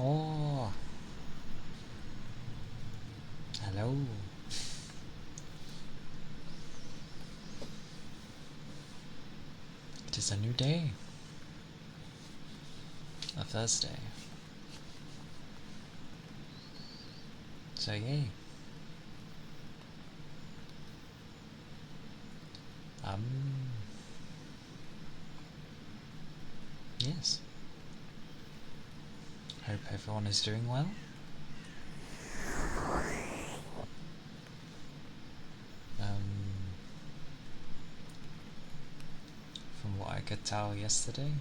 Oh, hello. It is a new day. A Thursday. So yay. Um. Yes. Hope everyone is doing well. From what I could tell yesterday,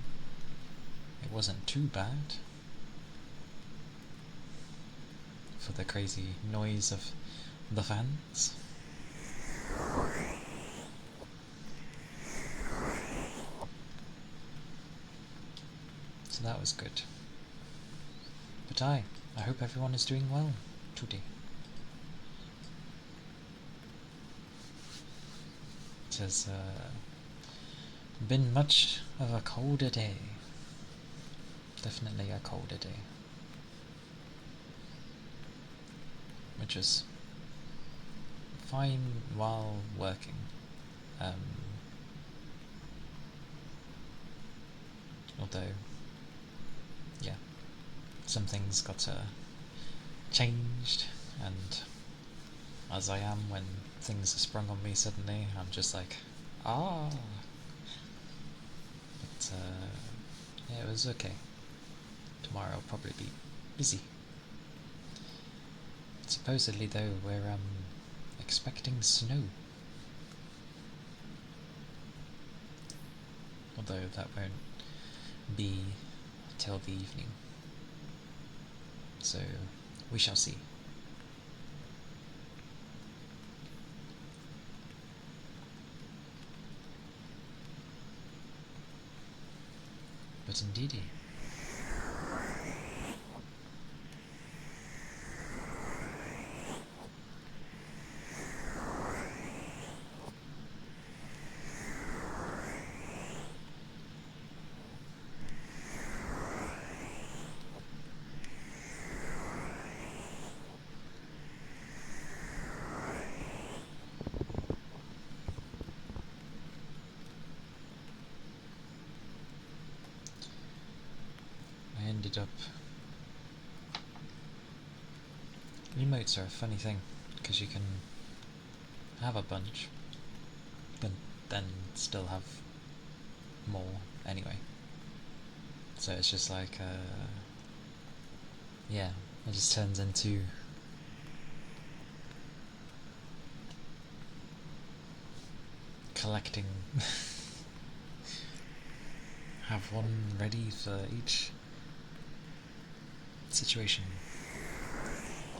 it wasn't too bad for the crazy noise of the fans. So that was good. But I hope everyone is doing well today. It has been much of a colder day. Definitely a colder day. Which is fine while working. Although, yeah, some things got changed, and as I am when things are sprung on me suddenly, I'm just like, ah. But yeah, it was okay. Tomorrow I'll probably be busy. Supposedly though, we're expecting snow. Although that won't be till the evening. So we shall see. But indeedy. I ended up... Emotes are a funny thing, because you can have a bunch, but then still have more anyway. So it's just like, yeah, it just turns into collecting. Have one ready for each situation.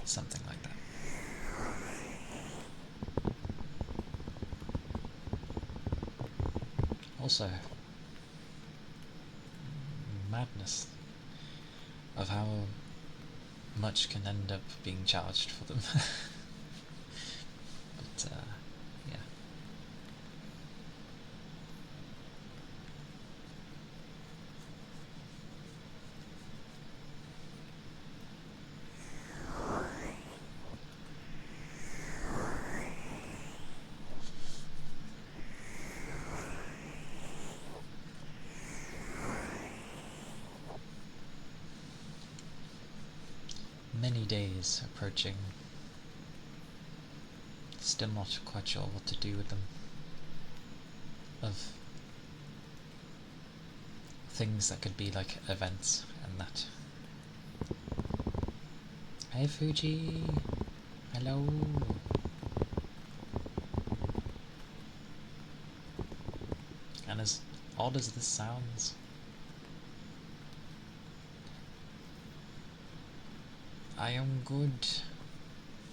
Something like that. Also, madness of how much can end up being charged for them. But yeah. Many days approaching. Still not quite sure what to do with them. Of things that could be like events and that. Hey Fuji! Hello! And as odd as this sounds, I am good.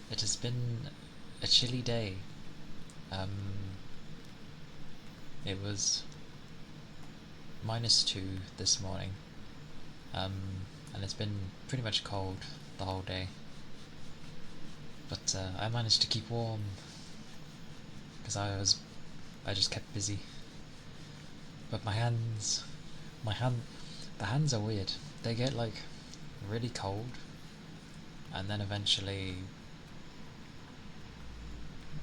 It has been a chilly day. It was -2 this morning, and it's been pretty much cold the whole day. But I managed to keep warm because I just kept busy. But the hands are weird. They get like really cold, and then eventually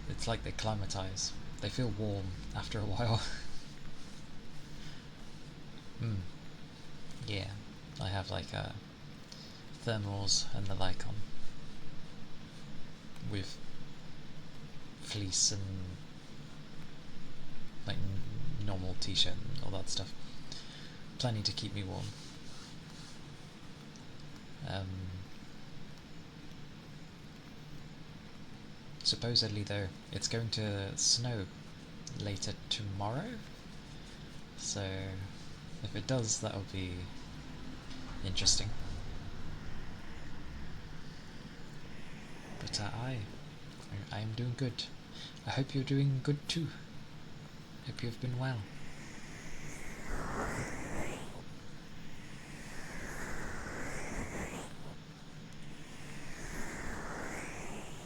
it's like they climatize. They feel warm after a while. Yeah, I have like thermals and the like on with fleece and like normal t-shirt and all that stuff. Plenty to keep me warm. Supposedly though, it's going to snow later tomorrow, so if it does, that'll be interesting. But I am doing good. I hope you're doing good too. Hope you've been well.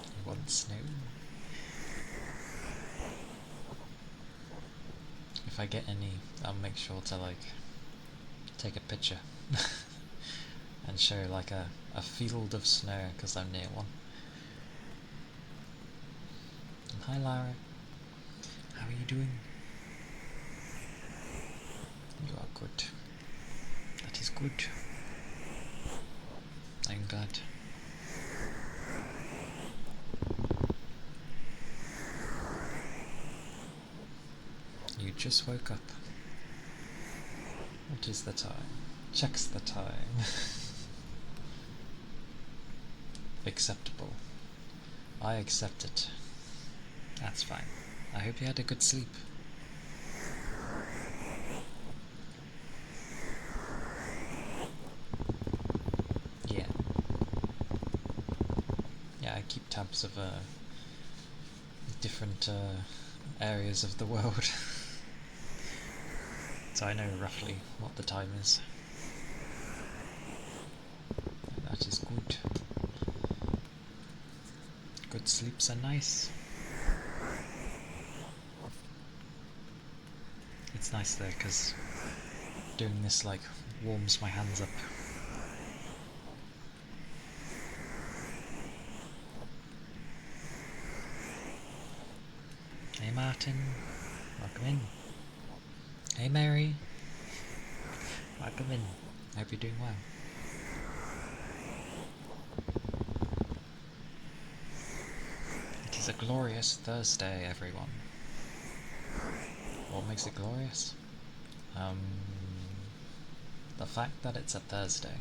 You want snow? If I get any, I'll make sure to like take a picture and show like a field of snow because I'm near one. And hi Lara, how are you doing? You are good. That is good. I'm glad. You just woke up. What is the time? Checks the time. Acceptable. I accept it. That's fine. I hope you had a good sleep. Yeah. Yeah, I keep tabs of different areas of the world. So I know roughly what the time is. That is good. Good sleeps are nice. It's nice though, because doing this like warms my hands up. Hey Martin, welcome in. Hey Mary, welcome in. Hope you're doing well. It is a glorious Thursday, everyone. What makes it glorious? The fact that it's a Thursday.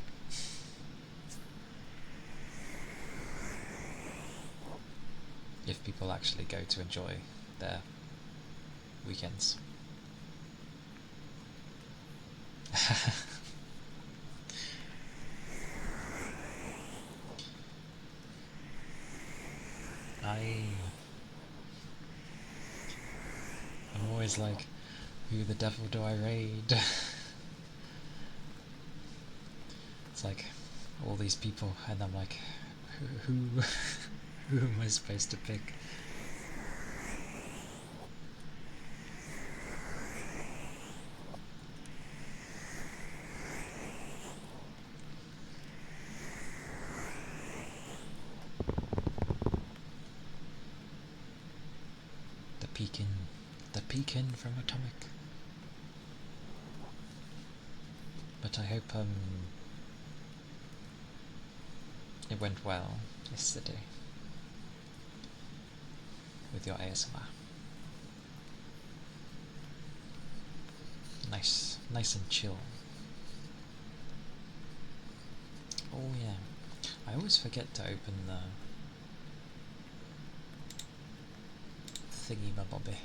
If people actually go to enjoy their weekends. I'm always like, who the devil do I raid? It's like all these people, and I'm like, who who am I supposed to pick? The Pekin from Atomic. But I hope it went well yesterday with your ASMR. Nice and chill. Oh yeah, I always forget to open the thingy-mabobby.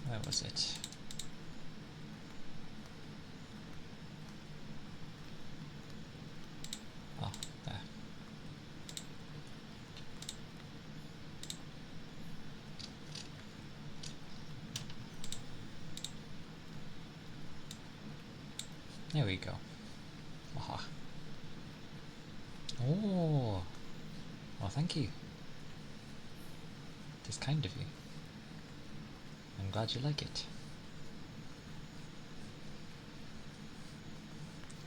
Where was it? Oh, there. There we go. Aha. Oh, well, thank you. 'Tis kind of you. I'm glad you like it.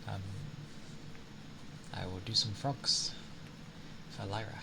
Um, I will do some frogs for Lyra.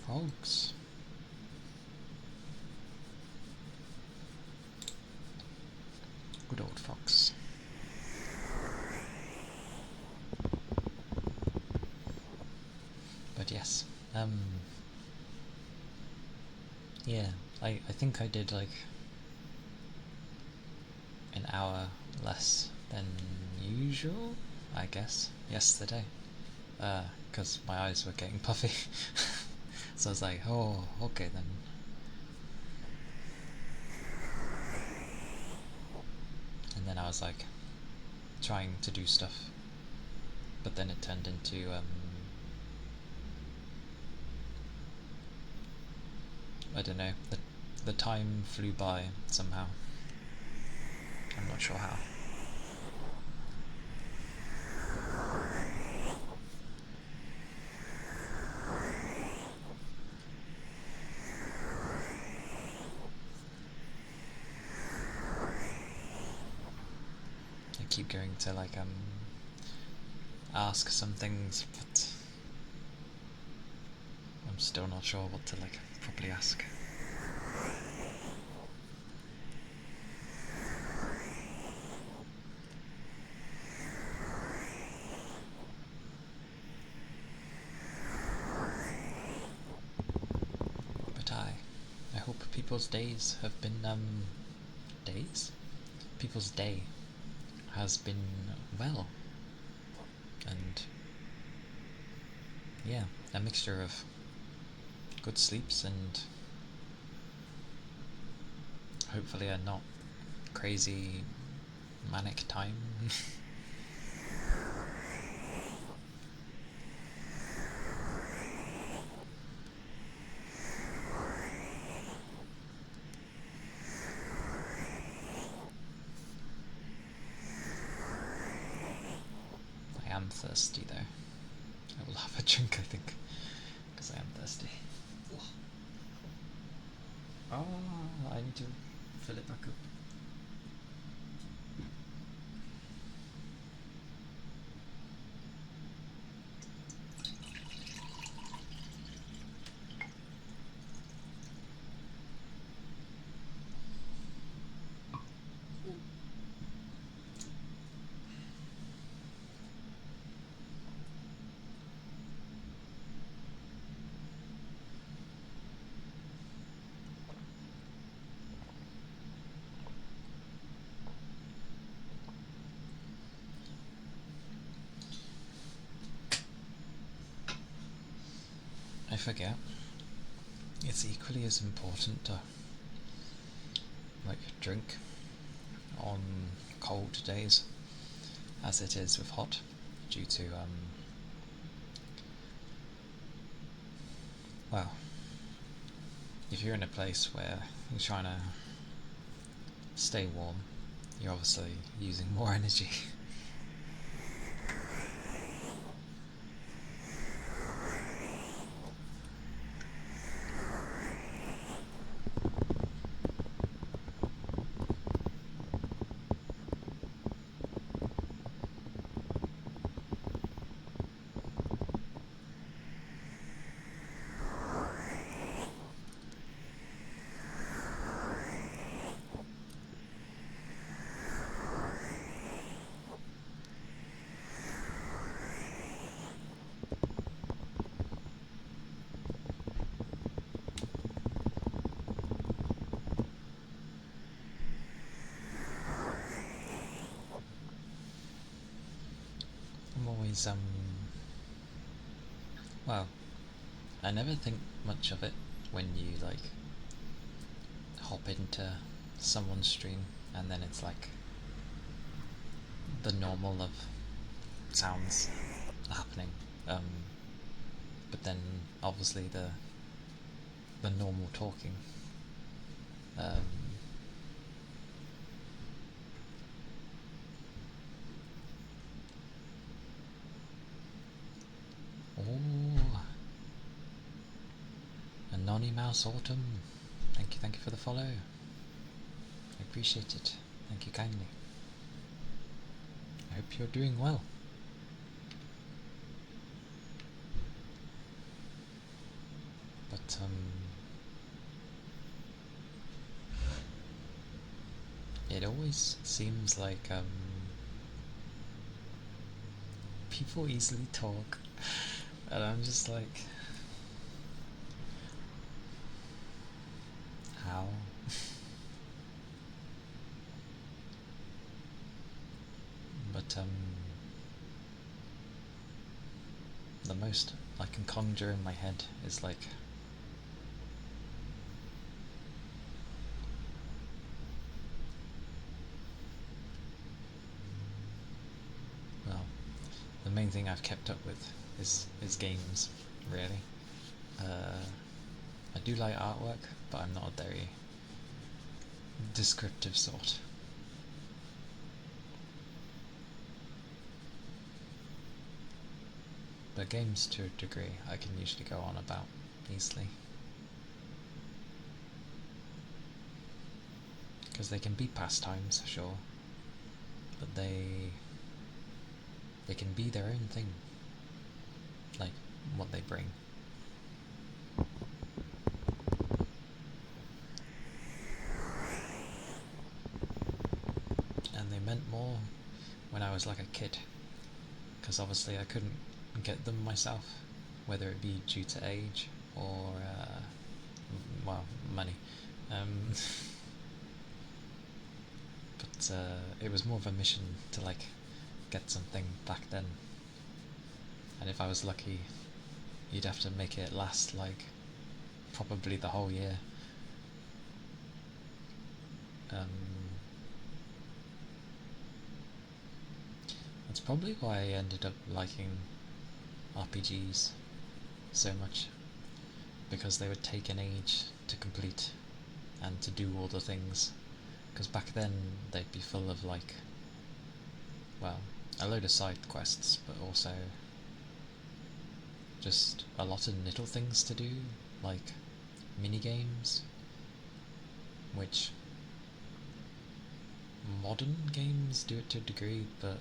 Frogs. Good old frogs. But yes, yeah, I think I did like an hour less than usual, I guess, yesterday. Because my eyes were getting puffy. So I was like, oh, okay then. And then I was like, trying to do stuff. But then it turned into, I don't know, the time flew by somehow. I'm not sure how. I keep going to like ask some things, but I'm still not sure what to like properly ask. But I hope people's days have been days? People's day has been well. And yeah, a mixture of good sleeps and hopefully a not crazy manic time. I am thirsty though. I will have a drink, I think, because I am thirsty. Ah, I need to fill it back up. I forget. It's equally as important to like drink on cold days as it is with hot, due to well, if you're in a place where you're trying to stay warm, you're obviously using more energy. always well, I never think much of it when you like hop into someone's stream and then it's like the normal of sounds happening. But then obviously the normal talking. Um, oh, Anonymouse Autumn. Thank you for the follow. I appreciate it. Thank you kindly. I hope you're doing well. But it always seems like people easily talk, and I'm just like, how? But the most I can conjure in my head is like well, the main thing I've kept up with is games, really. I do like artwork, but I'm not a very descriptive sort. But games, to a degree, I can usually go on about easily. Because they can be pastimes, sure, but they can be their own thing, like what they bring. And they meant more when I was like a kid, because obviously I couldn't get them myself, whether it be due to age or well, money. But it was more of a mission to like get something back then, and if I was lucky, you'd have to make it last like probably the whole year. That's probably why I ended up liking RPGs so much, because they would take an age to complete and to do all the things, because back then they'd be full of like, well, a load of side quests, but also just a lot of little things to do, like mini games, which modern games do it to a degree, but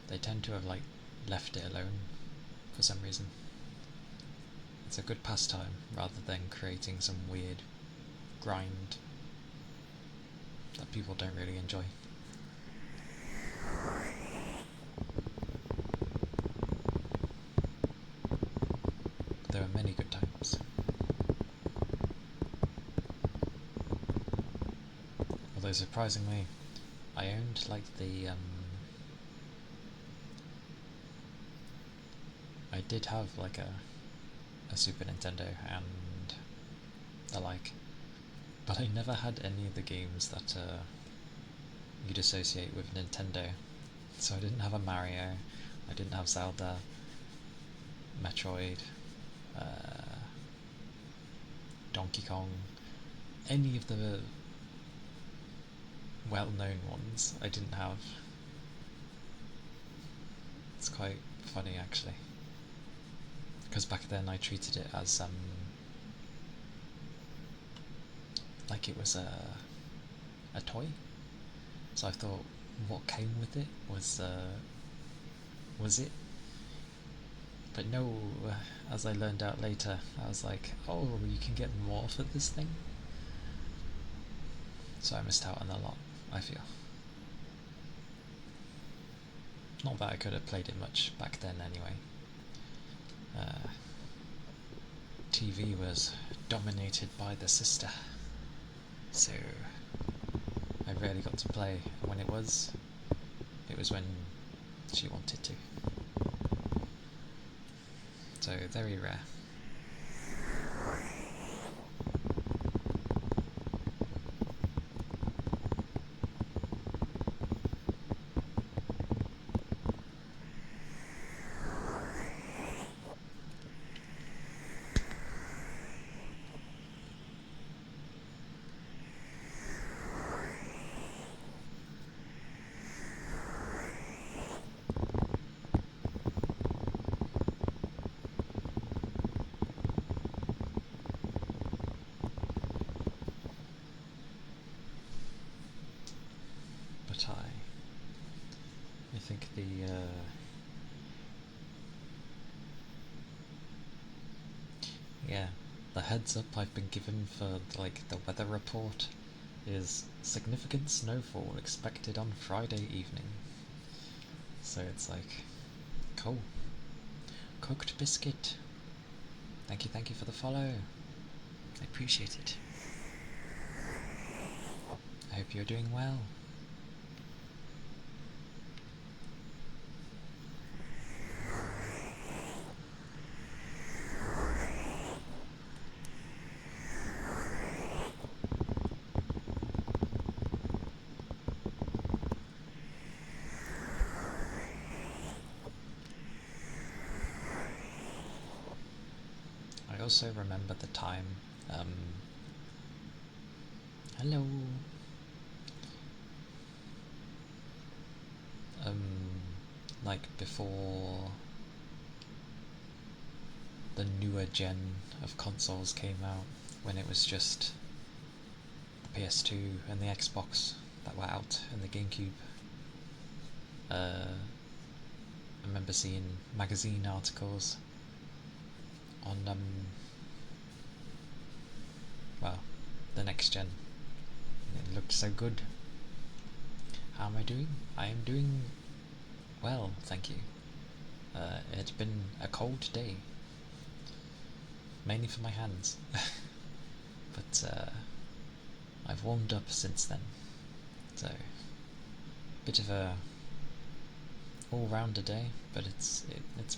they tend to have like left it alone for some reason. It's a good pastime rather than creating some weird grind that people don't really enjoy. There are many good times. Although surprisingly, I owned like I did have like a Super Nintendo and the like, but I never had any of the games that you'd associate with Nintendo. So I didn't have a Mario, I didn't have Zelda, Metroid, Donkey Kong, any of the well-known ones I didn't have. It's quite funny actually, because back then I treated it as like it was a toy. So I thought what came with it was it. But no, as I learned out later, I was like, oh, you can get more for this thing. So I missed out on a lot, I feel. Not that I could have played it much back then anyway. TV was dominated by the sister, so I rarely got to play. When it was when she wanted to. So very rare. But I think the heads up I've been given for like the weather report is significant snowfall expected on Friday evening. So it's like, cool. Cooked biscuit. Thank you for the follow. I appreciate it. I hope you're doing well. I also remember the time, hello, like before the newer gen of consoles came out, when it was just the PS2 and the Xbox that were out, and the GameCube. I remember seeing magazine articles on well, the next gen. It looked so good. How am I doing? I am doing well, thank you. It's been a cold day, mainly for my hands, but I've warmed up since then. So, bit of a all-rounder day, but it's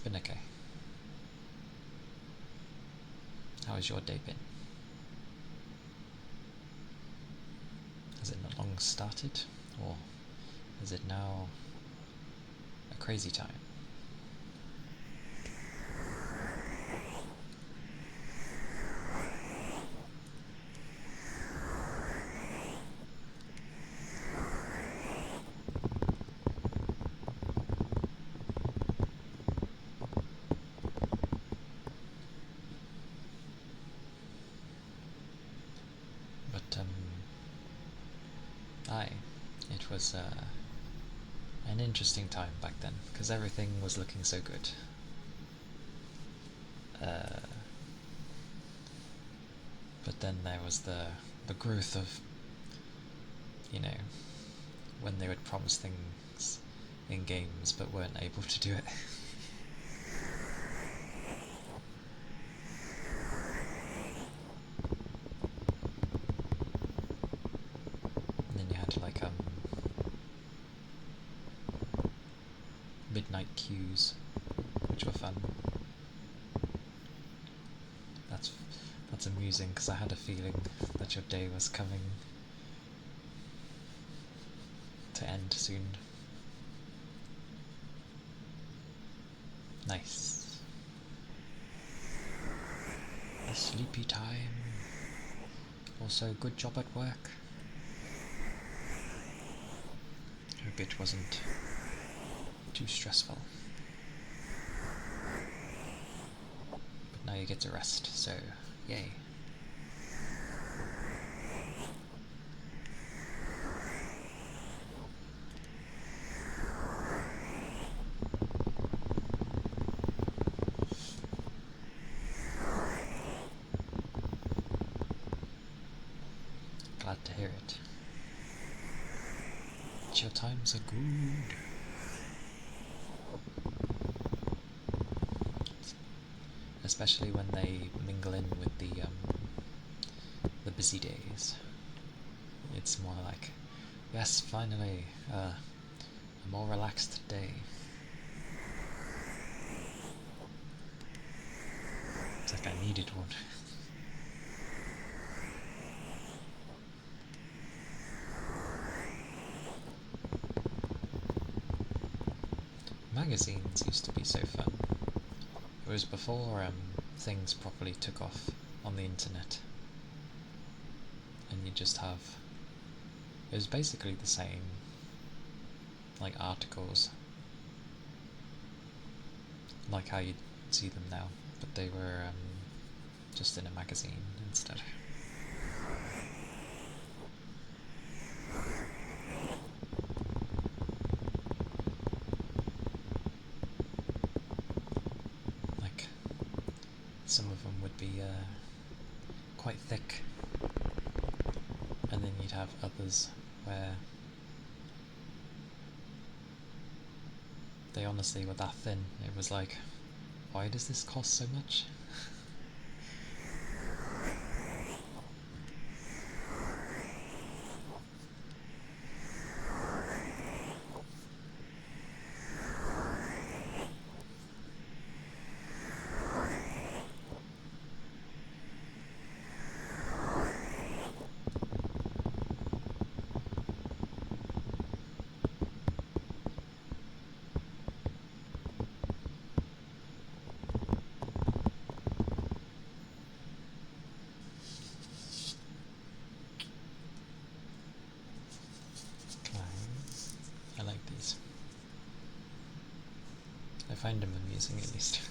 been okay. How has your day been? Has it not long started, or is it now a crazy time? But it was an interesting time back then, because everything was looking so good. But then there was the growth of, when they would promise things in games but weren't able to do it. And then you had like midnight queues, which were fun. That's amusing, because I had a feeling that your day was coming to end soon. Nice. A sleepy time. Also, good job at work. Hope it wasn't too stressful. But now you get to rest, so yay. Glad to hear it. Chill times are good. Especially when they mingle in with the busy days. It's more like, yes, finally, a more relaxed day. like I needed one. Magazines used to be so fun. It was before things properly took off on the internet. And you just have... It was basically the same, like articles, like how you'd see them now, but they were just in a magazine instead. Like, some of them would be quite thick, and then you'd have others where they honestly were that thin. It was like, why does this cost so much? I like these. I find them amusing at least.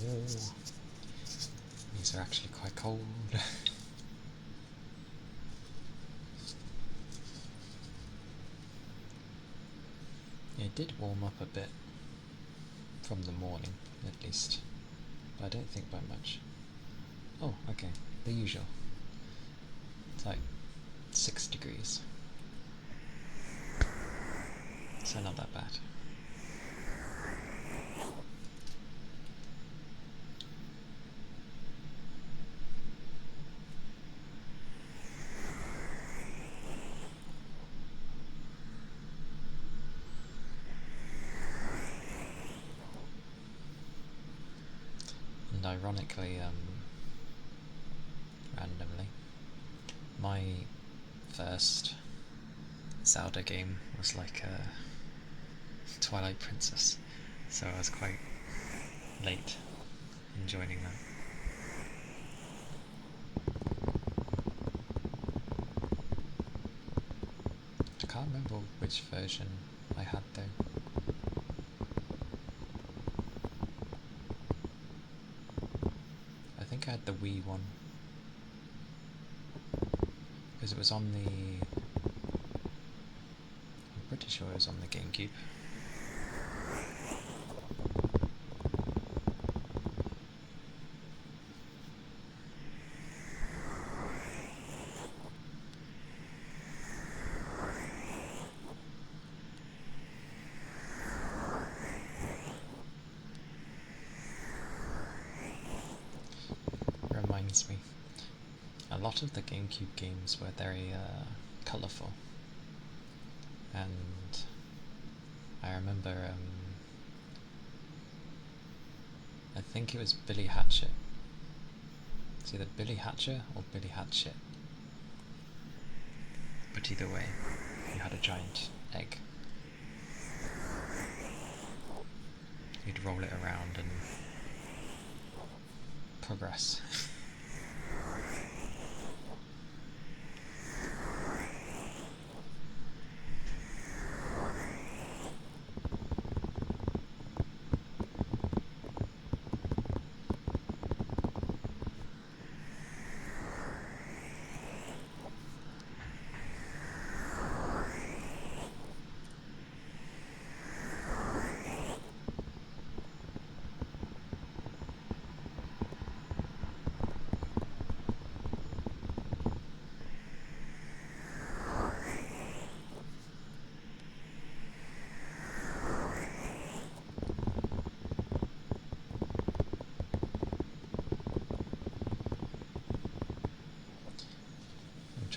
Oh, these are actually quite cold. It did warm up a bit from the morning, at least, but I don't think by much. Oh, okay, the usual. It's like 6 degrees, so not that bad. And ironically, randomly, my first Zelda game was like Twilight Princess, so I was quite late in joining that. I can't remember which version I had though. I think I had the Wii one, because it was on the... I'm pretty sure it was on the GameCube. Reminds me, a lot of the GameCube games were very colourful, and I remember I think it was Billy Hatchet. It's either Billy Hatcher or Billy Hatchet, but either way, you had a giant egg. You'd roll it around and progress.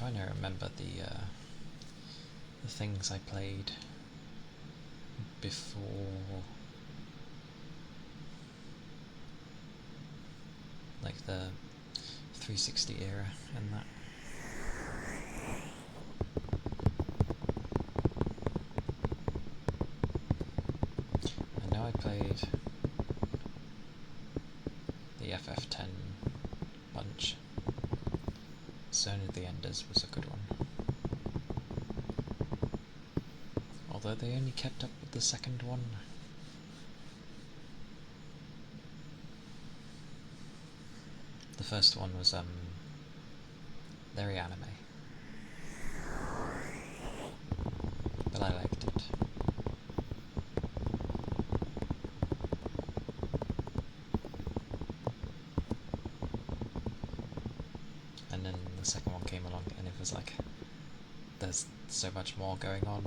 trying to remember the things I played before, like the 360 era and that. I know I played the FF10 bunch. Zone of the Enders was a good one. Although they only kept up with the second one. The first one was very anime, but I liked it. And then the second one came along and it was like, there's so much more going on.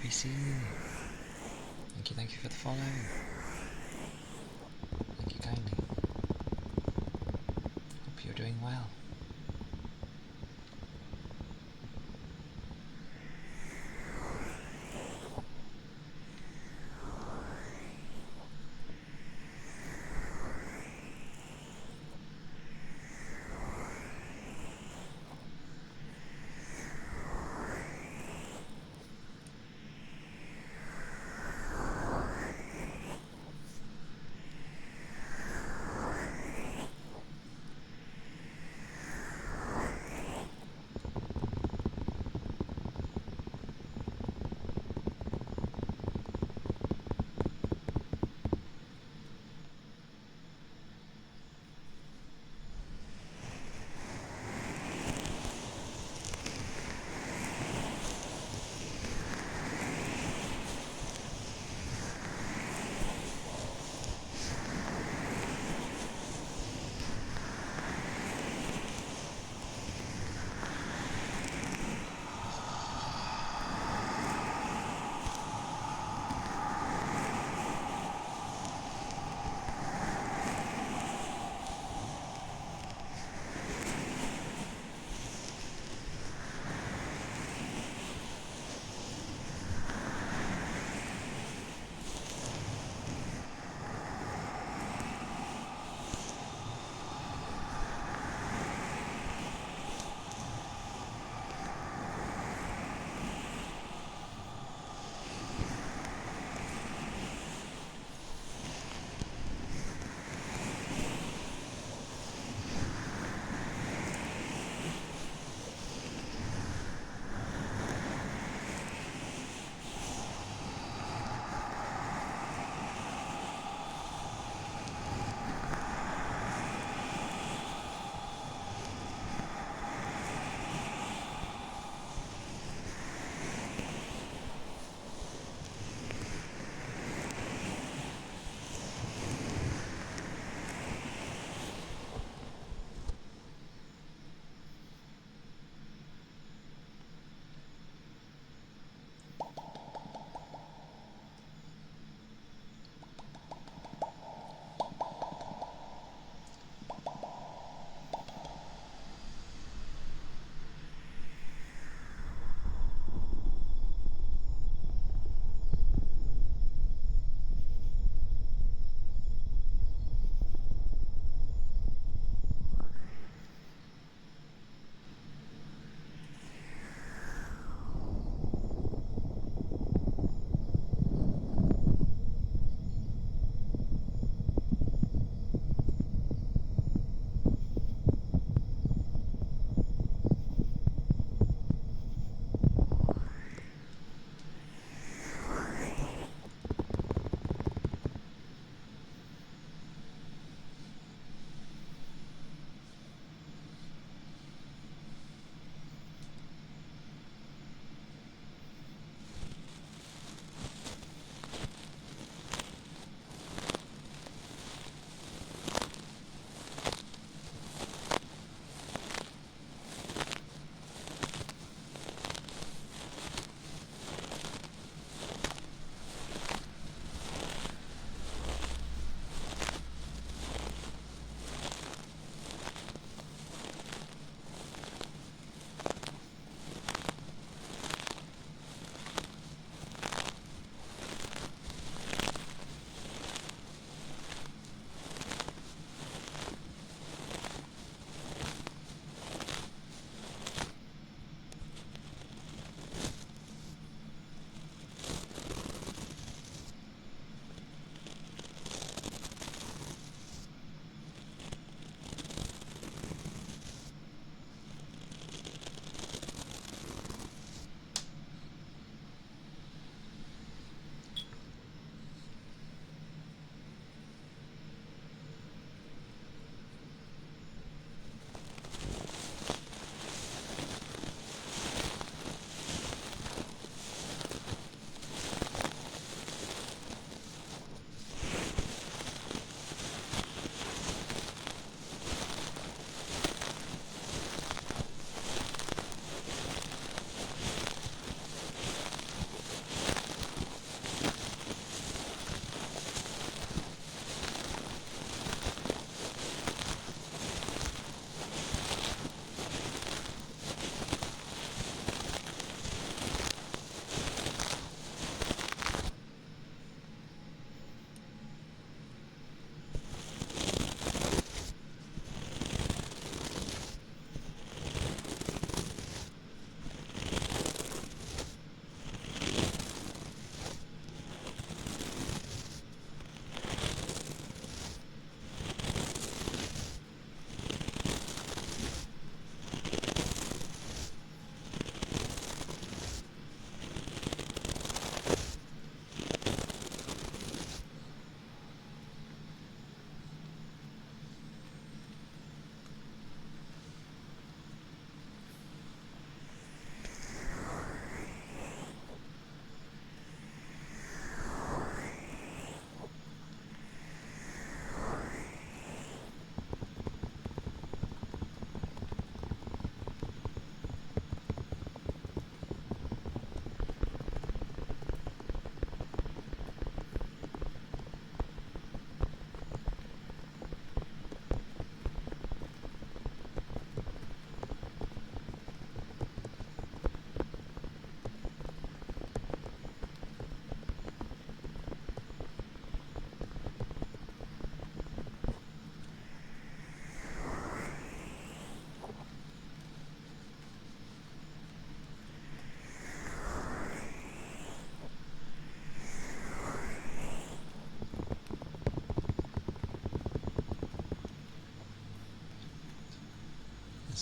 PC, thank you for the follow. Thank you kindly. Hope you're doing well.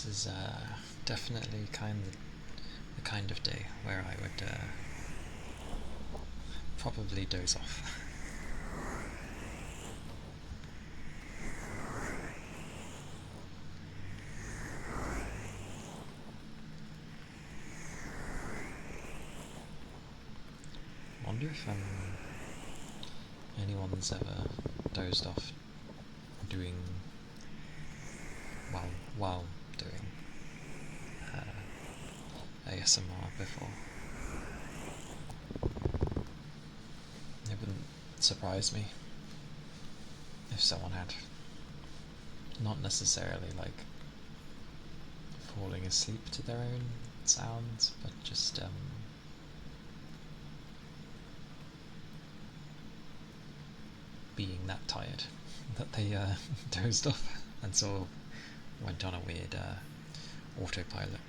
This is definitely the kind of day where I would probably doze off. I wonder if anyone's ever dozed off doing while doing ASMR before. It wouldn't surprise me if someone had. Not necessarily like falling asleep to their own sounds, but just being that tired that they dozed off and so went on a weird autopilot.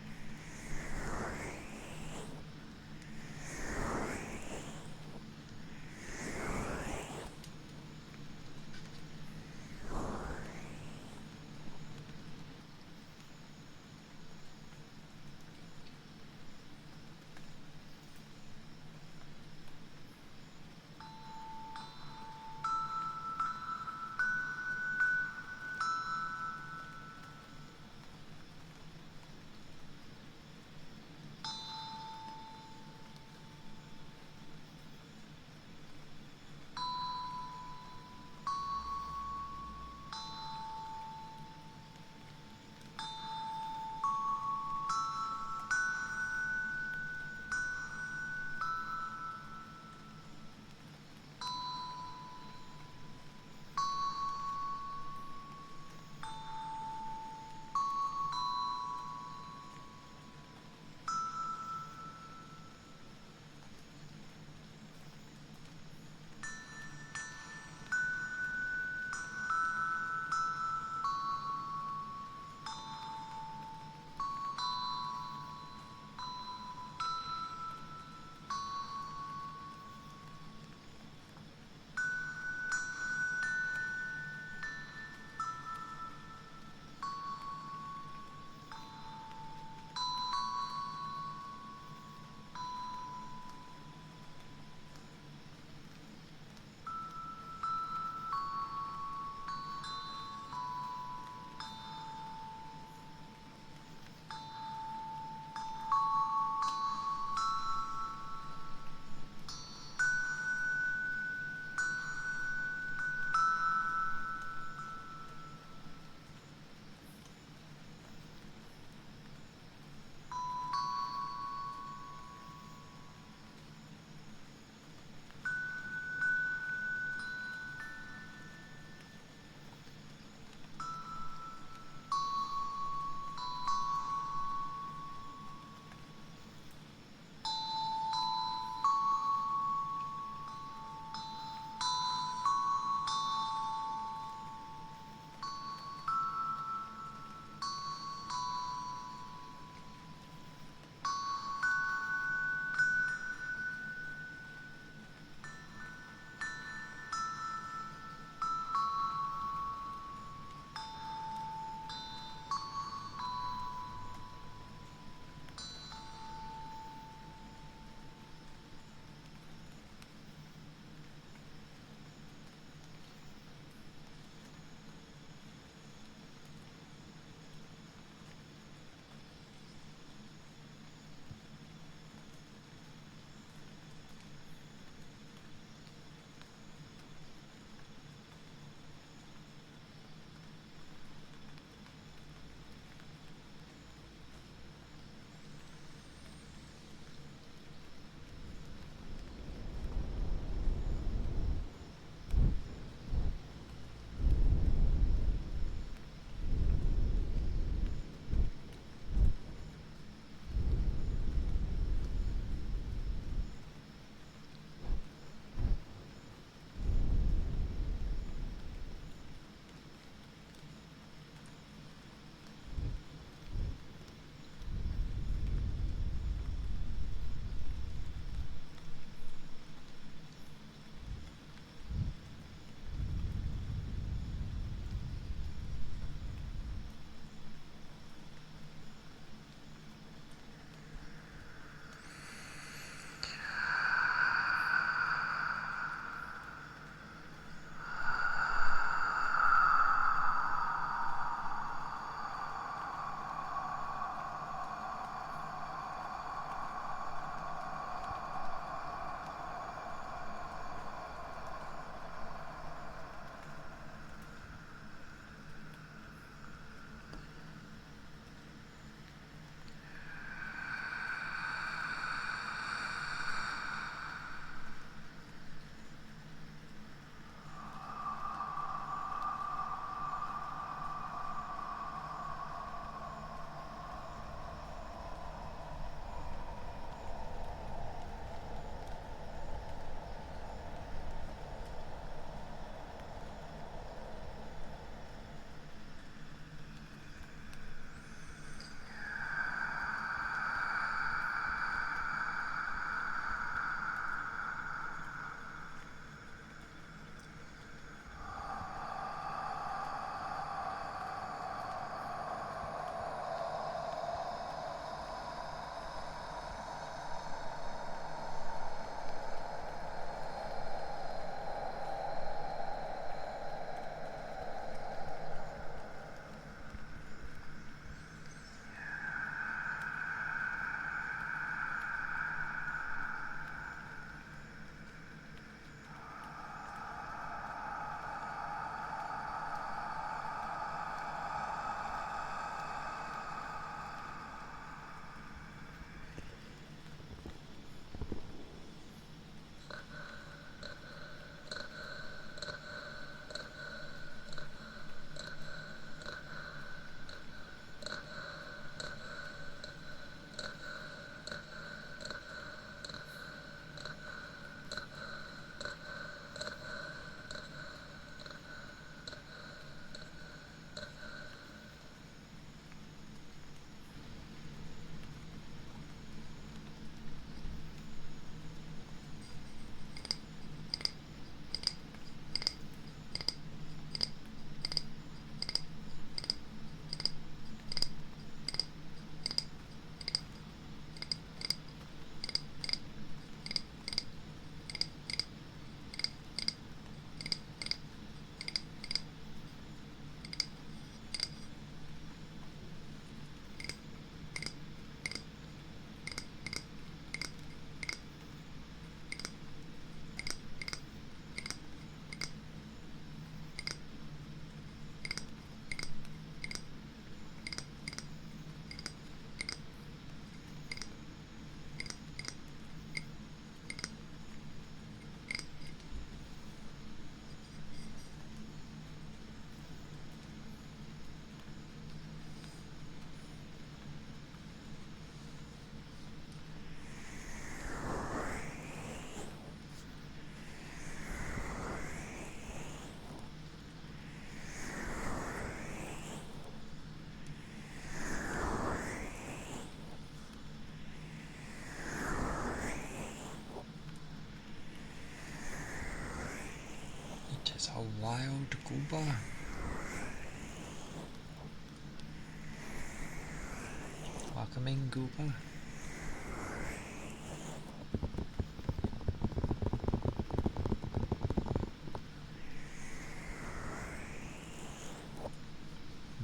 There's a wild goober. Welcome in, goober.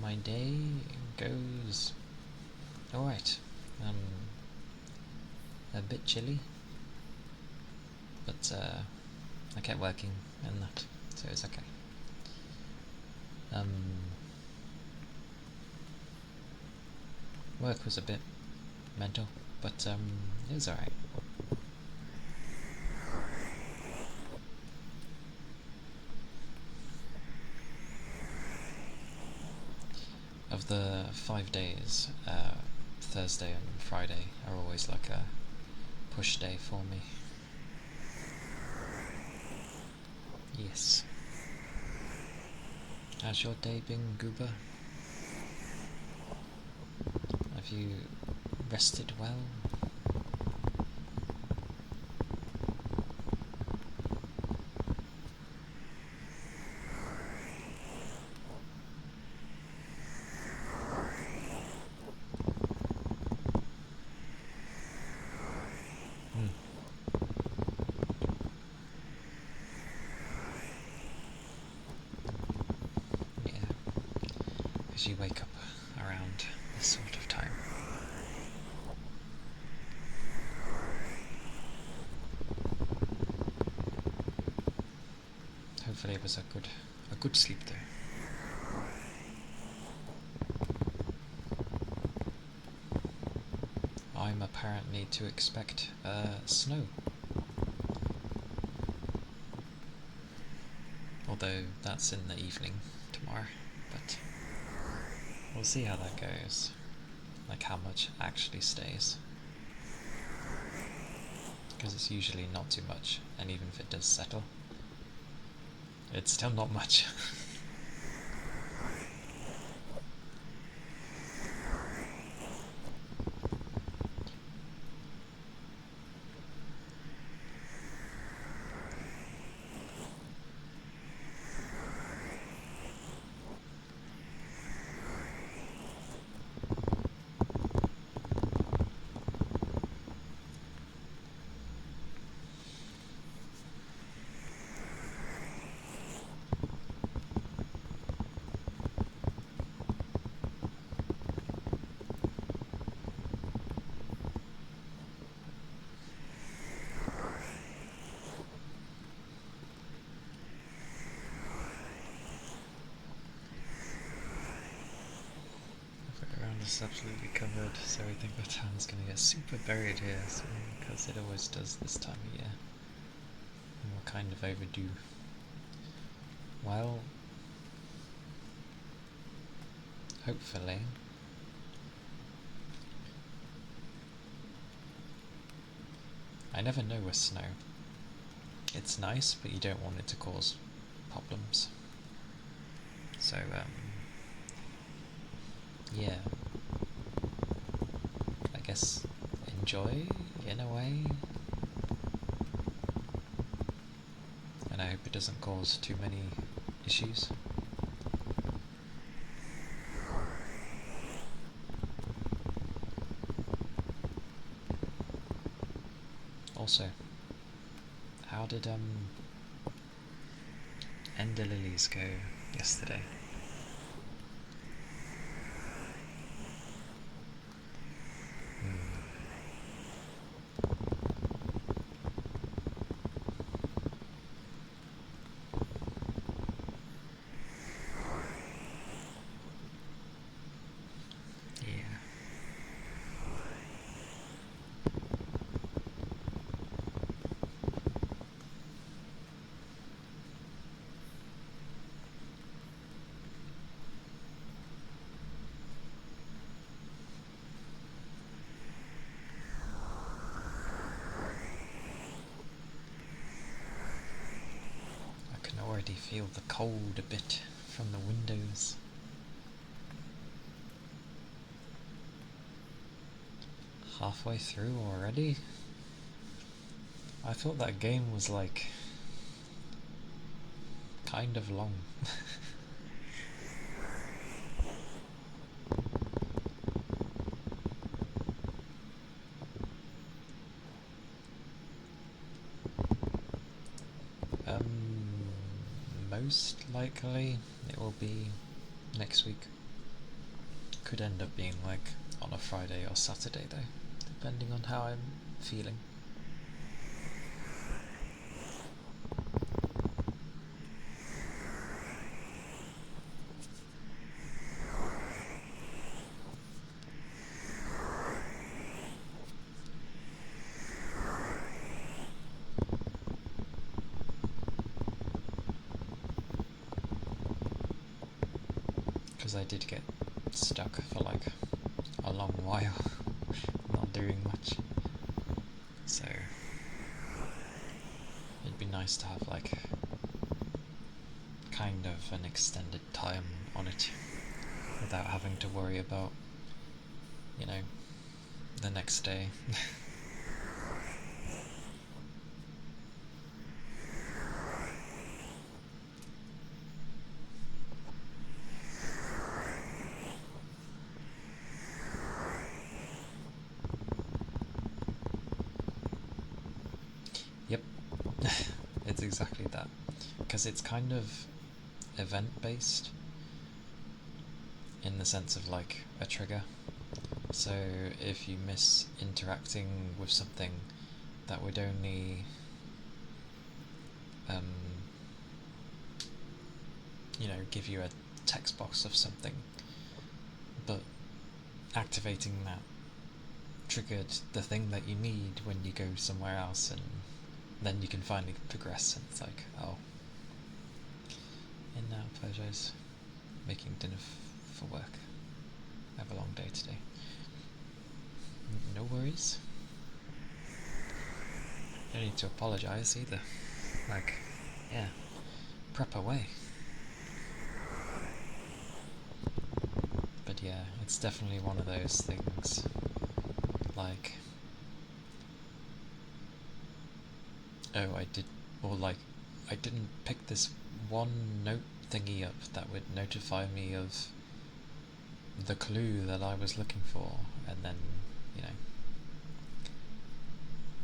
My day goes alright. A bit chilly, but I kept working and that, so it's okay. Work was a bit mental, but it was alright. Of the 5 days, Thursday and Friday are always like a push day for me. Yes. How's your day been, Goober? Have you rested well? Yeah, because you wake up around this sort of time. Hopefully it was a good sleep though. I'm apparently to expect snow. Although that's in the evening tomorrow, but we'll see how that goes. Like how much actually stays. Because it's usually not too much, and even if it does settle, it's still not much. It's absolutely covered, so we think the town's gonna get super buried here soon, because it always does this time of year. And we're kind of overdue. Well, hopefully. I never know with snow. It's nice, but you don't want it to cause problems. So, yeah. I guess enjoy, in a way. And I hope it doesn't cause too many issues. Also, how did Ender Lilies go yesterday? Yeah. I can already feel the cold a bit from the windows. Halfway through already? I thought that game was like kind of long. Most likely it will be next week. Could end up being like on a Friday or Saturday though, depending on how I'm feeling. Because I did get stuck for like a long while, not doing much. So it'd be nice to have like kind of an extended time on it without having to worry about, you know, the next day. Yep, it's exactly that. Because it's kind of event based in the sense of like a trigger. So if you miss interacting with something that would only give you a text box of something, but activating that triggered the thing that you need when you go somewhere else, and then you can finally progress, and it's like, oh, and now pleasures making dinner for work. I have a long day today. No worries. No need to apologise either. Like, yeah, prep away. But yeah, it's definitely one of those things. Like, oh, I didn't pick this one note thingy up that would notify me of the clue that I was looking for, and then,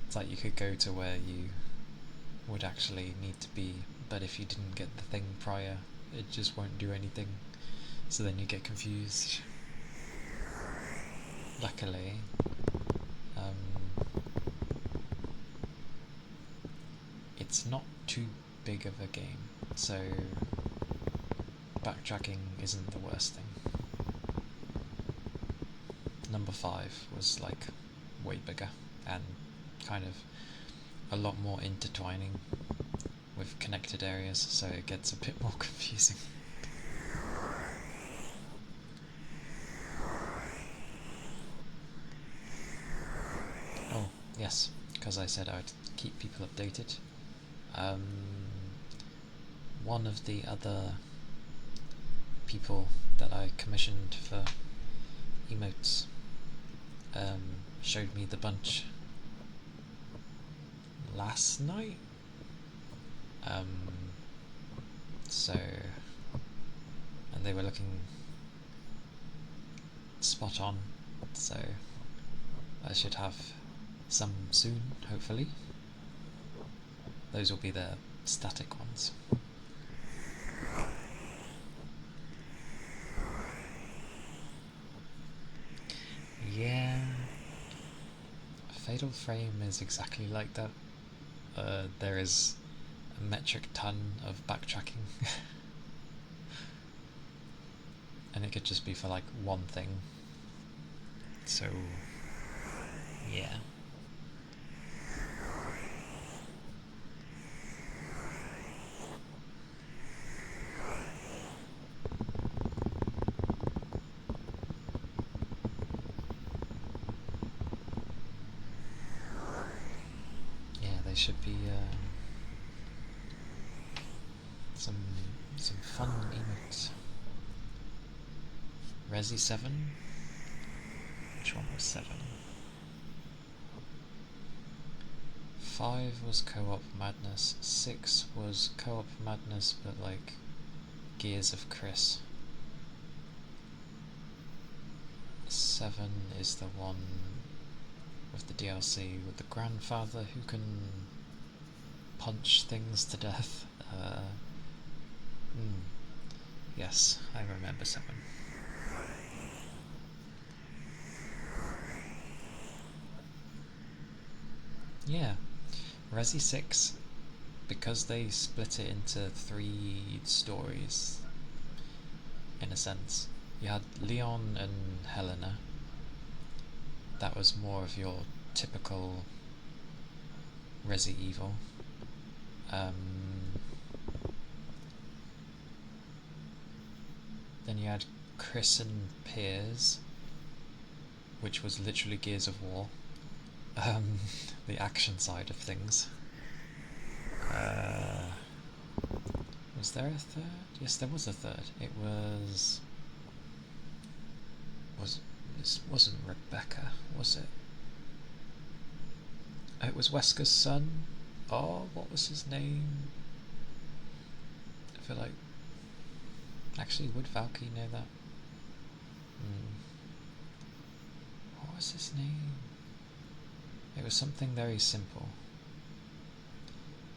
it's like you could go to where you would actually need to be, but if you didn't get the thing prior, it just won't do anything, so then you get confused. Luckily, it's not too big of a game, so backtracking isn't the worst thing. Number 5 was like way bigger and kind of a lot more intertwining with connected areas, so it gets a bit more confusing. Oh, yes, because I said I'd keep people updated. One of the other people that I commissioned for emotes showed me the bunch last night. So, and they were looking spot on, so I should have some soon, hopefully. Those will be the static ones. Yeah, Fatal Frame is exactly like that. There is a metric ton of backtracking. And it could just be for like one thing. So, yeah. Yeah, they should be some fun emotes. Resi 7? Which one was 7? 5 was co-op madness, 6 was co-op madness but like Gears of Chris. 7 is the one with the DLC with the grandfather who can punch things to death. Yes, I remember 7. Yeah, Resi 6, because they split it into 3 stories, in a sense. You had Leon and Helena. That was more of your typical Resi Evil. Then you had Chris and Piers, which was literally Gears of War. The action side of things. Was there a third? Yes, there was a third. It wasn't Rebecca, was it? It was Wesker's son. Oh, what was his name? I feel like... Actually, would Valky know that? What was his name? It was something very simple.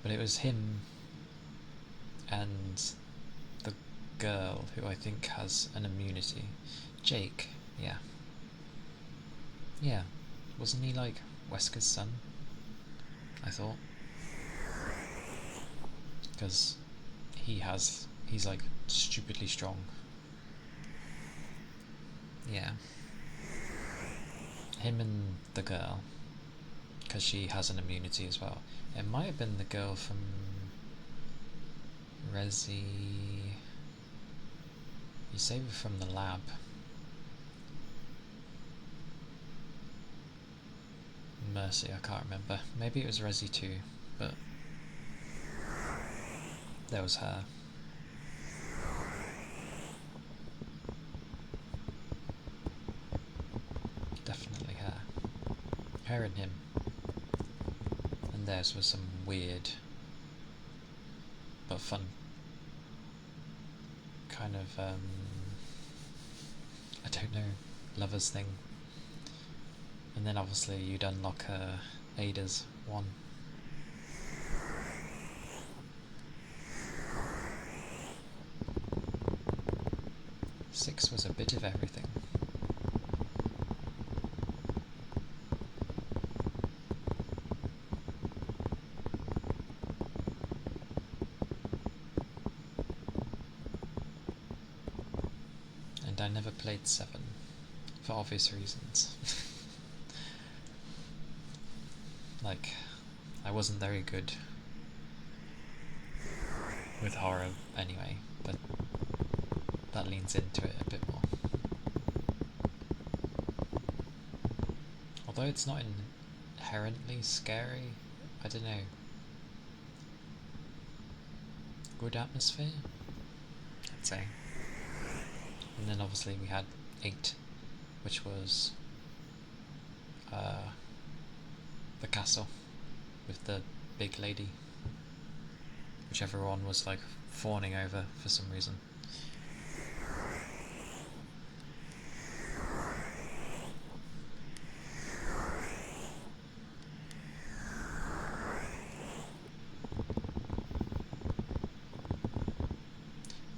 But it was him and the girl who I think has an immunity. Jake, yeah. Yeah. Wasn't he like Wesker's son? I thought. Because he's like stupidly strong. Yeah. Him and the girl, because she has an immunity as well. It might have been the girl from Resi... You save her from the lab. Mercy, I can't remember. Maybe it was Resi 2, but there was her. Definitely her. Her and him. And theirs was some weird but fun kind of I don't know, lovers thing. And then obviously you'd unlock Ada's one. Six was a bit of everything. And I never played 7, for obvious reasons. Like, I wasn't very good with horror anyway, but that leans into it a bit more. Although it's not inherently scary, I don't know. Good atmosphere, I'd say. And then obviously we had 8, which was the castle with the big lady, which everyone was like fawning over for some reason.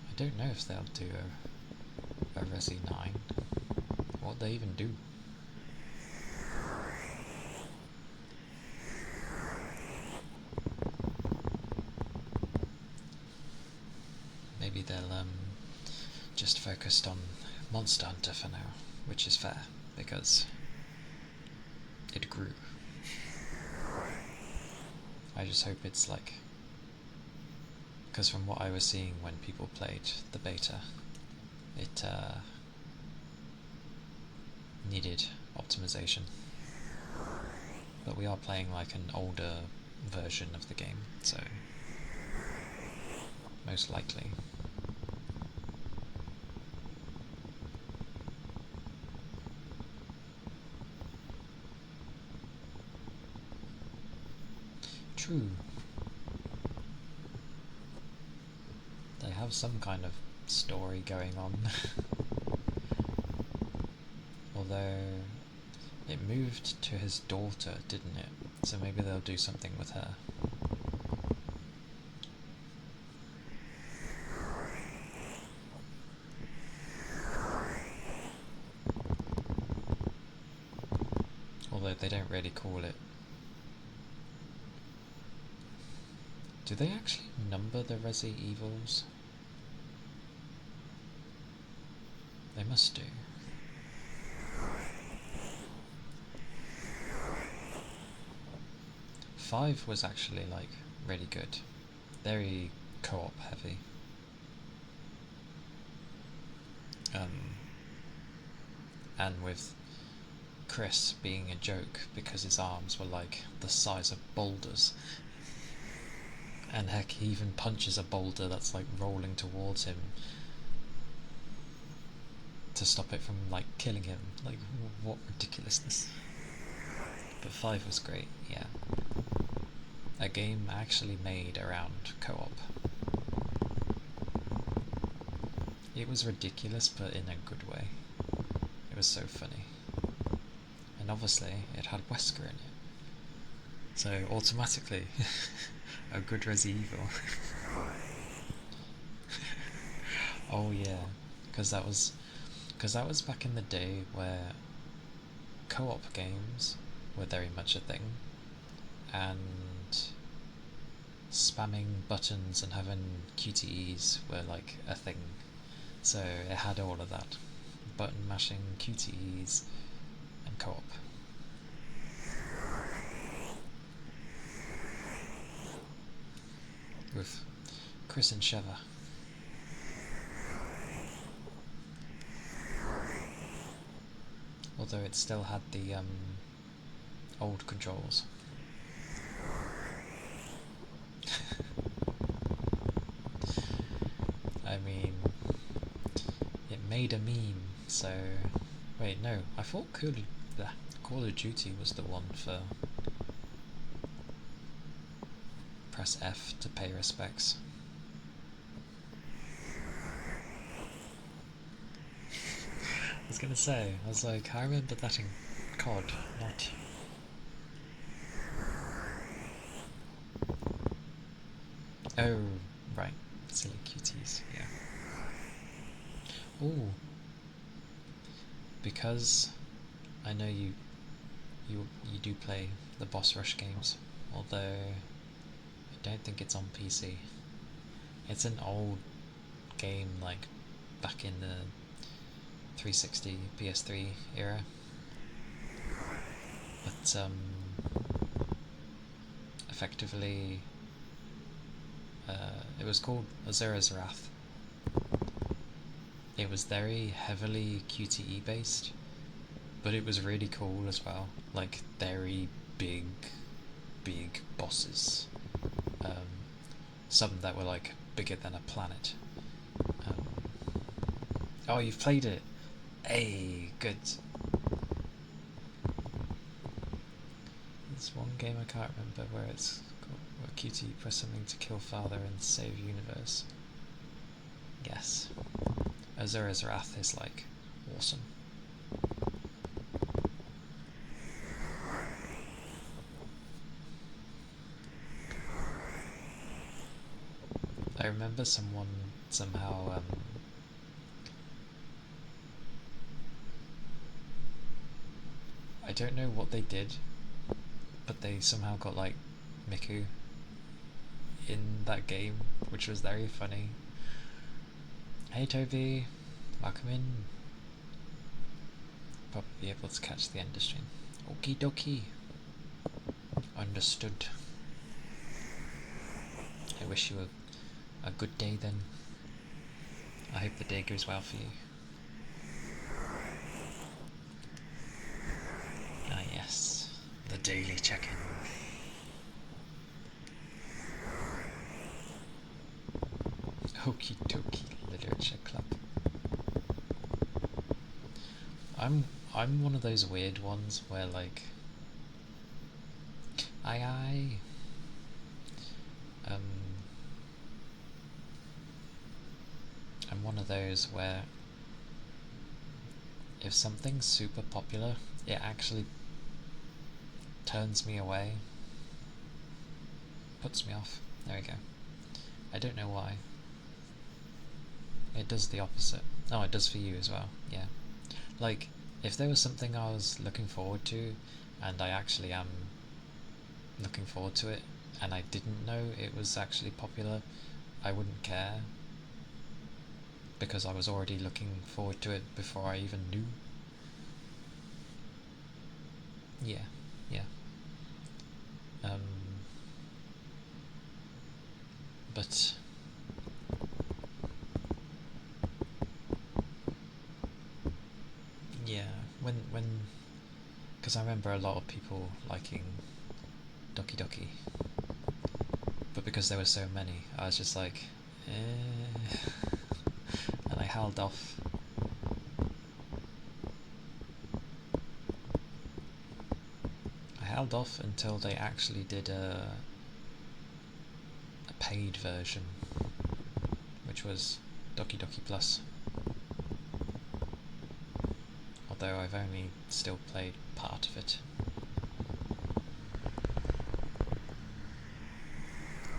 I don't know if they'll do a Resi 9. What they even do. Maybe they'll just focused on Monster Hunter for now, which is fair, because it grew. I just hope it's like... Because from what I was seeing when people played the beta, it needed optimization. But we are playing like an older version of the game, so most likely. true. They have some kind of story going on. Although it moved to his daughter, didn't it? So maybe they'll do something with her. Although they don't really call it. Do they actually number the Resi Evils? They must do. Five was actually like really good. Very co-op heavy. And with Chris being a joke because his arms were like the size of boulders. And heck, he even punches a boulder that's like rolling towards him to stop it from like killing him. Like, what ridiculousness. But 5 was great, yeah. A game actually made around co-op. It was ridiculous, but in a good way. It was so funny. And obviously, it had Wesker in it. So automatically, a good Resident Evil. Oh yeah, because that was back in the day where co-op games were very much a thing, and spamming buttons and having QTEs were like a thing. So it had all of that. Button mashing, QTEs, and co-op. With Chris and Sheva. Although it still had the old controls. I mean, it made a meme, so... Wait, no, I thought Call of Duty was the one for... Press F to pay respects. I was gonna say, I was like, I remember that in COD, not... Oh, right, silly cuties, yeah. Oh, because I know you do play the boss rush games, although I don't think it's on PC. It's an old game, like back in the 360 PS3 era, but effectively it was called Azura's Wrath. It was very heavily QTE based, but it was really cool as well. Like, very big bosses. Some that were like bigger than a planet. Oh, you've played it! Hey, good. There's one game I can't remember where it's where QTE press something to kill father and save universe. Yes. Azura's Wrath is like awesome. I remember someone somehow I don't know what they did, but they somehow got like Miku in that game, which was very funny. Hey Toby, welcome in. Probably be able to catch the end of stream. Okie dokie. Understood. I wish you a good day then. I hope the day goes well for you. Ah yes, the daily check-in. Okie dokie literature club. I'm one of those weird ones where like aye. of those where if something's super popular, it actually turns me away. Puts me off. There we go. I don't know why. It does the opposite. Oh, it does for you as well, yeah. Like, if there was something I was looking forward to, and I actually am looking forward to it, and I didn't know it was actually popular, I wouldn't care, because I was already looking forward to it before I even knew. Yeah, yeah. But yeah, when because I remember a lot of people liking Doki Doki, but because there were so many, I was just like, and I held off. I held off until they actually did a paid version, which was Doki Doki Plus. Although I've only still played part of it.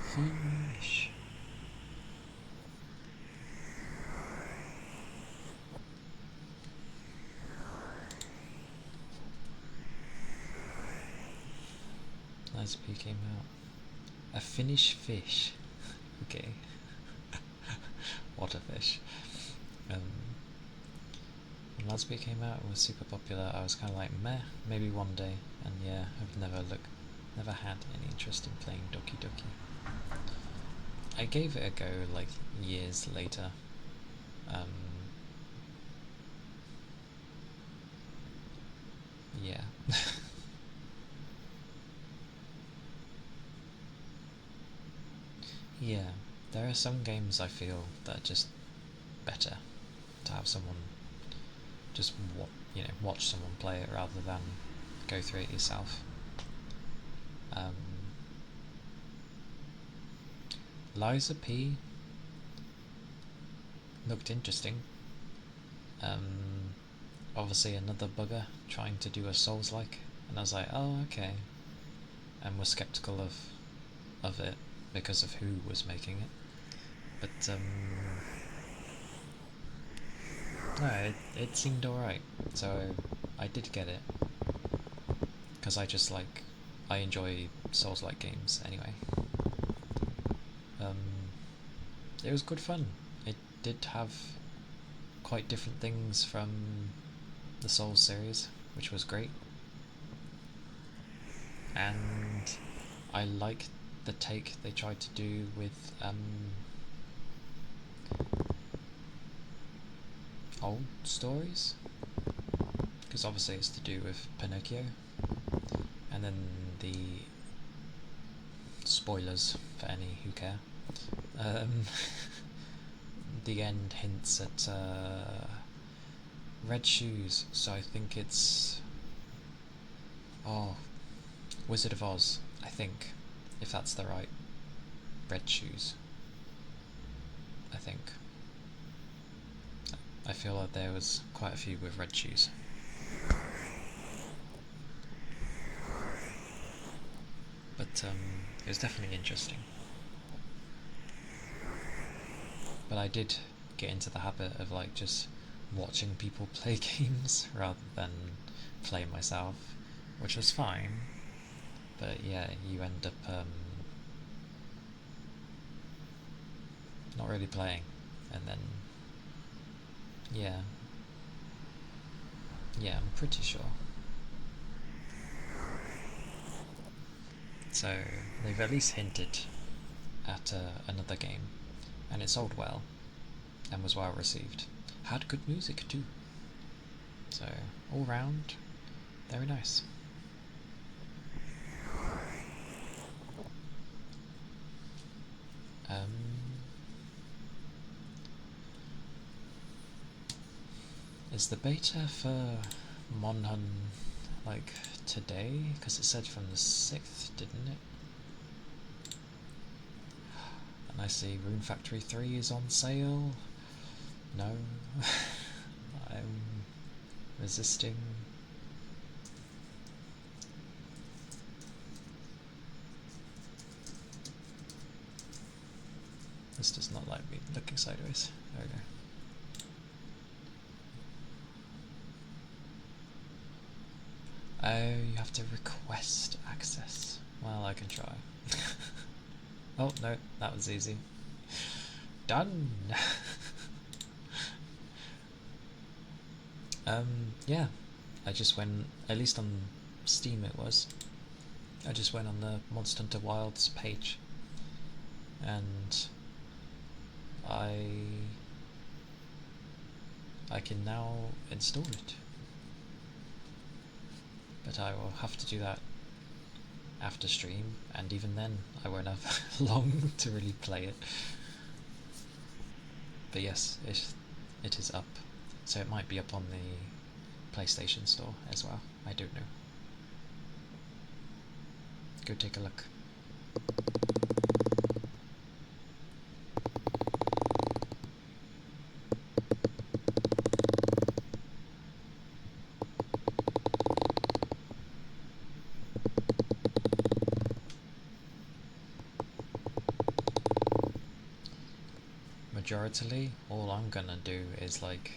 Fish. Lesby came out. A Finnish fish. Okay. What a fish. When Lesby came out, it was super popular. I was kind of like, meh, maybe one day. And yeah, I've never had any interest in playing Doki Doki. I gave it a go like years later. Yeah. Yeah, there are some games I feel that are just better to have someone just watch someone play it rather than go through it yourself. Um, Liza P looked interesting. Obviously another bugger trying to do a Souls-like, and I was like, oh okay, and was skeptical of it because of who was making it. But no, it seemed alright, so I did get it because I enjoy Souls-like games anyway. It was good fun. It did have quite different things from the Souls series, which was great. And I like the take they tried to do with old stories, because obviously it's to do with Pinocchio, and then the spoilers for any who care. The end hints at red shoes, so I think it's Wizard of Oz, I think, if that's the right red shoes. I think. I feel like there was quite a few with red shoes. But it was definitely interesting. But I did get into the habit of like just watching people play games rather than play myself, which was fine. But yeah, you end up not really playing, and then yeah, I'm pretty sure. So they've at least hinted at another game, and it sold well and was well received. Had good music too. So all round, very nice. Is the beta for Monhun like today? Because it said from the 6th, didn't it? And I see Rune Factory 3 is on sale. No. I'm resisting. This does not like me looking sideways. There we go. Oh, you have to request access. Well, I can try. Oh, no, that was easy. Done! Yeah. I just went, at least on Steam it was, I just went on the Monster Hunter Wilds page and I can now install it. But I will have to do that after stream, and even then I won't have long to really play it. But yes, it is up. So it might be up on the PlayStation Store as well. I don't know. Go take a look. Majoritarily, all I'm gonna do is like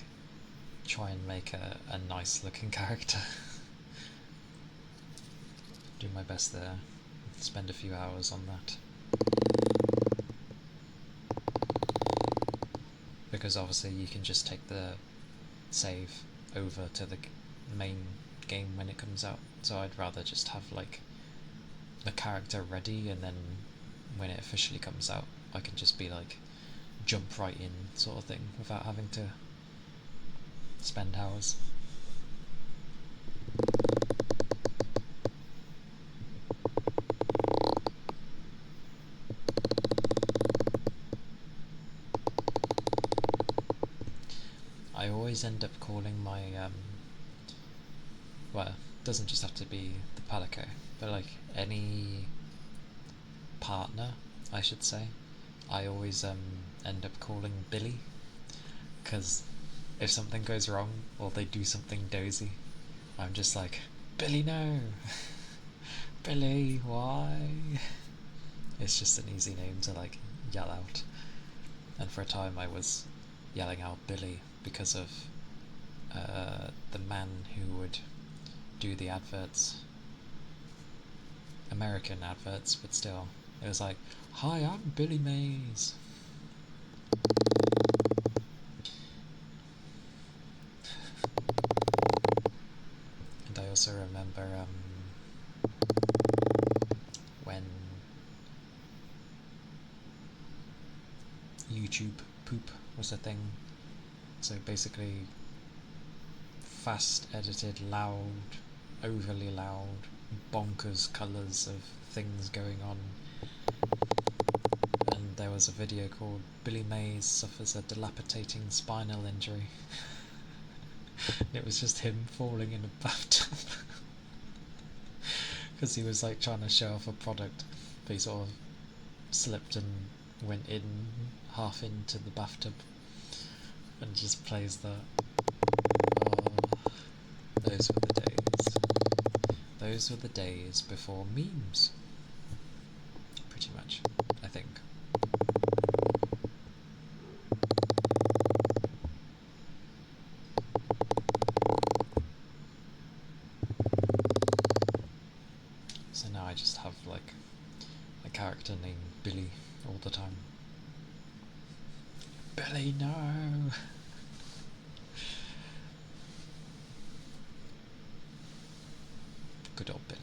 try and make a nice looking character. Do my best there. Spend a few hours on that. Because obviously you can just take the save over to the main game when it comes out. So I'd rather just have like the character ready, and then when it officially comes out I can just be like jump right in sort of thing without having to spend hours. I always end up calling my well, it doesn't just have to be the Palico, but like any partner, I should say, I always end up calling Billy, because if something goes wrong or they do something dozy, I'm just like, Billy, no! Billy, why? It's just an easy name to like yell out. And for a time I was yelling out Billy because of the man who would do the adverts. American adverts, but still. It was like, hi, I'm Billy Mays. And I also remember when YouTube poop was a thing. So basically, fast edited, loud, overly loud, bonkers colours of things going on. And there was a video called Billy Mays Suffers a Dilapidating Spinal Injury. And it was just him falling in a bathtub. Because he was like trying to show off a product, but he sort of slipped and went in half into the bathtub and just plays that. Oh, those were the days. Those were the days before memes. Pretty much, I think. So now I just have like a character named Billy all the time. Billy, no! Good old Billy.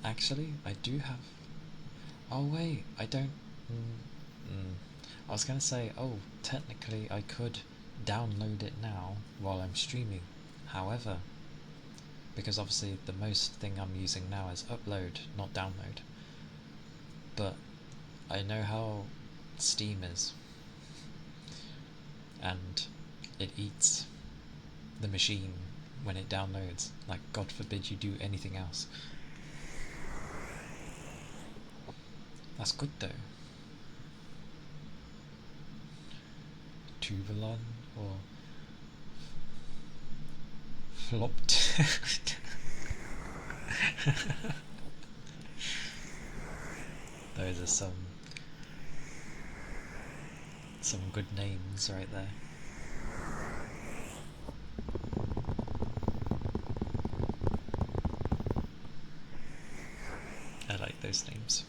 Actually, I do have... Oh wait, I don't... I was gonna say, oh, technically I could download it now while I'm streaming. However, because obviously the most thing I'm using now is upload, not download. But I know how Steam is. And it eats the machine when it downloads. Like, God forbid you do anything else. That's good though. Tuvalon or flopped. Those are some good names right there. I like those names.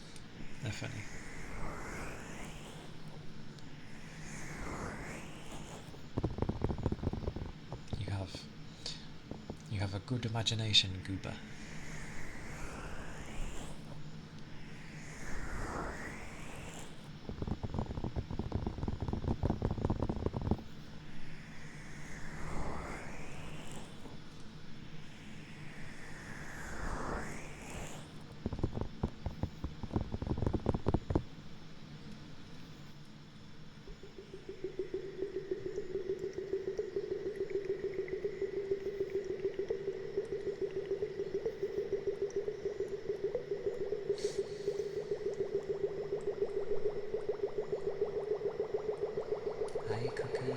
They're funny. You have a good imagination, Goober. Hi, Cookie.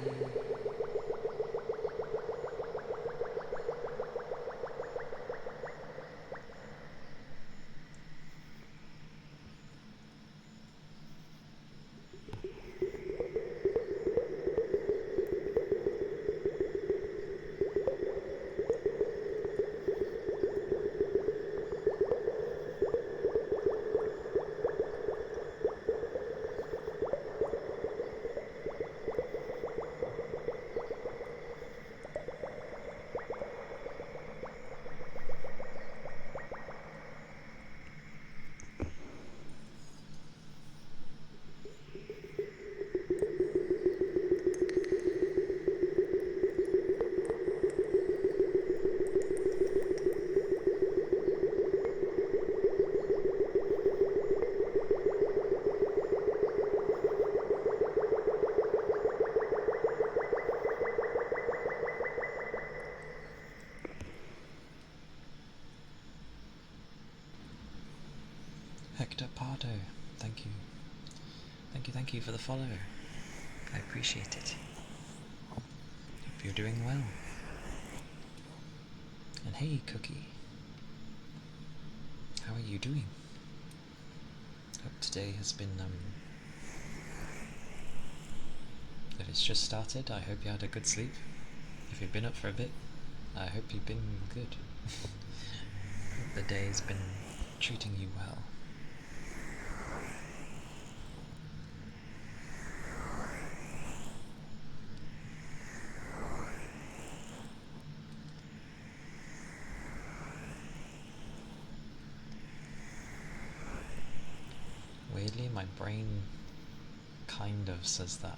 Hector Pardo, thank you. Thank you for the follow. I appreciate it. Hope you're doing well. And hey, Cookie. How are you doing? Hope today has been, if it's just started, I hope you had a good sleep. If you've been up for a bit, I hope you've been good. Hope the day's been treating you well. Weirdly, my brain kind of says that.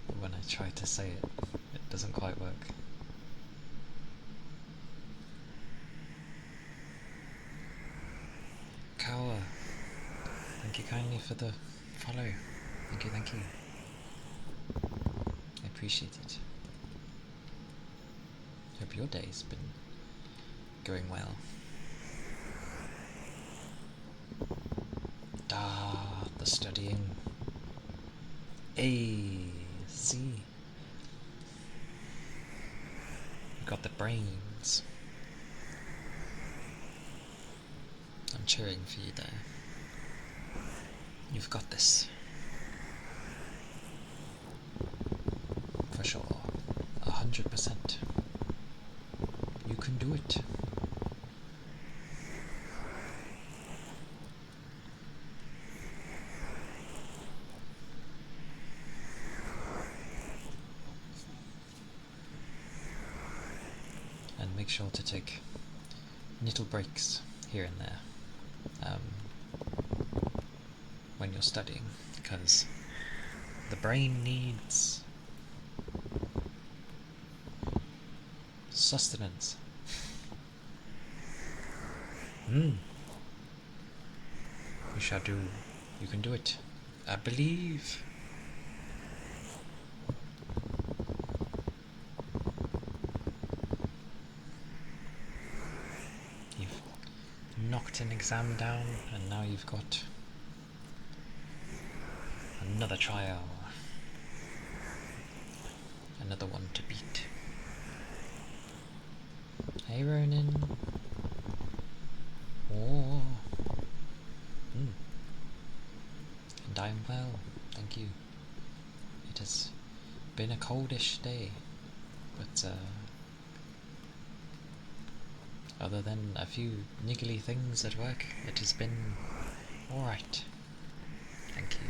But when I try to say it, it doesn't quite work. Kawa, thank you kindly for the follow. Thank you. I appreciate it. Hope your day's been going well. The studying. See? You got the brains. I'm cheering for you there. You've got this. For sure. 100%. You can do it. And make sure to take little breaks here and there when you're studying, because the brain needs sustenance. You shall do. You can do it. I believe. You've knocked an exam down, and now you've got another trial. Another one to beat. Hey Ronan. Oh. And I'm well, thank you. It has been a coldish day, but other than a few niggly things at work, it has been alright. Thank you.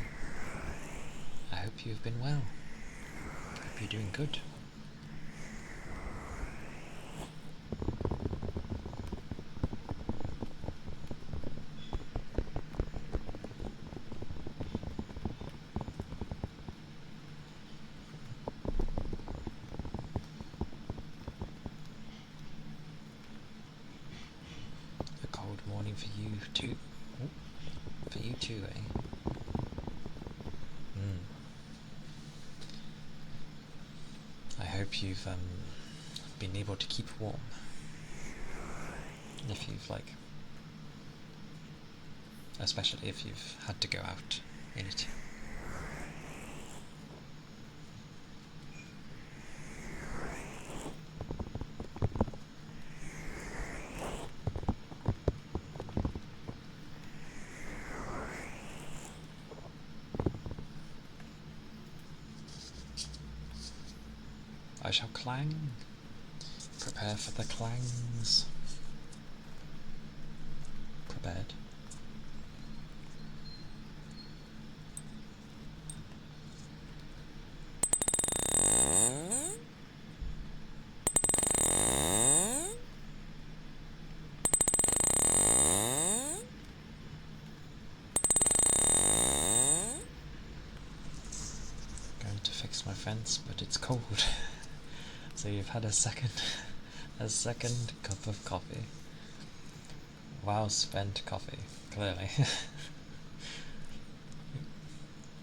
I hope you've been well. Hope you're doing good. A cold morning for you too. Oh, for you too, eh? I hope you've been able to keep warm. If you've especially if you've had to go out in it. I shall clang. Prepare for the clangs. Prepared. Going to fix my fence, but it's cold. So you've had a second cup of coffee. Well spent coffee, clearly.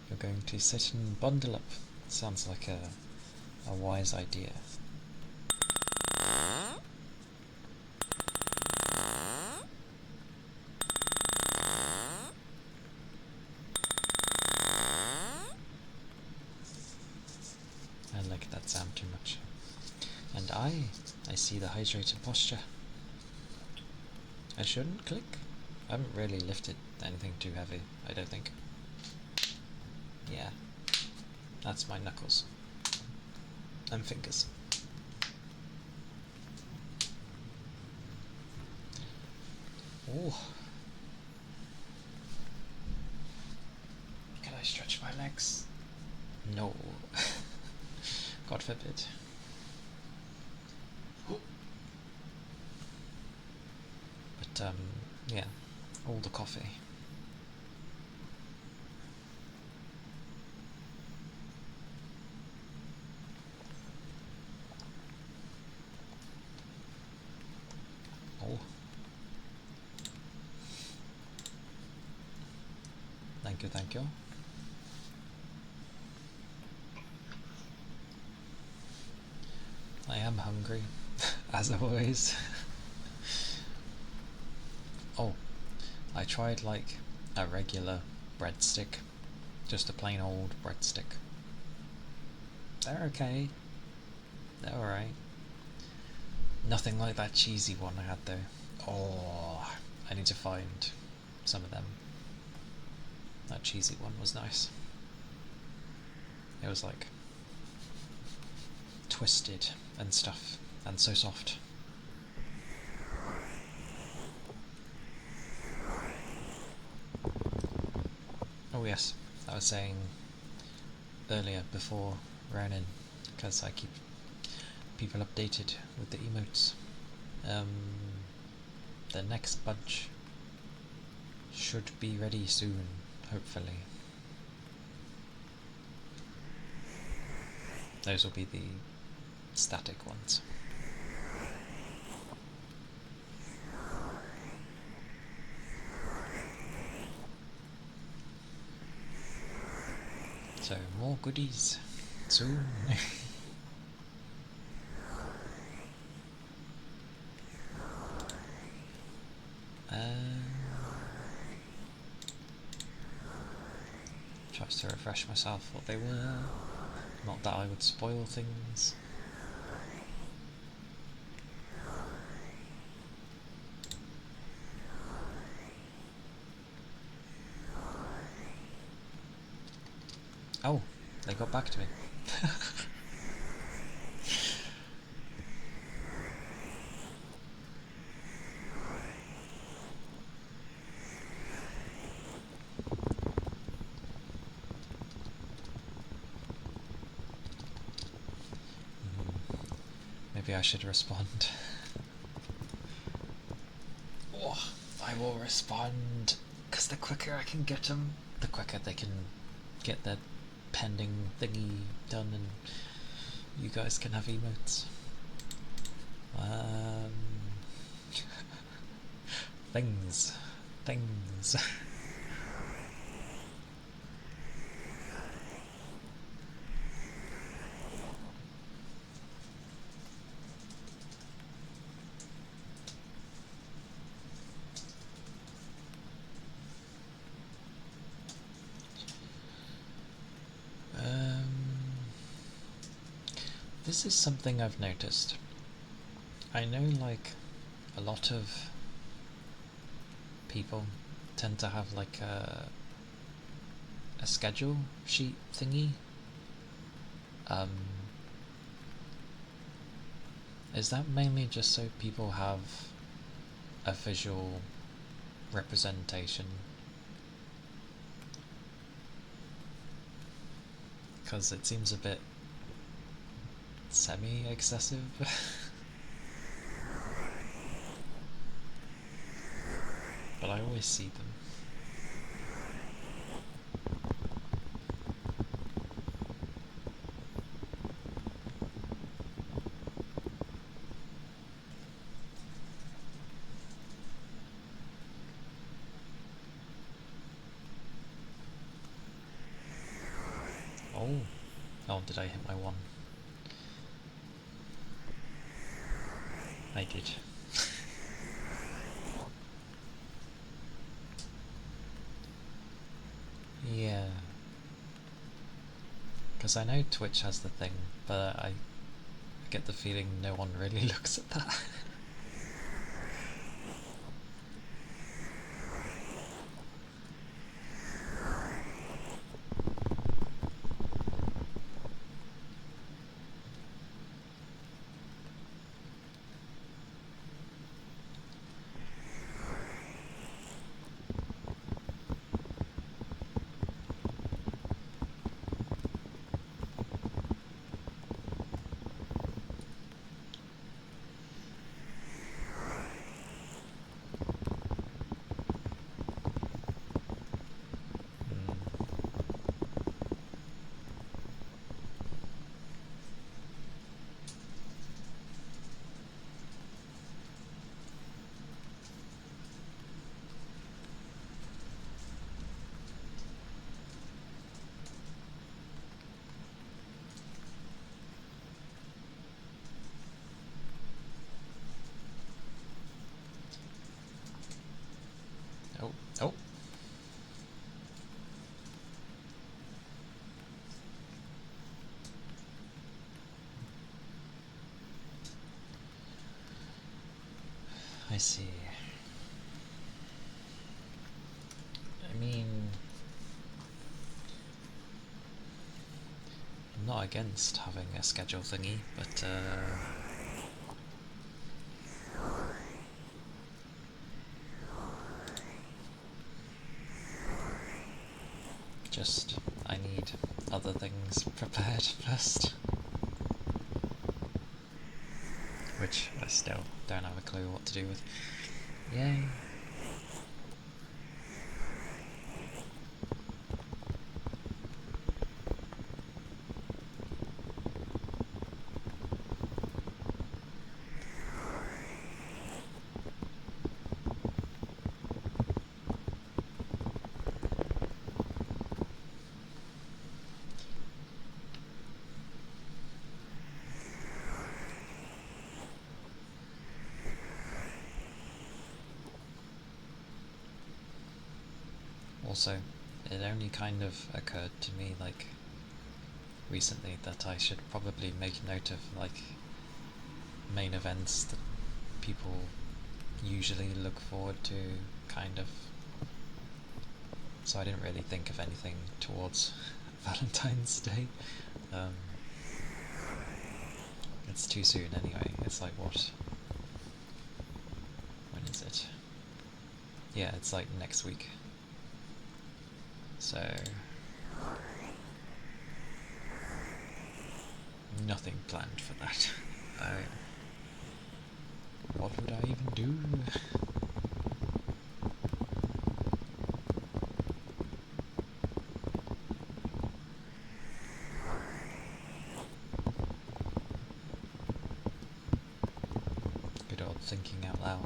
You're going to sit and bundle up. Sounds like a wise idea. I like that sound too much. And I see the hydrated posture. I shouldn't click. I haven't really lifted anything too heavy, I don't think. Yeah, that's my knuckles. And fingers. Oh. Can I stretch my legs? No. God forbid. But, yeah, all the coffee. Oh. Thank you, thank you. I am hungry, as always. Oh, I tried like a regular breadstick, just a plain old breadstick. They're okay. They're alright. Nothing like that cheesy one I had though. Oh, I need to find some of them. That cheesy one was nice. It was like twisted and stuff, and so soft. Oh yes, I was saying earlier before Ronin, because I keep people updated with the emotes. The next bunch should be ready soon, hopefully. Those will be the static ones. So, more goodies soon. Tries to refresh myself what they were. Not that I would spoil things. Oh, they got back to me. Maybe I should respond. Oh, I will respond, because the quicker I can get them, the quicker they can get their pending thingy done and you guys can have emotes. Things. This is something I've noticed. I know, like, a lot of people tend to have like a schedule sheet thingy. Is that mainly just so people have a visual representation? Because it seems a bit semi-excessive. But I always see them. Oh, did I hit my one? I did. Yeah. Because I know Twitch has the thing, but I get the feeling no one really looks at that. Oh. I see. I mean, I'm not against having a schedule thingy, but just I need other things prepared first. Which I still don't have a clue what to do with. Yay. Also, it only kind of occurred to me, like, recently that I should probably make note of, like, main events that people usually look forward to, kind of. So I didn't really think of anything towards Valentine's Day. It's too soon anyway. It's like, what? When is it? Yeah, it's like next week. So nothing planned for that. What would I even do? Good old thinking out loud.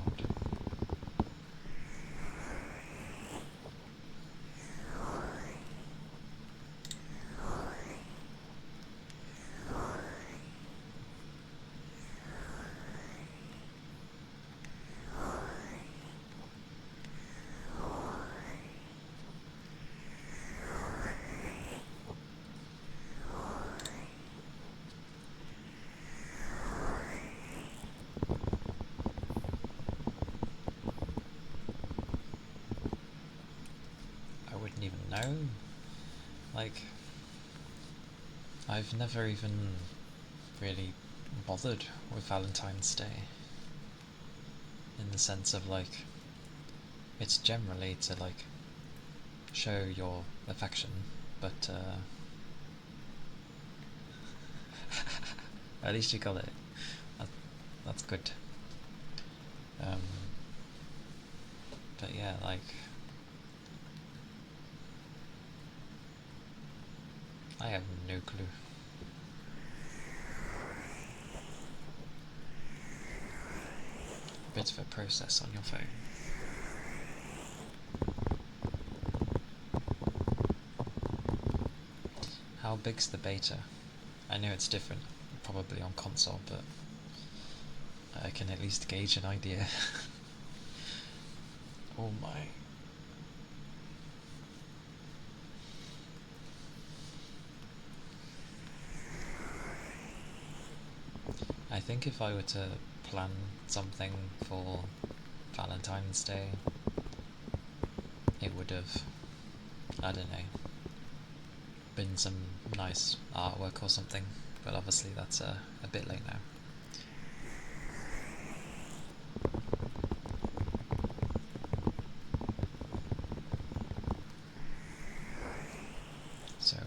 I wouldn't even know. Like, I've never even really bothered with Valentine's Day. In the sense of, like, it's generally to, like, show your affection, but at least you got it. That's good. But yeah, like, I have no clue. Bit of a process on your phone. How big's the beta? I know it's different, probably on console, but I can at least gauge an idea. Oh my. I think if I were to plan something for Valentine's Day, it would have, I don't know, been some nice artwork or something, but obviously that's a bit late now. So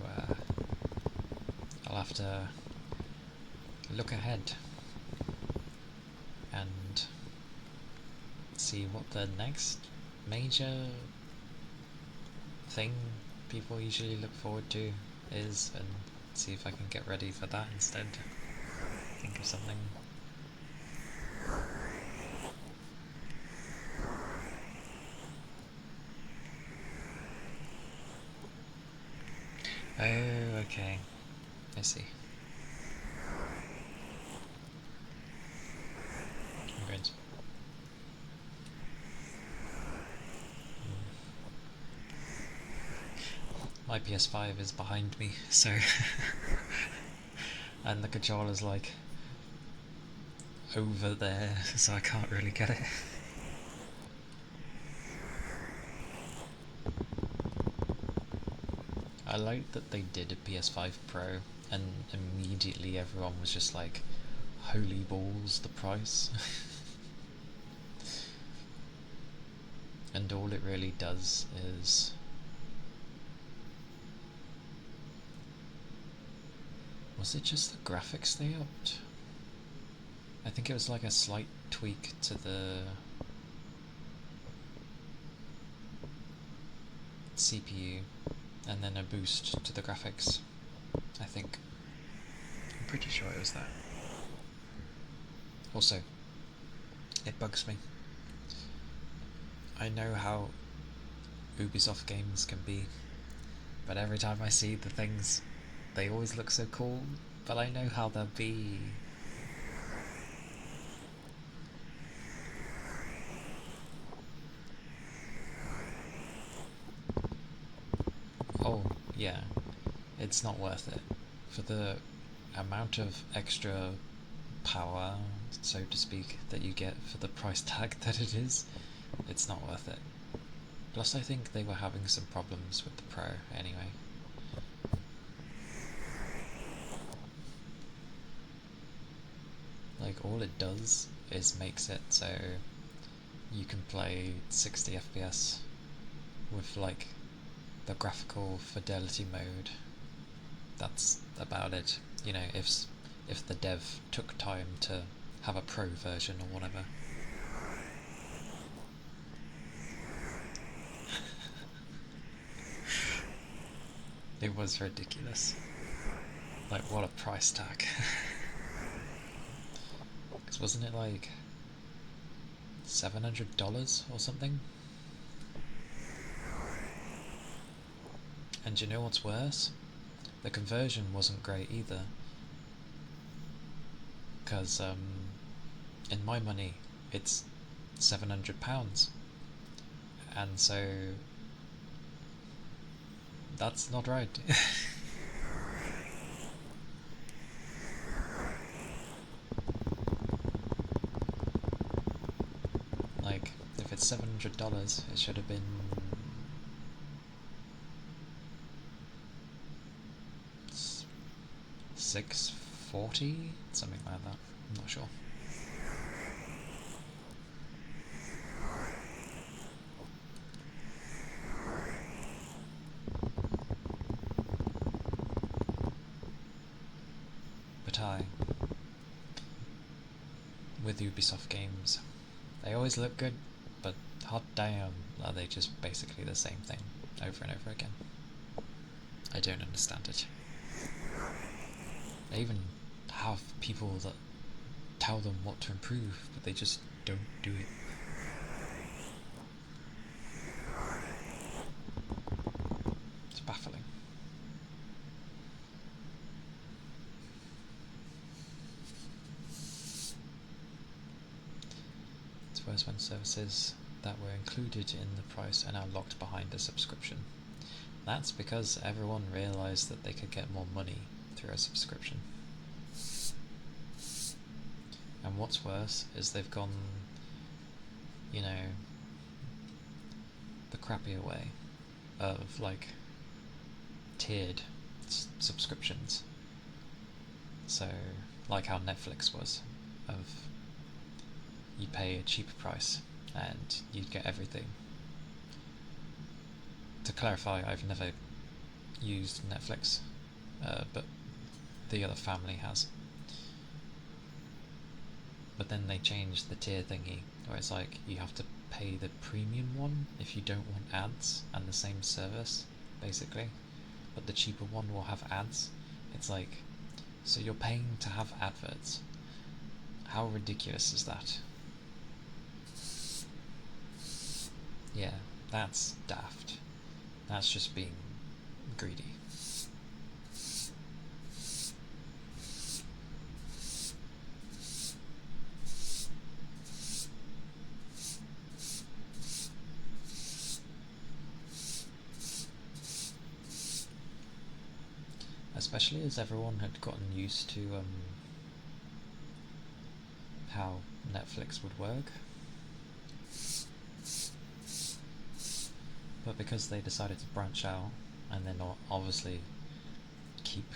I'll have to look ahead and see what the next major thing people usually look forward to is, and see if I can get ready for that instead. Think of something. Oh, okay. I see. I'm going to... My PS5 is behind me, so... and the controller's like over there, so I can't really get it. I like that they did a PS5 Pro and immediately everyone was just like, holy balls, the price. And all it really does is... Was it just the graphics they upped? I think it was like a slight tweak to the CPU and then a boost to the graphics, I think. I'm pretty sure it was that. Also, it bugs me. I know how Ubisoft games can be, but every time I see the things, they always look so cool, but I know how they'll be. yeah, it's not worth it. For the amount of extra power, so to speak, that you get for the price tag that it is, it's not worth it. Plus I think they were having some problems with the Pro anyway. Like, all it does is makes it so you can play 60 FPS with like the graphical fidelity mode. That's about it. You know, if the dev took time to have a pro version or whatever. It was ridiculous. Like, what a price tag. Because wasn't it like $700 or something? And do you know what's worse? The conversion wasn't great either. Because in my money, it's £700. And so that's not right. Like, if it's $700, it should have been $640, something like that. I'm not sure. But with Ubisoft games, they always look good, but hot damn, are they just basically the same thing over and over again? I don't understand it. They even have people that tell them what to improve, but they just don't do it. It's baffling. It's worse when services that were included in the price are now locked behind a subscription. That's because everyone realised that they could get more money through a subscription. And what's worse is they've gone, you know, the crappier way of like tiered subscriptions. So, like how Netflix was, of you pay a cheaper price and you'd get everything. To clarify, I've never used Netflix, but the other family has. But then they changed the tier thingy, where it's like you have to pay the premium one if you don't want ads and the same service, basically. But the cheaper one will have ads. It's like, so you're paying to have adverts. How ridiculous is that? Yeah, that's daft. That's just being greedy. Especially as everyone had gotten used to how Netflix would work. But because they decided to branch out and then obviously keep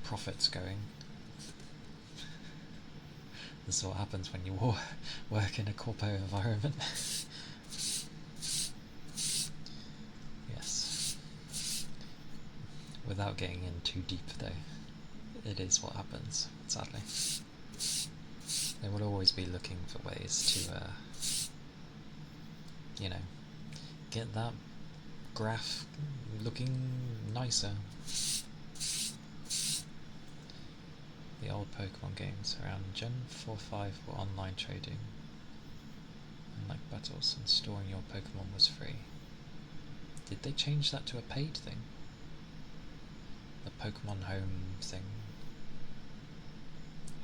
profits going, this is what happens when you work in a corpo environment. Yes. Without getting in too deep though, it is what happens, sadly. They will always be looking for ways to, get that graph looking nicer. The old Pokemon games around Gen 4-5 were online trading, and like battles and storing your Pokemon was free. Did they change that to a paid thing? The Pokemon Home thing?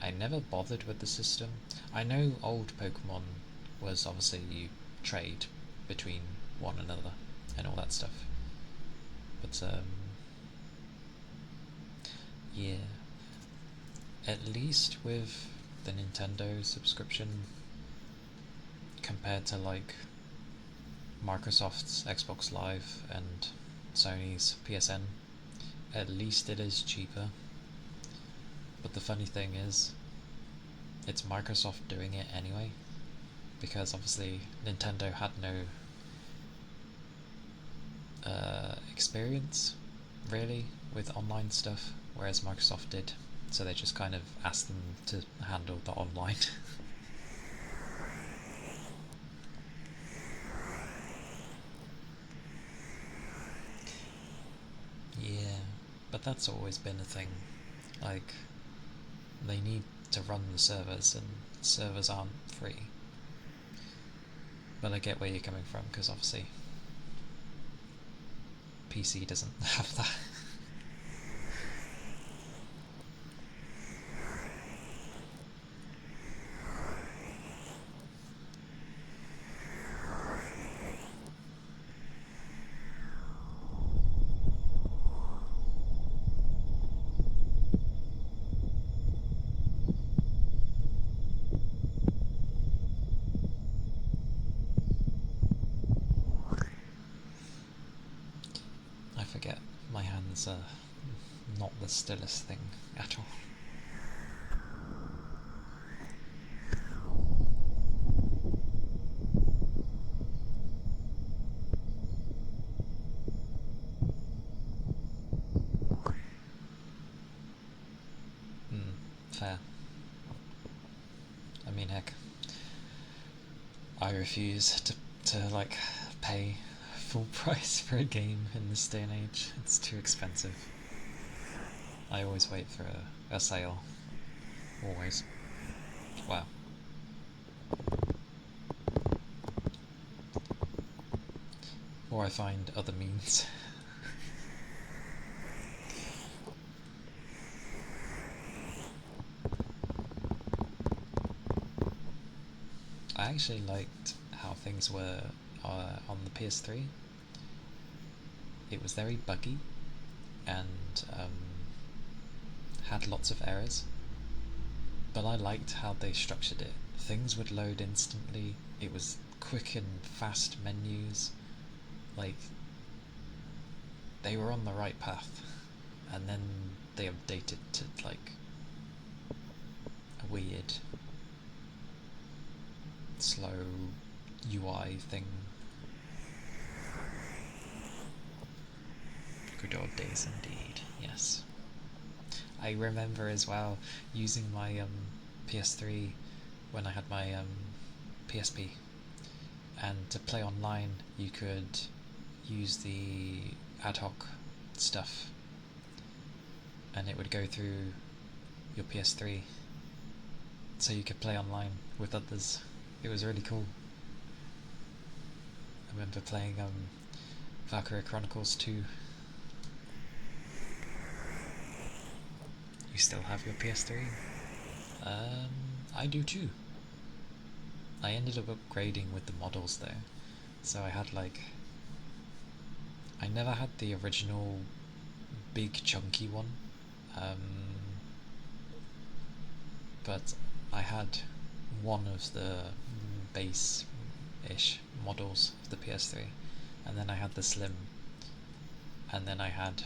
I never bothered with the system. I know old Pokemon was obviously you trade between one another and all that stuff. But Yeah. At least with the Nintendo subscription compared to like Microsoft's Xbox Live and Sony's PSN, at least it is cheaper. But the funny thing is, it's Microsoft doing it anyway, because obviously Nintendo had no experience really with online stuff, whereas Microsoft did. So they just kind of asked them to handle the online. Yeah, but that's always been a thing. Like, they need to run the servers, and servers aren't free. But I get where you're coming from, because obviously PC doesn't have that. I forget, my hands are not the stillest thing at all. Fair. I mean, heck, I refuse to like pay full price for a game in this day and age. It's too expensive. I always wait for a sale. Always. Wow. Or I find other means. I actually liked how things were on the PS3. It was very buggy and had lots of errors, but I liked how they structured it. Things would load instantly, it was quick and fast menus, like, they were on the right path, and then they updated to, like, a weird, slow UI thing. Good old days indeed, yes. I remember as well using my PS3 when I had my PSP, and to play online you could use the ad hoc stuff, and it would go through your PS3 so you could play online with others. It was really cool. I remember playing Valkyria Chronicles 2. You still have your PS3? I do too. I ended up upgrading with the models though. So I had like... I never had the original big chunky one. But I had one of the base-ish models of the PS3. And then I had the slim. And then I had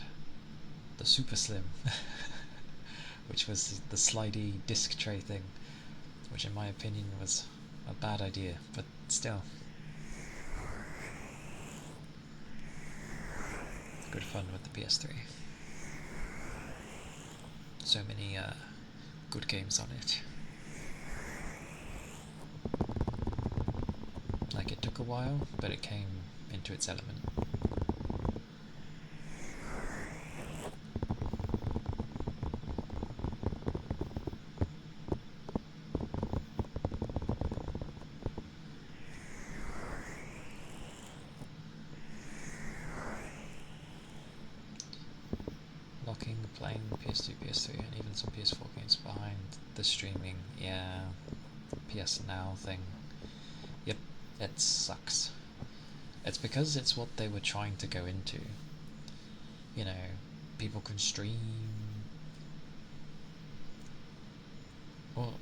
the super slim. Which was the slidey disc tray thing, which in my opinion was a bad idea, but still. Good fun with the PS3. So many good games on it. Like, it took a while, but it came into its element. Locking, playing PS2, PS3, and even some PS4 games behind the streaming, yeah, PS Now thing. Yep, it sucks. It's because it's what they were trying to go into. You know, people can stream Well,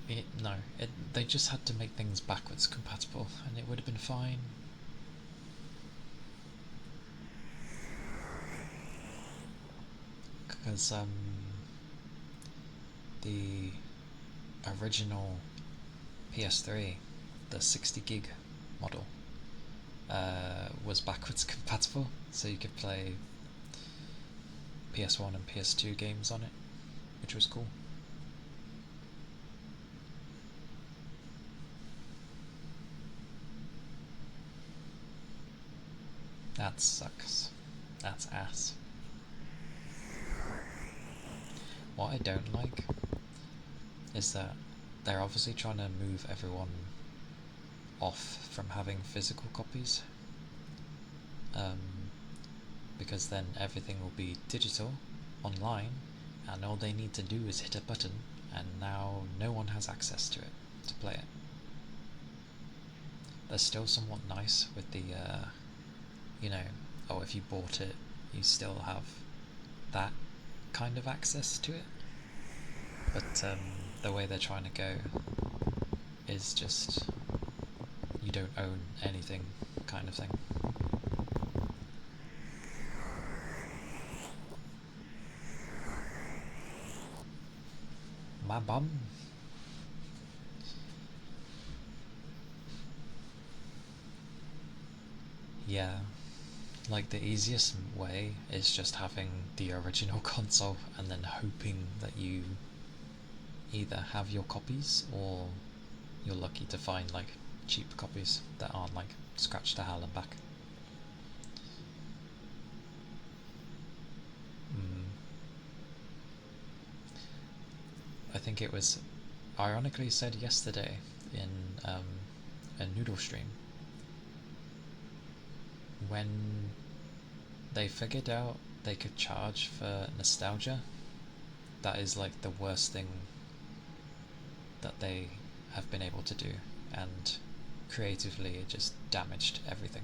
no, they just had to make things backwards compatible, and it would have been fine. Because the original PS3, the 60 gig model, was backwards compatible, so you could play PS1 and PS2 games on it, which was cool. That sucks. That's ass. What I don't like is that they're obviously trying to move everyone off from having physical copies, um, because then everything will be digital, online, and all they need to do is hit a button, and now no one has access to it to play it. They're still somewhat nice with the, you know, oh, if you bought it, you still have that kind of access to it. But the way they're trying to go is just you don't own anything kind of thing. My bum. Yeah, like the easiest way is just having the original console and then hoping that you either have your copies or you're lucky to find like cheap copies that aren't like scratch to hell and back. Mm. I think it was ironically said yesterday in a noodle stream when they figured out they could charge for nostalgia. That is like the worst thing that they have been able to do, and creatively it just damaged everything.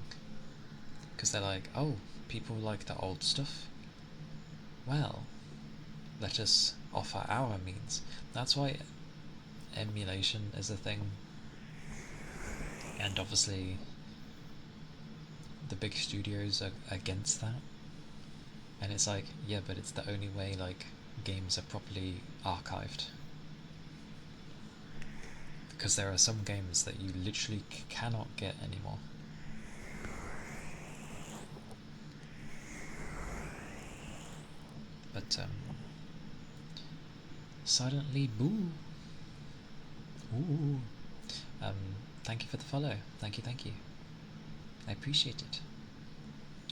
Because they're like, oh, people like the old stuff? Well, let us offer our means. That's why emulation is a thing, and obviously the big studios are against that. And it's like, yeah, but it's the only way like games are properly archived. Because there are some games that you literally cannot get anymore. But silently boo. Ooh. Thank you for the follow. Thank you, thank you. I appreciate it.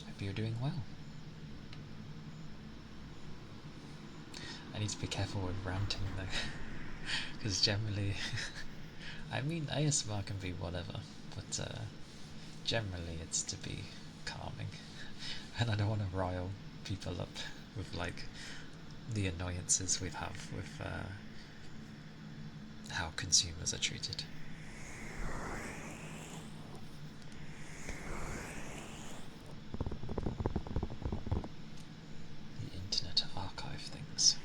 Hope you're doing well. I need to be careful with ranting though, because generally, I mean, ASMR can be whatever, but generally it's to be calming, and I don't want to rile people up with like the annoyances we have with how consumers are treated. The internet archive things.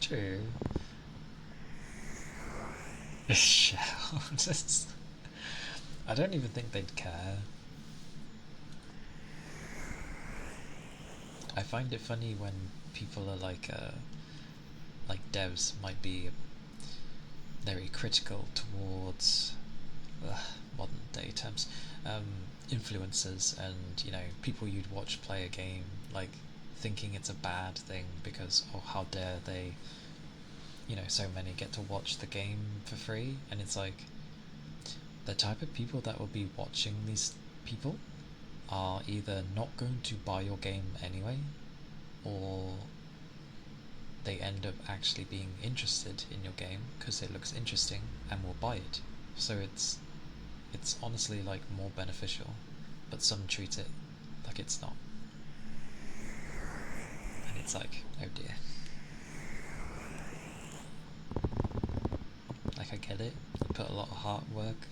True. Shells. I don't even think they'd care. I find it funny when people are like devs might be very critical towards modern day terms, um, influencers and people you'd watch play a game, like thinking it's a bad thing because oh how dare they, so many get to watch the game for free, and it's like the type of people that will be watching these people are either not going to buy your game anyway, or they end up actually being interested in your game because it looks interesting and will buy it. So it's honestly like more beneficial, but some treat it like it's not, and it's like, oh dear. Like I get it, you put a lot of hard work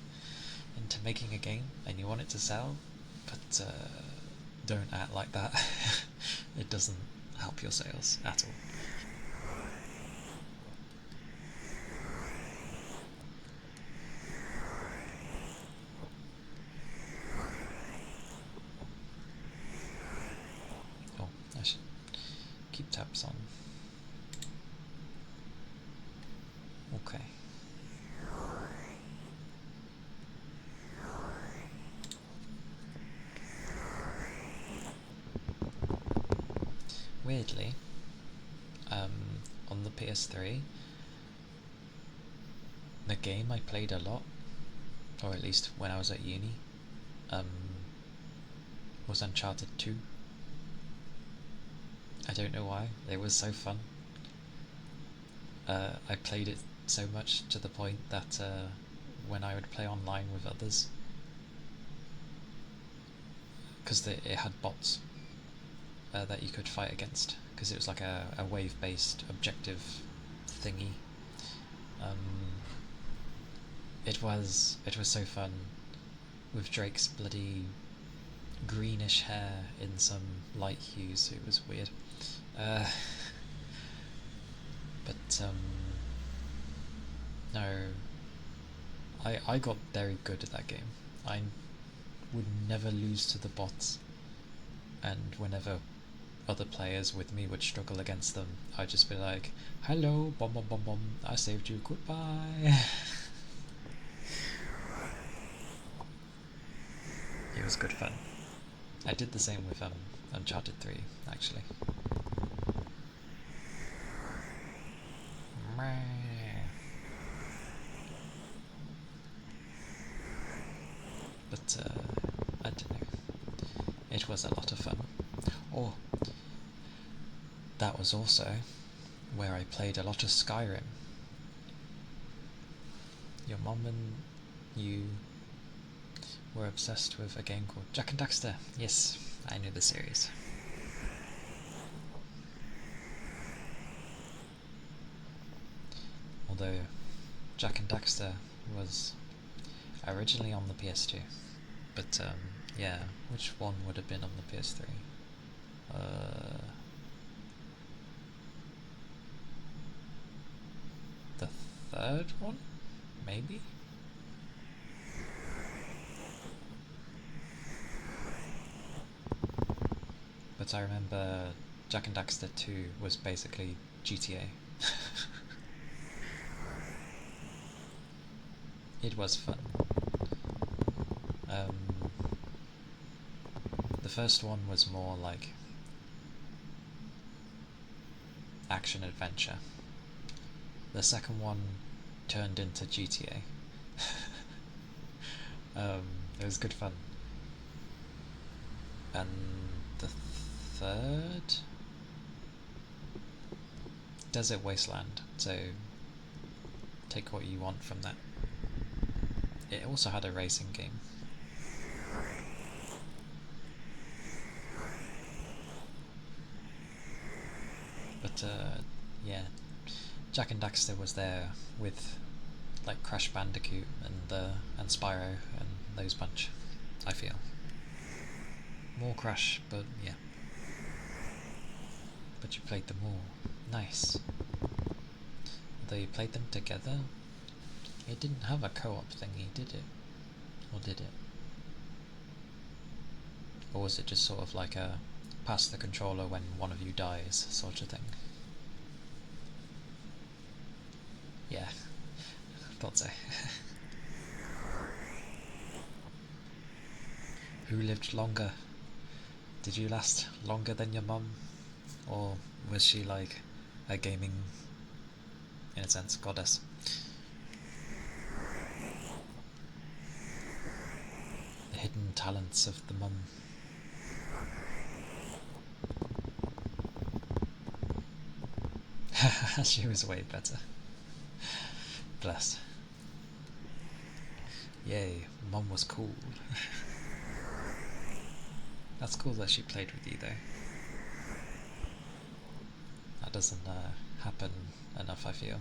into making a game and you want it to sell, but Don't act like that. It doesn't help your sales at all. Oh, I should keep tabs on. Okay. Weirdly, on the PS3, the game I played a lot, or at least when I was at uni, um, was Uncharted 2. I don't know why, it was so fun. I played it so much to the point that when I would play online with others, because it had bots that you could fight against, because it was like a wave-based objective thingy. Um, it was so fun with Drake's bloody greenish hair in some light hues. It was weird. Uh, but no, I got very good at that game. I would never lose to the bots, and whenever other players with me would struggle against them, I'd just be like, "Hello, bom bom bom bom, I saved you, goodbye." It was good fun. I did the same with Uncharted 3, actually. But I don't know. It was a lot of fun. Oh, that was also where I played a lot of Skyrim. Your mom and you were obsessed with a game called Jak and Daxter. Yes, I knew the series. Although Jak and Daxter was originally on the PS2. But yeah, which one would have been on the PS3? The third one? Maybe? But I remember Jak and Daxter 2 was basically GTA. It was fun. The first one was more like action adventure. The second one turned into GTA. It was good fun. And the third, Desert Wasteland, so take what you want from that. It also had a racing game. But yeah, Jak and Daxter was there with like Crash Bandicoot and Spyro and those bunch. I feel more Crash, but yeah. But you played them all. Nice. Although you played them together, it didn't have a co-op thingy, did it? Or did it? Or was it just sort of like a pass the controller when one of you dies sort of thing? Yeah, thought so. Who lived longer? Did you last longer than your mum? Or was she like a gaming, in a sense, goddess? The hidden talents of the mum. She was way better. Bless. Yay, mum was cool. That's cool that she played with you though. That doesn't happen enough, I feel.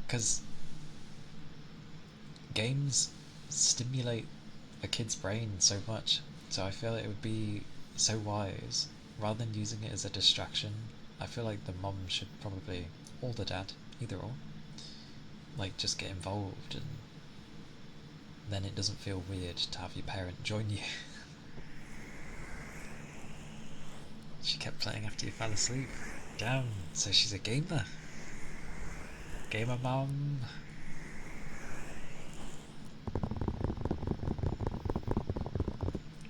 Because games stimulate a kid's brain so much, so I feel it would be so wise. Rather than using it as a distraction, I feel like the mom should probably, or the dad, either or, like just get involved, and then it doesn't feel weird to have your parent join you. She kept playing after you fell asleep. Damn, so she's a gamer. Gamer mom.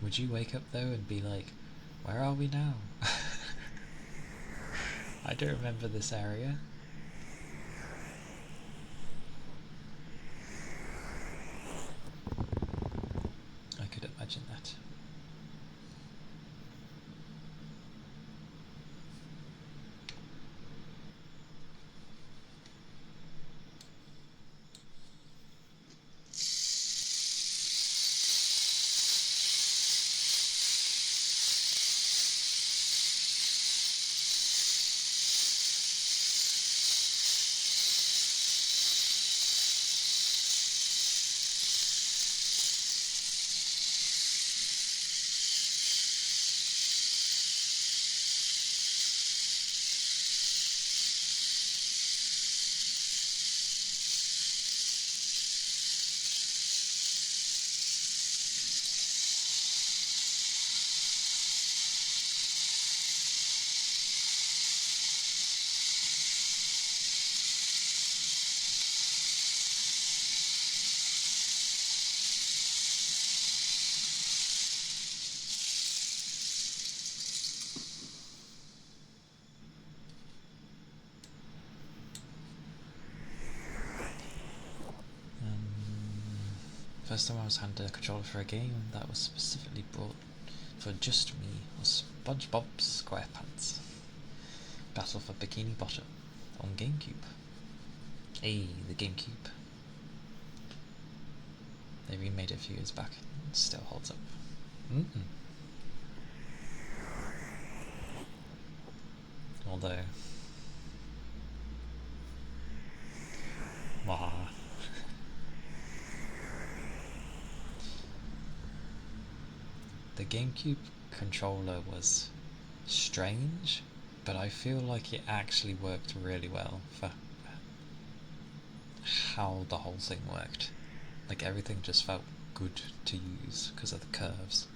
Would you wake up though and be like, where are we now? I don't remember this area. I could imagine that. First time I was handed a controller for a game that was specifically brought for just me was SpongeBob SquarePants Battle for Bikini Bottom on GameCube. Hey, the GameCube. They remade it a few years back and it still holds up. Although, wow. The GameCube controller was strange, but I feel like it actually worked really well for how the whole thing worked. Like everything just felt good to use because of the curves.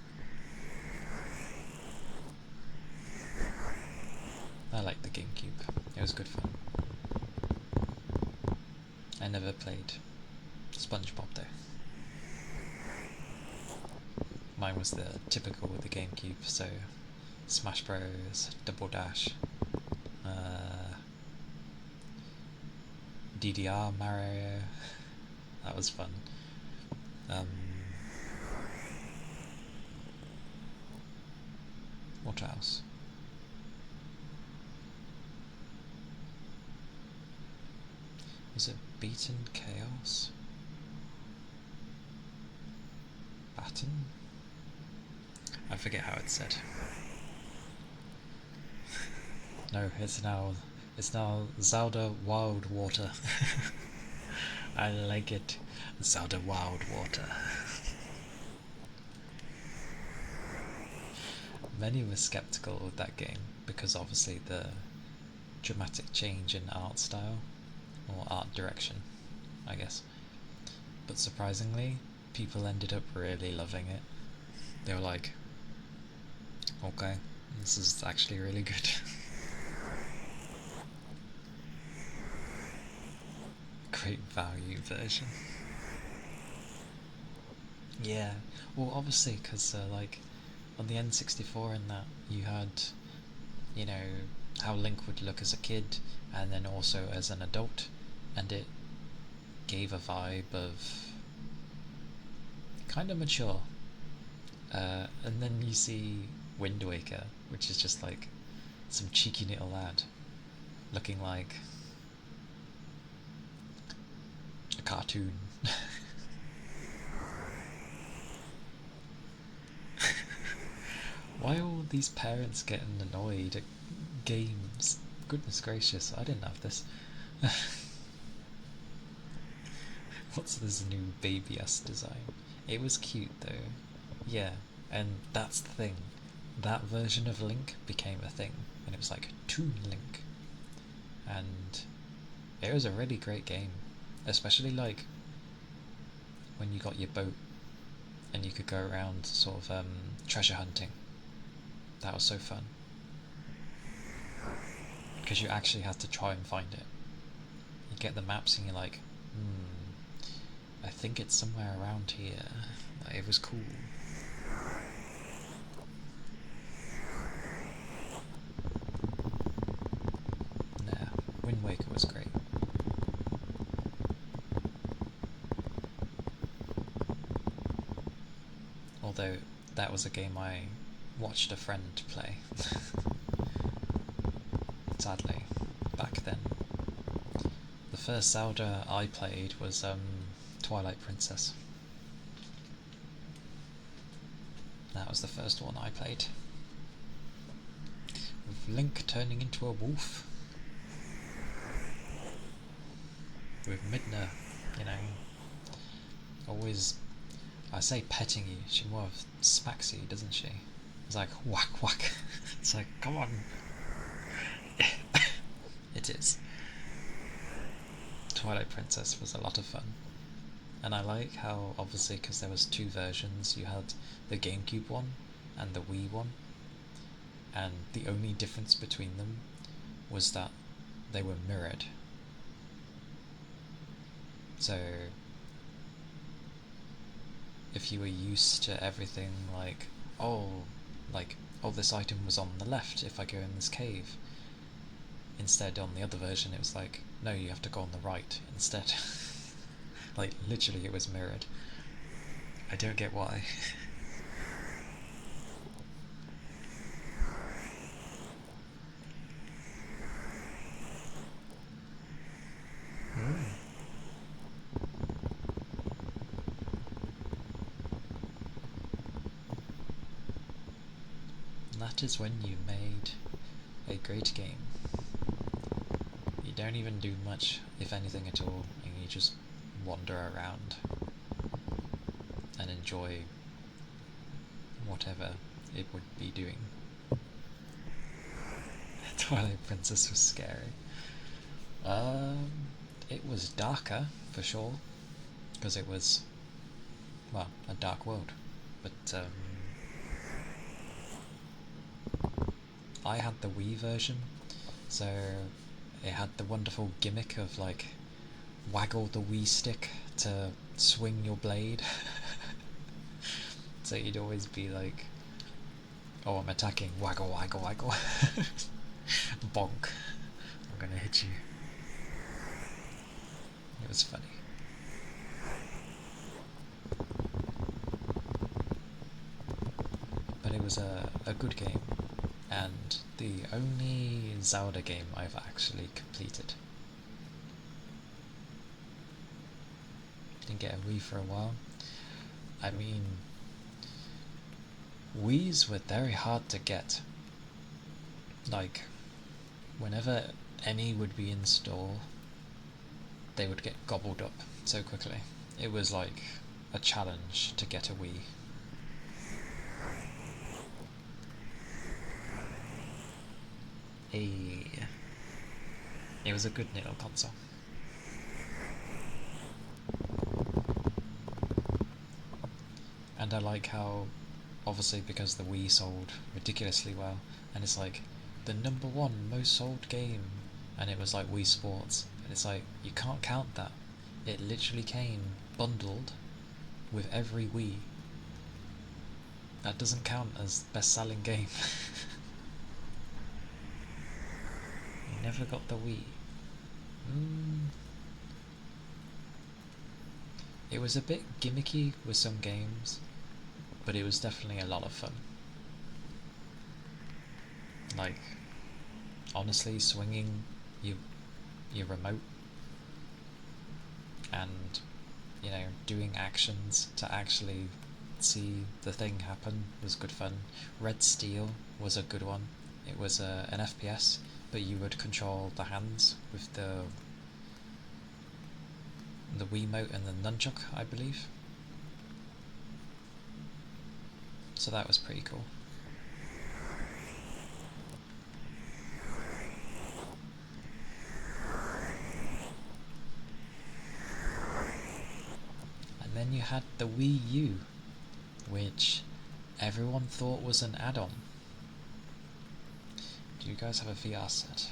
I liked the GameCube. It was good fun. I never played SpongeBob though. Mine was the typical with the GameCube, so Smash Bros, Double Dash, DDR Mario. That was fun. What else? Was it Beaten Chaos? Batten? I forget how it's said. No, it's now Zelda Wild Water. I like it. Zelda Wild Water. Many were skeptical of that game because obviously the dramatic change in art style or art direction, I guess. But surprisingly, people ended up really loving it. They were like, okay, this is actually really good. Great value version. Yeah, well, obviously, because like on the N64 and that, you had, you know, how Link would look as a kid and then also as an adult, and it gave a vibe of kind of mature. And then you see Wind Waker, which is just like some cheeky little lad looking like a cartoon. Why are all these parents getting annoyed at games? Goodness gracious, I didn't have this. What's this new baby ass design? It was cute though. Yeah, and that's the thing. that version of Link became a thing, and it was like Toon Link, and it was a really great game, especially like when you got your boat and you could go around sort of treasure hunting. That was so fun because you actually had to try and find it. You get the maps and you're like, I think it's somewhere around here. Like, it was cool. Nah, Wind Waker was great. Although that was a game I watched a friend play. Sadly, back then. The first Zelda I played was Twilight Princess. That was the first one I played. With Link turning into a wolf. With Midna, you know, always, I say petting you, she more of smacks you, doesn't she? It's like whack whack. It's like, come on. It is. Twilight Princess was a lot of fun. And I like how, obviously, because there was two versions, you had the GameCube one and the Wii one, and the only difference between them was that they were mirrored. So if you were used to everything like, oh, this item was on the left if I go in this cave, instead on the other version it was like, no, you have to go on the right instead. Like, literally it was mirrored. I don't get why. That is when you made a great game. You don't even do much, if anything at all, and you just wander around and enjoy whatever it would be doing. Twilight Princess was scary. It was darker, for sure, because it was, well, a dark world. But I had the Wii version, so it had the wonderful gimmick of like waggle the Wii stick to swing your blade. So you'd always be like, oh, I'm attacking, waggle, waggle, waggle. Bonk. I'm gonna hit you. It was funny. But it was a good game, and the only Zelda game I've actually completed. Didn't get a Wii for a while. I mean, Wiis were very hard to get. Like, whenever any would be in store, they would get gobbled up so quickly. It was like a challenge to get a Wii. It was a good little console. And I like how, obviously because the Wii sold ridiculously well, and it's like the number one most sold game, and it was like Wii Sports, and it's like, you can't count that. It literally came bundled with every Wii. That doesn't count as best selling game. You never got the Wii. It was a bit gimmicky with some games, but it was definitely a lot of fun. Like, honestly, swinging your remote and, you know, doing actions to actually see the thing happen was good fun. Red Steel was a good one. It was an FPS, but you would control the hands with the Wiimote and the nunchuck, I believe. So that was pretty cool. then you had the Wii U, which everyone thought was an add-on. Do you guys have a VR set?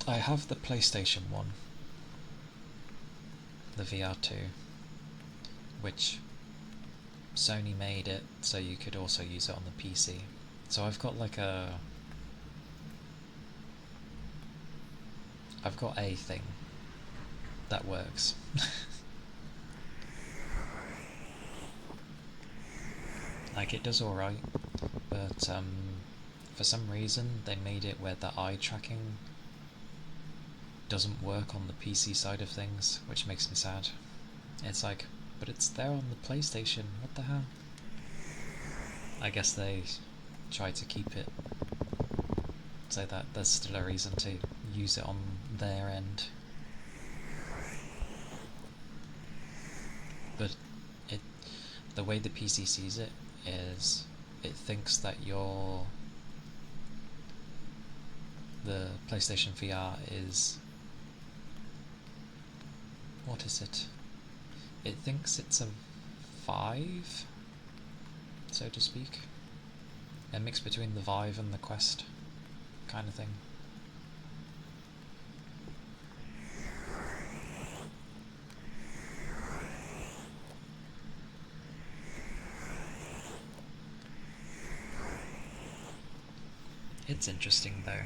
I have the PlayStation 1, the VR2, which Sony made it so you could also use it on the PC. So I've got like I've got a thing that works. Like, it does alright, but for some reason they made it where the eye tracking doesn't work on the PC side of things, which makes me sad. It's like, but it's there on the PlayStation, what the hell? I guess they try to keep it so that there's still a reason to use it on their end. But the way the PC sees it is it thinks that the PlayStation VR is, what is it? It thinks it's a Vive, so to speak. A mix between the Vive and the Quest kind of thing. It's interesting though.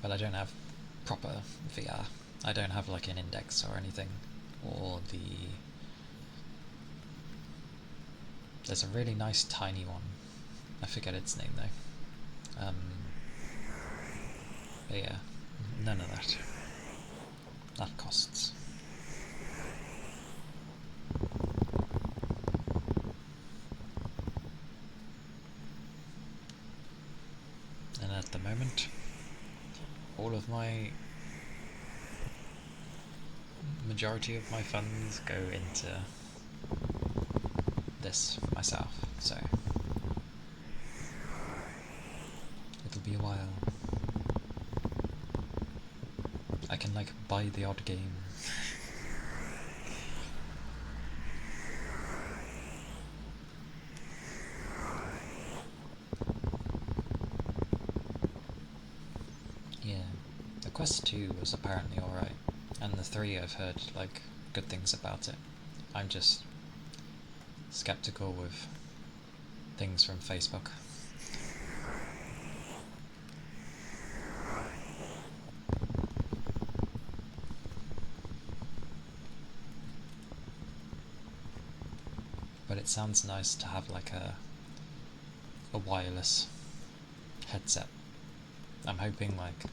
But I don't have proper VR. I don't have like an index or anything, or there's a really nice tiny one. I forget its name though. But yeah, none of that. That costs. And at the moment, all of majority of my funds go into this myself, so it'll be a while. I can like buy the odd game. Yeah, the Quest 2 was apparently alright, and the 3 I've heard like good things about it. I'm just skeptical with things from Facebook. But it sounds nice to have like a wireless headset. I'm hoping like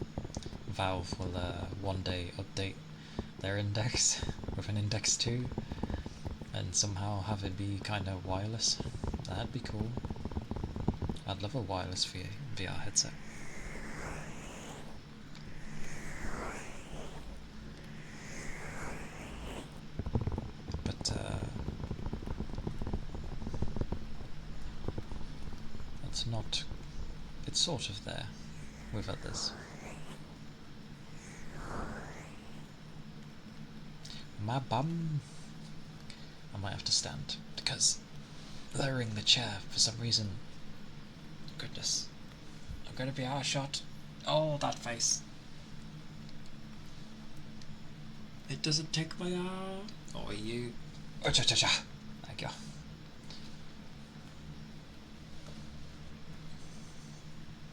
Valve will one day update their index with an index 2 and somehow have it be kind of wireless. That'd be cool. I'd love a wireless VR headset. But it's not. It's sort of there with others. My bum. I might have to stand because lowering the chair for some reason. Goodness. I'm gonna be our shot. Oh, that face. It doesn't take my arm. Oh, you. Oh, cha cha cha. Thank you.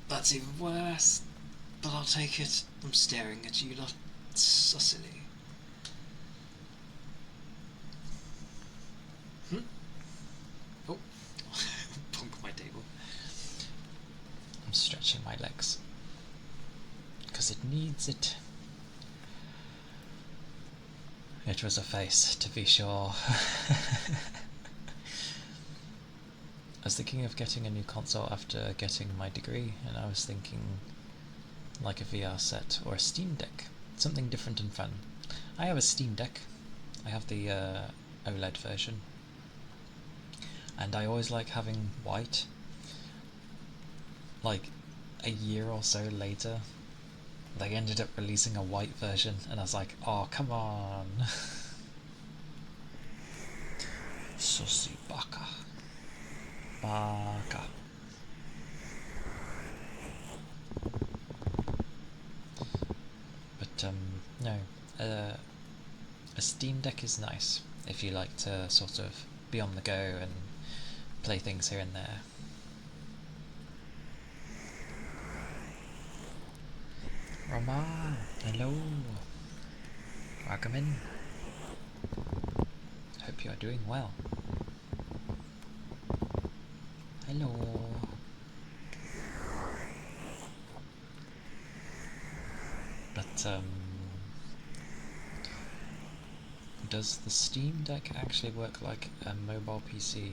That's even worse. But I'll take it. I'm staring at you lot sussily. Oh. Bonk my table. I'm stretching my legs. Because it needs it. It was a face, to be sure. I was thinking of getting a new console after getting my degree, and I was thinking like a VR set or a Steam Deck. Something different and fun. I have a Steam Deck. I have the OLED version. And I always like having white. Like a year or so later, they ended up releasing a white version, and I was like, oh, come on. Sussy baka. Baka. But, no. A Steam Deck is nice if you like to sort of be on the go and play things here and there. Roma, hello. Welcome in. Hope you are doing well. Hello. But, does the Steam Deck actually work like a mobile PC?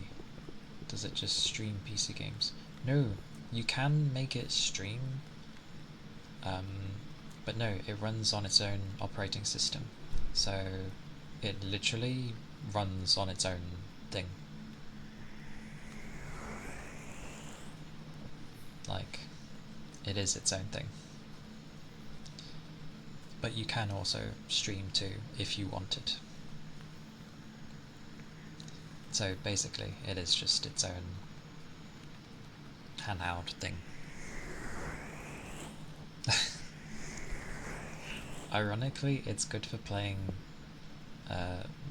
Does it just stream PC games? No, you can make it stream, but no, it runs on its own operating system. So it literally runs on its own thing. Like, it is its own thing. But you can also stream too if you wanted. So basically, it is just its own handheld thing. Ironically, it's good for playing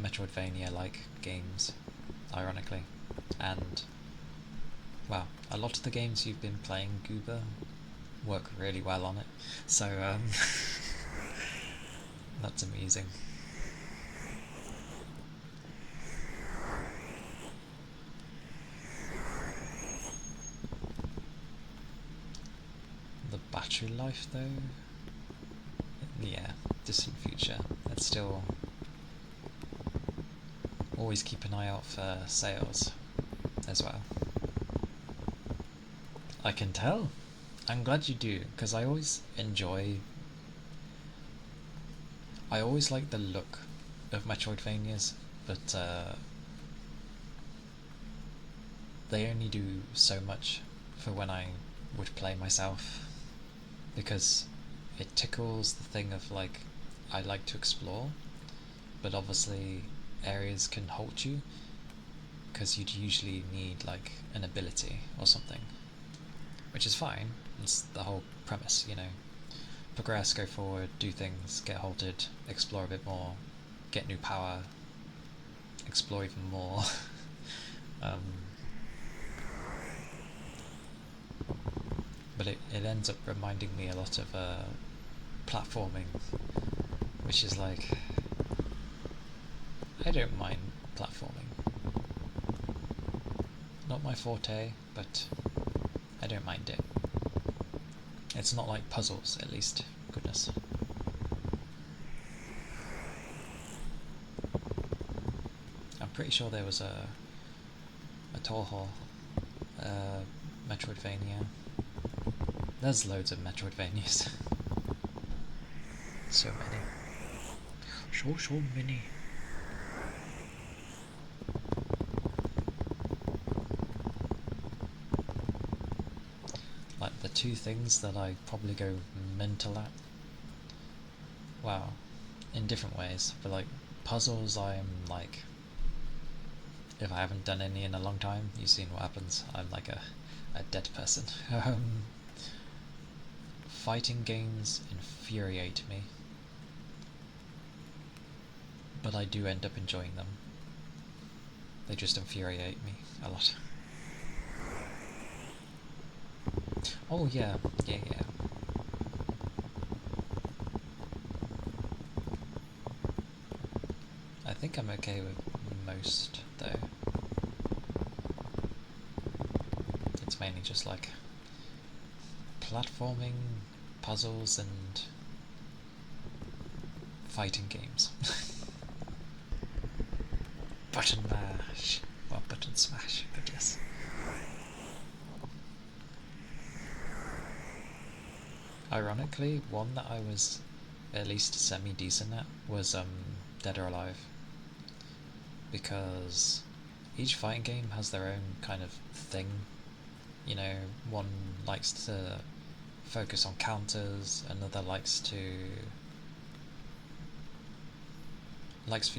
Metroidvania-like games, ironically. And, well, a lot of the games you've been playing, Goober, work really well on it. So, that's amusing. The battery life, though? Yeah, distant future. It's still... Always keep an eye out for sales as well. I can tell. I'm glad you do, because I always like the look of Metroidvanias, but they only do so much for when I would play myself, because it tickles the thing of like, I like to explore, but obviously areas can halt you, because you'd usually need like an ability or something, which is fine. It's the whole premise, you know. Progress, go forward, do things, get halted, explore a bit more, get new power, explore even more. But it ends up reminding me a lot of platforming, which is like, I don't mind platforming. Not my forte, but I don't mind it. It's not like puzzles, at least. Goodness. I'm pretty sure there was a Toho Metroidvania. There's loads of Metroidvanias. So many. So many. Like the two things that I probably go mental at. Wow. In different ways. But like puzzles, I'm like, if I haven't done any in a long time, you've seen what happens. I'm like a dead person. Fighting games infuriate me, but I do end up enjoying them. They just infuriate me a lot. Oh yeah. I think I'm okay with most, though. It's mainly just like platforming, puzzles, and fighting games. Button mash. Well, button smash, but yes. Ironically, one that I was at least semi-decent at was Dead or Alive. Because each fighting game has their own kind of thing. You know, one likes to focus on counters, another likes for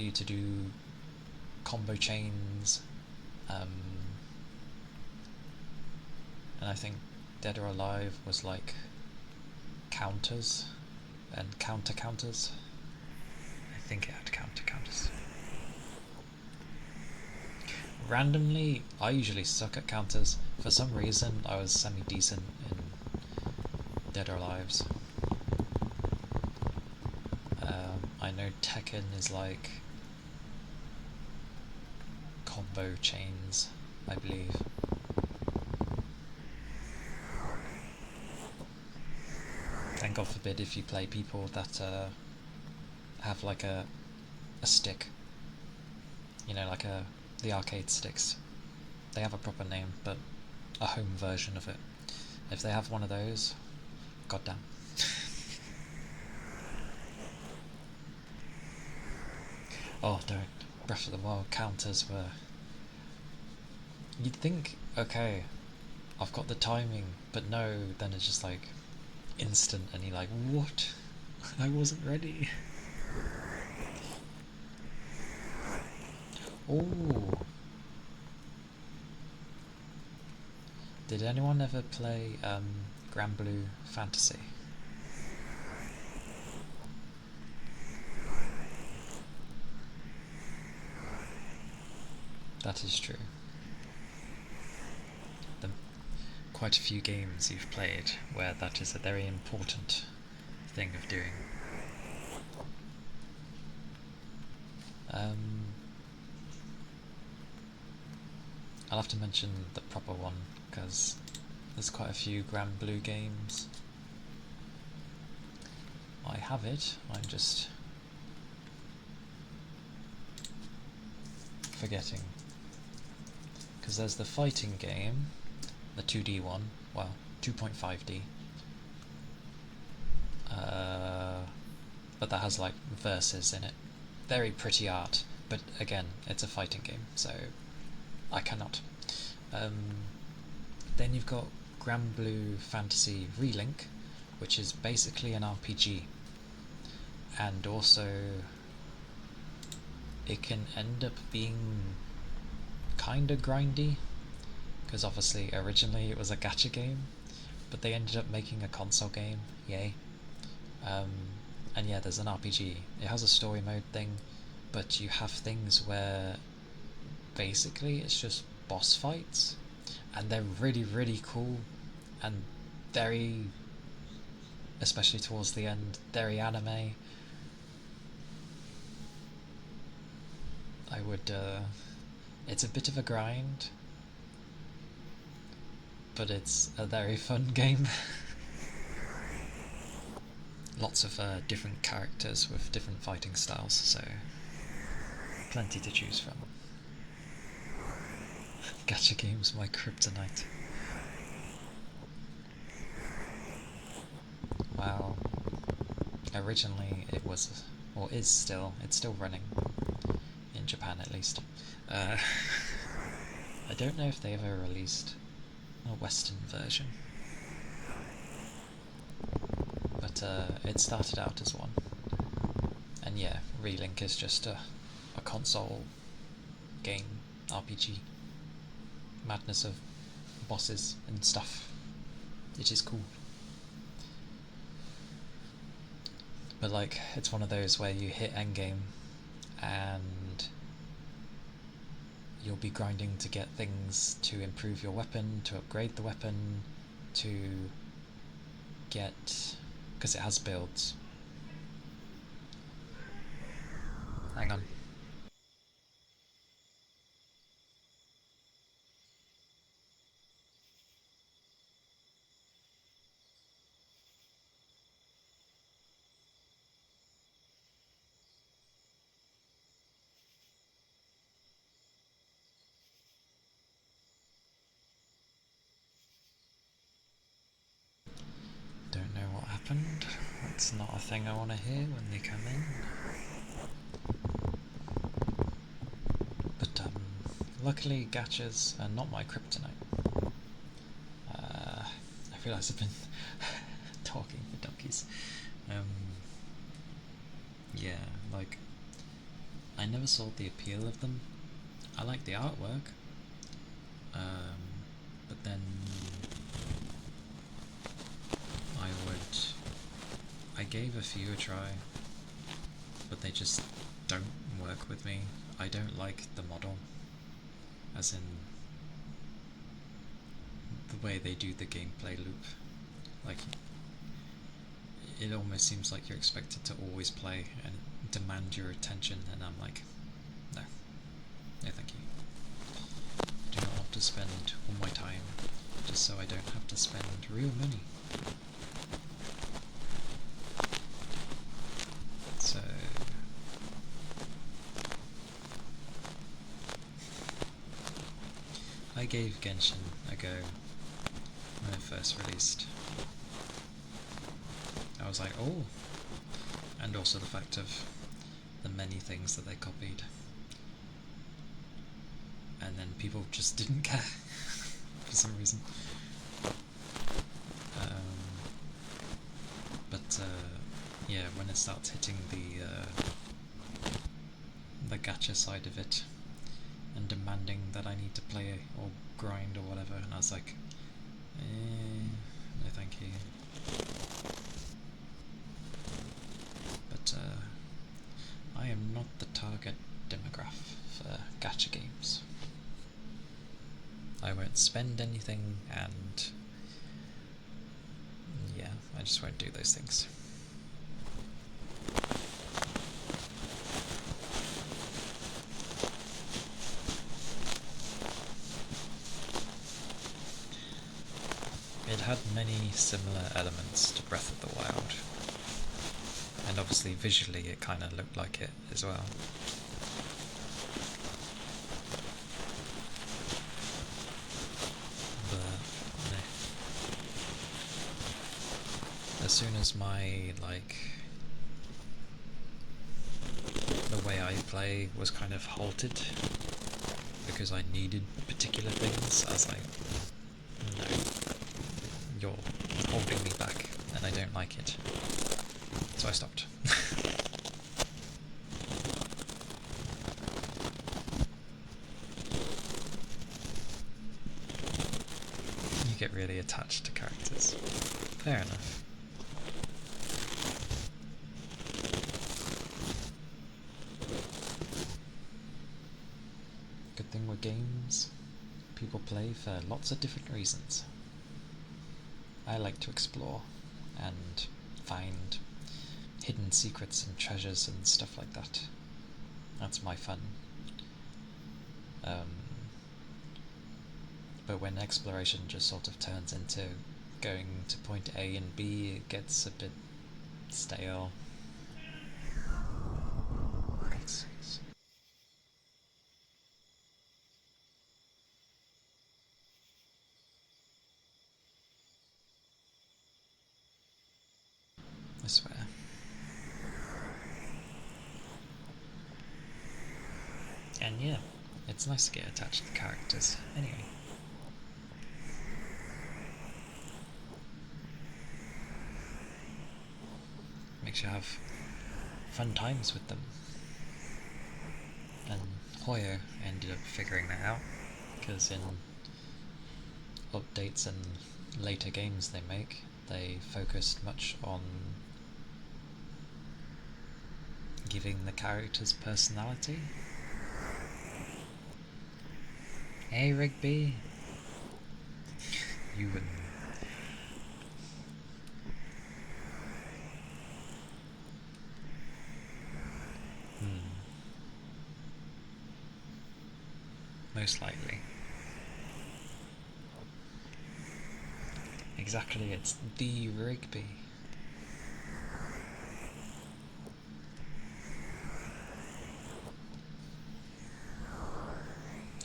you to do combo chains, and I think Dead or Alive was like counters and counters. I think it had counters. Randomly, I usually suck at counters. For some reason, I was semi-decent in Dead or Alives. I know Tekken is like combo chains, I believe. And God forbid if you play people that have like a stick, you know, like the arcade sticks. They have a proper name, but a home version of it. If they have one of those, goddamn. Oh, don't. Breath of the Wild counters were. You'd think, okay, I've got the timing, but no, then it's just like instant, and you're like, what? I wasn't ready. Oh. Did anyone ever play Grand Blue Fantasy? That is true. The, quite a few games you've played where that is a very important thing of doing. I'll have to mention the proper one because there's quite a few Grand Blue games. I have it, I'm just forgetting. Because there's the fighting game, the 2D one, well, 2.5D. But that has like verses in it. Very pretty art, but again, it's a fighting game, so I cannot. Then you've got Grand Blue Fantasy Relink, which is basically an RPG, and also it can end up being kinda grindy, because obviously originally it was a gacha game, but they ended up making a console game, yay. And yeah, there's an RPG. It has a story mode thing, but you have things where basically it's just boss fights, and they're really, really cool, and very, especially towards the end, very anime. I would, it's a bit of a grind, but it's a very fun game. Lots of different characters with different fighting styles, so plenty to choose from. Gacha games, my kryptonite. Well, originally it was, or is still, it's still running, in Japan at least. I don't know if they ever released a Western version, but it started out as one. And yeah, Relink is just a console game, RPG. Madness of bosses and stuff. It is cool. But like, it's one of those where you hit endgame and you'll be grinding to get things to improve your weapon, to upgrade the weapon, to get, because it has builds. Hang on. Don't know what happened. That's not a thing I want to hear when they come in. But luckily gachas are not my kryptonite. I realise I've been talking for donkeys. Um, yeah, like, I never saw the appeal of them. I like the artwork, but then I gave a few a try, but they just don't work with me. I don't like the model, as in the way they do the gameplay loop. Like, it almost seems like you're expected to always play and demand your attention, and I'm like, no, no thank you. I do not want to spend all my time just so I don't have to spend real money. So I gave Genshin a go when it first released. I was like, oh, and also the fact of the many things that they copied, and then people just didn't care for some reason. But yeah, when it starts hitting the gacha side of it and demanding that I need to play or grind or whatever, and I was like, no thank you. But I am not the target demographic for gacha games. I won't spend anything, and yeah, I just won't do those things. It had many similar elements to Breath of the Wild, and obviously visually it kind of looked like it as well. But as soon as my, like, the way I play was kind of halted because I needed particular things, I was like, no, you're holding me back and I don't like it. So I stopped. You get really attached to characters. Fair enough. Good thing with games, people play for lots of different reasons. I like to explore and find hidden secrets and treasures and stuff like that. That's my fun. But when exploration just sort of turns into going to point A and B, it gets a bit stale. I swear. And yeah, it's nice to get attached to the characters. Anyway. Makes you have fun times with them. And Hoyo ended up figuring that out, because in updates and later games they make, they focused much on giving the characters personality. Hey Rigby! You wouldn't. Most likely. Exactly, it's the Rigby.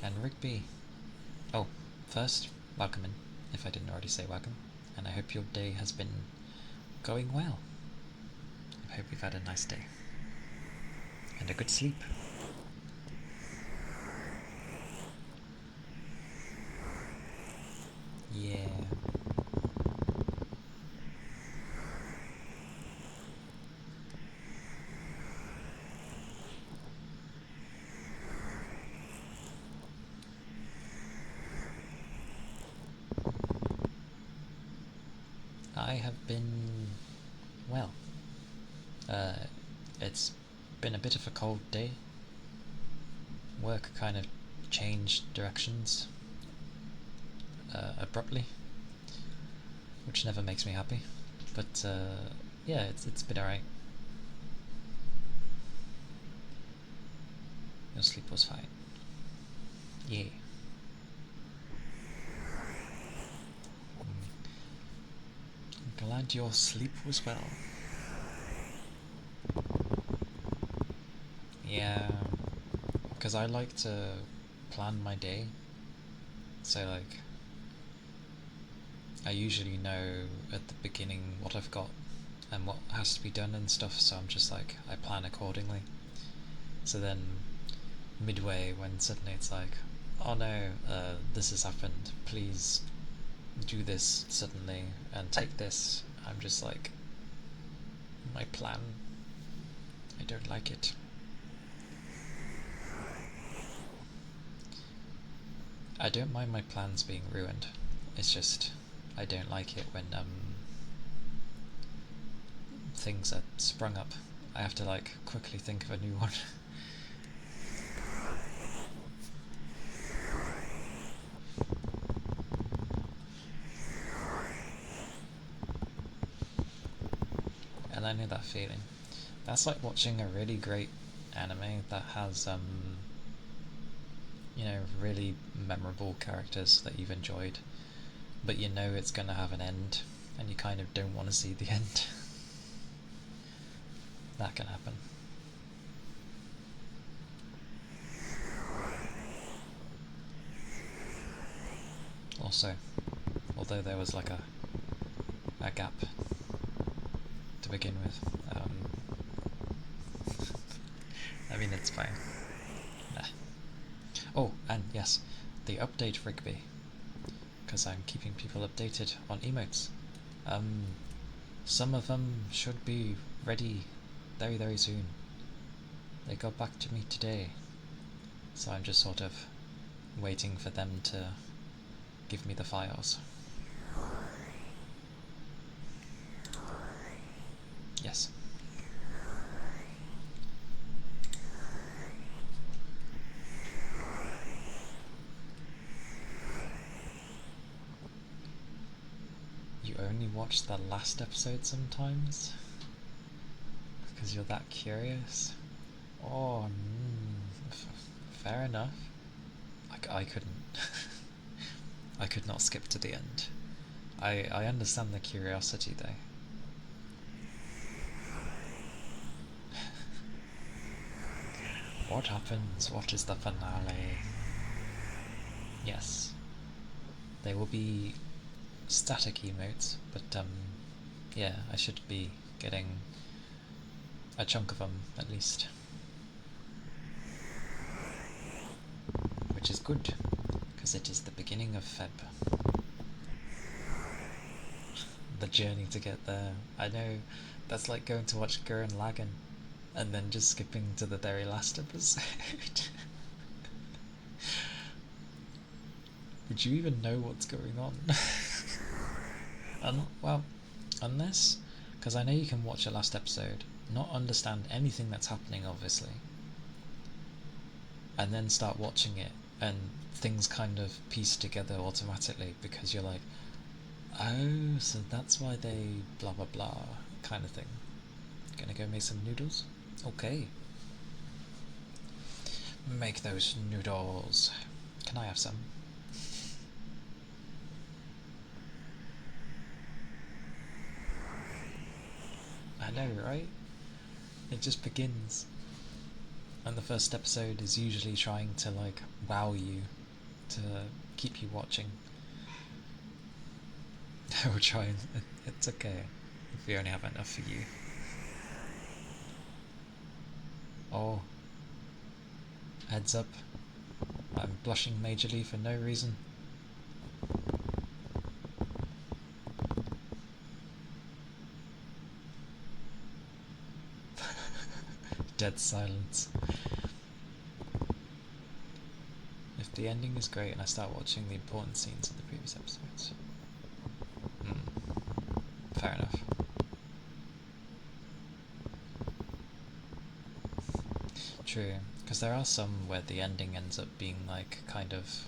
And Rigby. Oh, first, welcome in, if I didn't already say welcome. And I hope your day has been going well. I hope you've had a nice day. And a good sleep. Yeah. I have been well. Uh, it's been a bit of a cold day. Work kind of changed directions abruptly, which never makes me happy. But yeah, it's been alright. Your sleep was fine. Yeah. I'm glad your sleep was well. Yeah, because I like to plan my day. So, like, I usually know at the beginning what I've got and what has to be done and stuff, so I'm just like, I plan accordingly. So then, midway, when suddenly it's like, oh no, this has happened, please do this suddenly and take this, I'm just like, my plan, I don't like it. I don't mind my plans being ruined, it's just, I don't like it when things are sprung up. I have to like quickly think of a new one. And I know that feeling. That's like watching a really great anime that has really memorable characters that you've enjoyed, but you know it's gonna have an end and you kind of don't want to see the end. That can happen. Also, although there was like a gap to begin with, I mean it's fine. Nah. Oh, and yes, the update Rigby, because I'm keeping people updated on emotes. Some of them should be ready very, very soon. They got back to me today, so I'm just sort of waiting for them to give me the files. Yes. You only watch the last episode sometimes? Because you're that curious? Oh, fair enough. I couldn't. I could not skip to the end. I understand the curiosity though. What happens? What is the finale? Yes. They will be static emotes, but yeah, I should be getting a chunk of them at least. Which is good, because it is the beginning of Feb. The journey to get there. I know, that's like going to watch Gurren Lagann and then just skipping to the very last episode. Would you even know what's going on? Well, unless, because I know you can watch a last episode, not understand anything that's happening obviously, and then start watching it and things kind of piece together automatically because you're like, oh, so that's why they blah blah blah kind of thing. Gonna go make some noodles? Okay. Make those noodles. Can I have some? I know, right? It just begins. And the first episode is usually trying to like wow you, to keep you watching. I will try and it's okay if we only have enough for you. Oh, heads up, I'm blushing majorly for no reason. Dead silence. If the ending is great and I start watching the important scenes of the previous episodes. fair enough. True, because there are some where the ending ends up being like kind of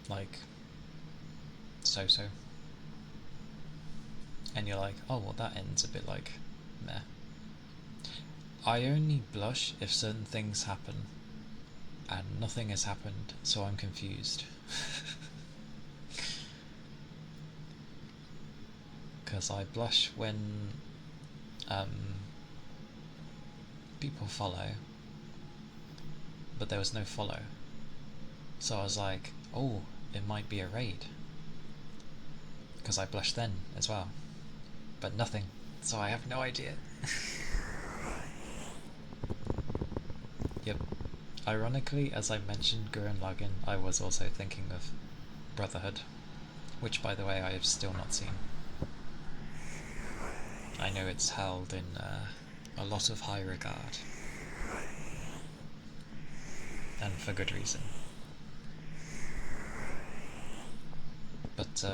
like so-so, and you're like, oh well, that ends a bit like meh. I only blush if certain things happen and nothing has happened, so I'm confused. Because I blush when people follow, but there was no follow. So I was like, oh, it might be a raid. Because I blushed then as well. But nothing, so I have no idea. Yep. Ironically, as I mentioned Gurren Lagann, I was also thinking of Brotherhood, which by the way I have still not seen. I know it's held in a lot of high regard. And for good reason. But,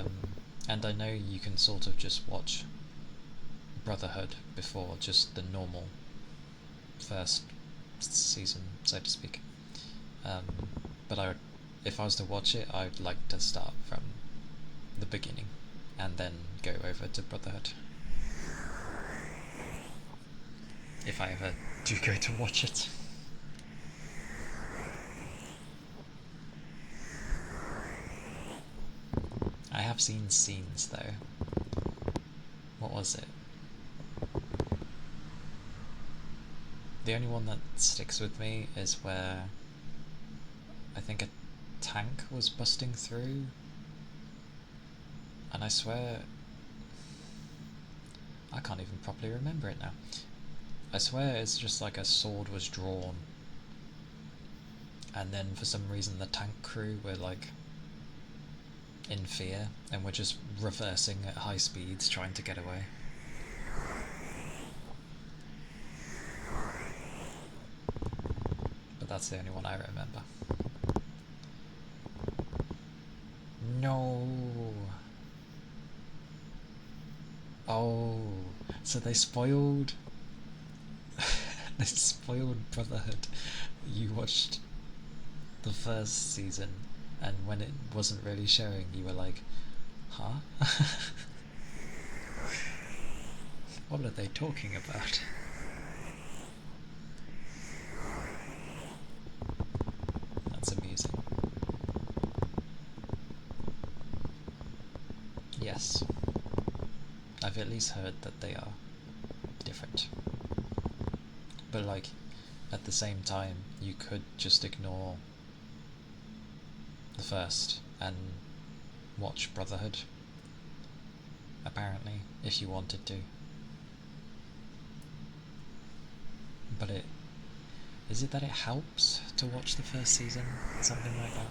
and I know you can sort of just watch Brotherhood before just the normal first season, so to speak. But if I was to watch it, I'd like to start from the beginning and then go over to Brotherhood. If I ever do go to watch it. I have seen scenes though. What was it? The only one that sticks with me is where I think a tank was busting through, and I swear I can't even properly remember it now. I swear it's just like a sword was drawn, and then for some reason the tank crew were like in fear and were just reversing at high speeds trying to get away. But that's the only one I remember. No. Oh, so they spoiled they spoiled Brotherhood. You watched the first season, and when it wasn't really showing, you were like, huh? What are they talking about? That's amusing. Yes. I've at least heard that they are different. But like, at the same time, you could just ignore the first and watch Brotherhood, apparently, if you wanted to. But is it that it helps to watch the first season? Something like that?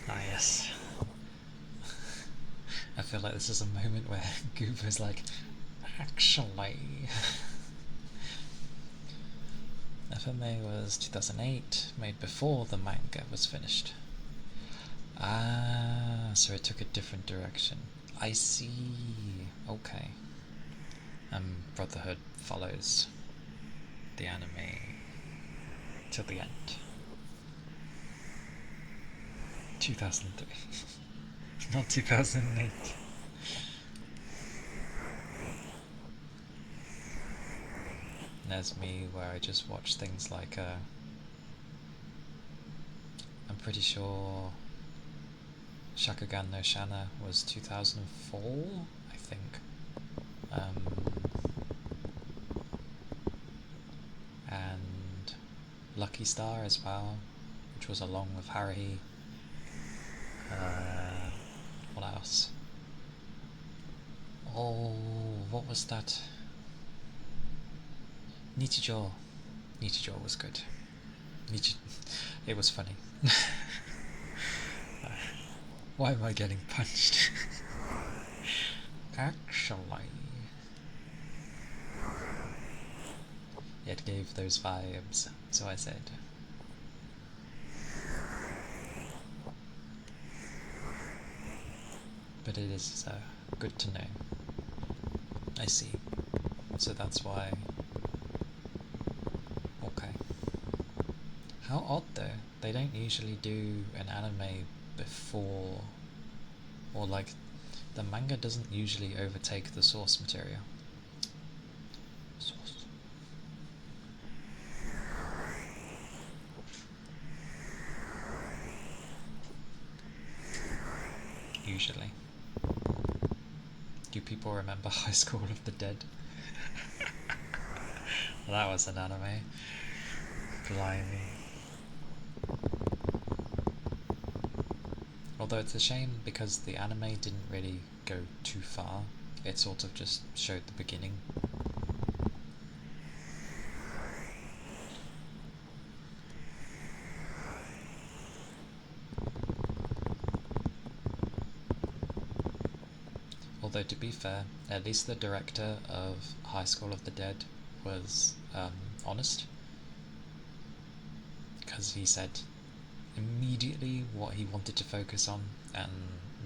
Ah, yes. I feel like this is a moment where Goober's like, actually. FMA was 2008, made before the manga was finished. Ah, so it took a different direction. I see. Okay. Brotherhood follows. the anime till the end. 2003. Not 2008. And there's me where I just watch things like I'm pretty sure Shakugan no Shana was 2004, I think. And Lucky Star as well, which was along with Haruhi. What else? Oh, what was that? Nichijou. Nichijou was good. It was funny. Why am I getting punched? Actually, it gave those vibes, so I said. But it is good to know. I see. So that's why. Okay. How odd though. They don't usually do an anime before, or like, the manga doesn't usually overtake the source material. Source. Usually. Do people remember High School of the Dead? That was an anime. Blimey. Although it's a shame because the anime didn't really go too far, it sort of just showed the beginning. Although to be fair, at least the director of High School of the Dead was honest, because he said immediately what he wanted to focus on, and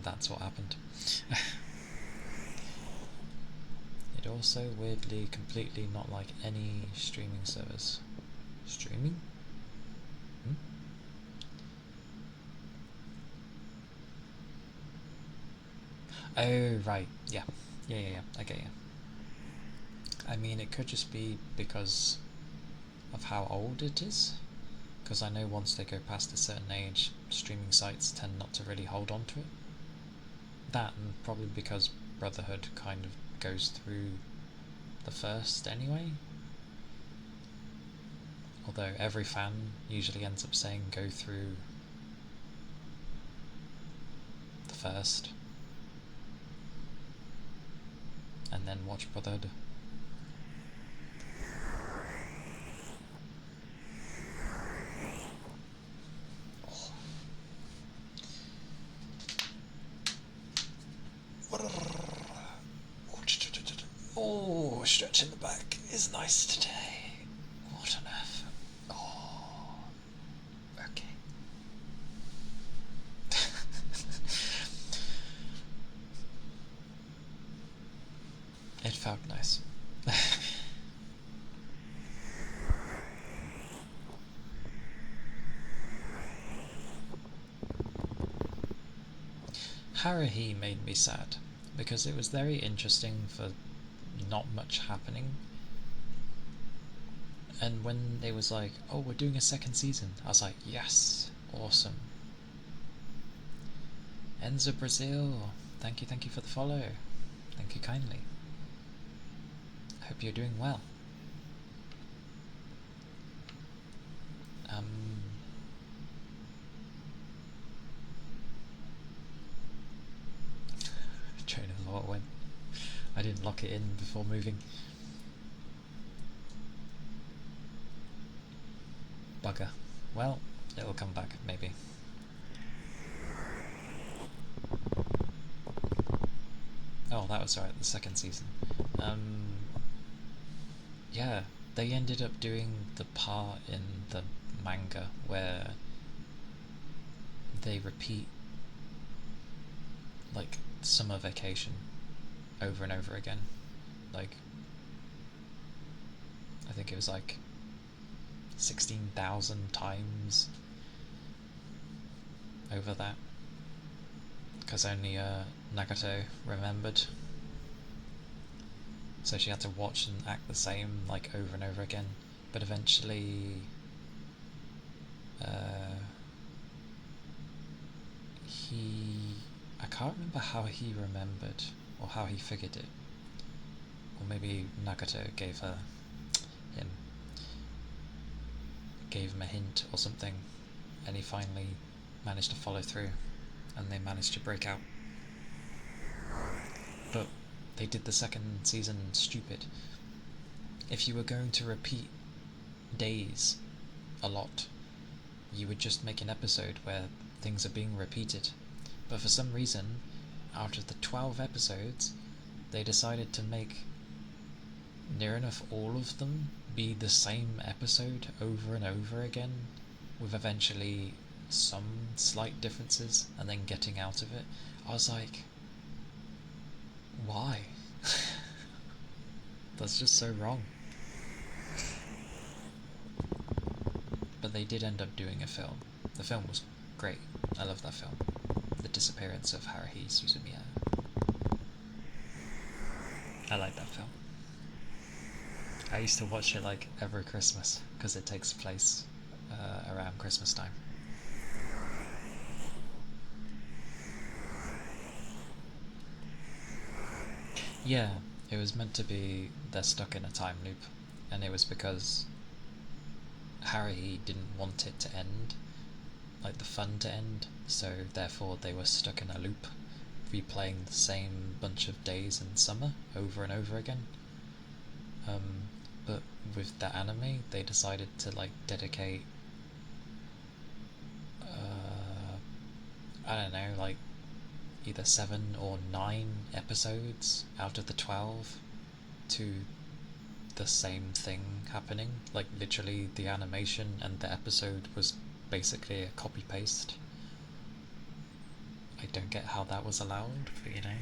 that's what happened. It also weirdly completely not like any streaming service. Streaming? Oh, right, yeah. Yeah, I get you. I mean, it could just be because of how old it is, because I know once they go past a certain age, streaming sites tend not to really hold on to it. That, and probably because Brotherhood kind of goes through the first anyway. Although every fan usually ends up saying go through the first and then watch Brotherhood. Oh, stretch in the back is nice today. What on earth? Oh, okay. It felt nice. Haruhi made me sad because it was very interesting for not much happening, and when it was like, oh, we're doing a second season, I was like, yes, awesome. Enzo Brazil, thank you for the follow. Thank you kindly. I hope you're doing well. Train of thought went. I didn't lock it in before moving. Bugger. Well, it'll come back, maybe. Oh, that was alright, the second season. Yeah, they ended up doing the part in the manga where they repeat, like, summer vacation over and over again. Like, I think it was like 16,000 times over that, because only Nagato remembered. So she had to watch and act the same like over and over again. But eventually, I can't remember how he remembered or how he figured it. Or maybe Nagato gave him a hint or something, and he finally managed to follow through, and they managed to break out. But they did the second season stupid. If you were going to repeat days a lot, you would just make an episode where things are being repeated. But for some reason, out of the 12 episodes, they decided to make near enough all of them be the same episode over and over again, with eventually some slight differences and then getting out of it. I was like, why? That's just so wrong. But they did end up doing a film. The film was great. I love that film. The Disappearance of Haruhi Suzumiya. I like that film. I used to watch it like every Christmas because it takes place around Christmas time. Yeah, it was meant to be they're stuck in a time loop, and it was because Haruhi didn't want it to end, like the fun to end, so therefore they were stuck in a loop, replaying the same bunch of days in summer over and over again. But with the anime, they decided to like dedicate, I don't know, like either 7 or 9 episodes out of the 12 to the same thing happening. Like literally the animation and the episode was basically a copy paste. I don't get how that was allowed, but you know.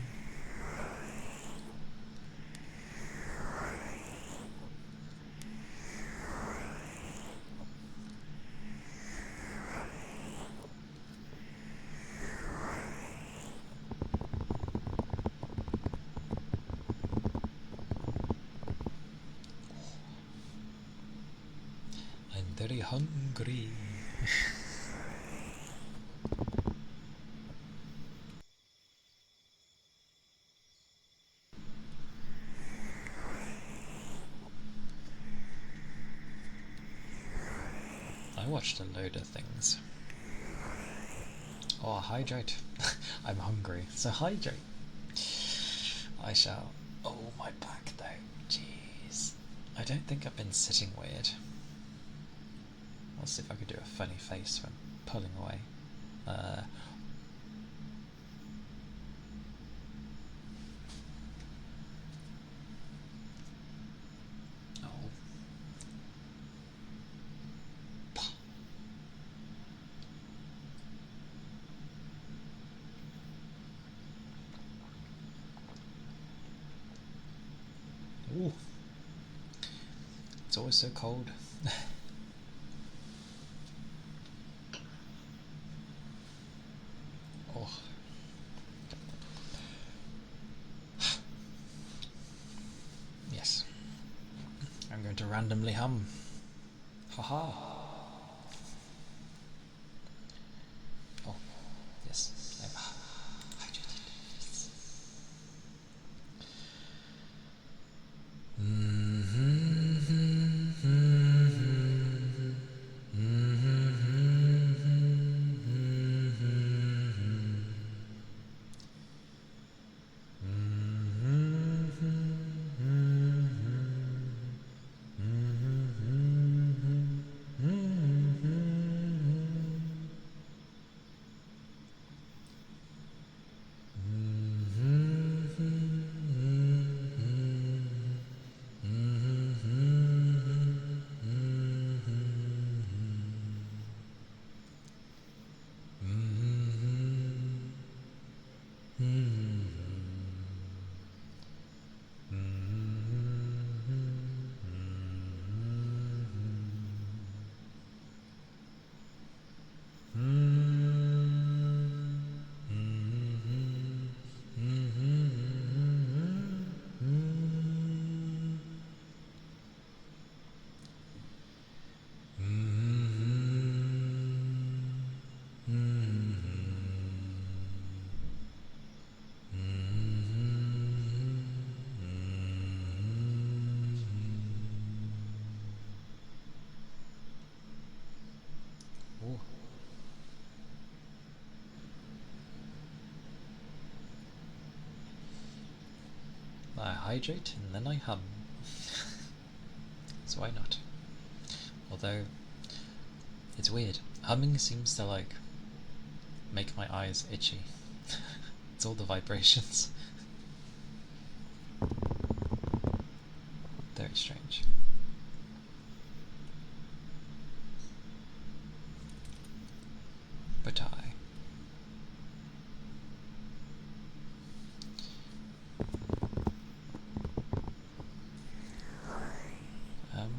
I'm very hungry. I watched a load of things. Oh, hydrate. I'm hungry, so hydrate. I shall. Oh, my back though. Jeez. I don't think I've been sitting weird. Let's see if I could do a funny face when pulling away. Oh. Ooh. It's always so cold. Oh. Yes. I'm going to randomly hum. Haha. Oh, yes. I'm hydrated. I hydrate and then I hum. So why not? Although, it's weird. Humming seems to like make my eyes itchy. It's all the vibrations. Very strange. But um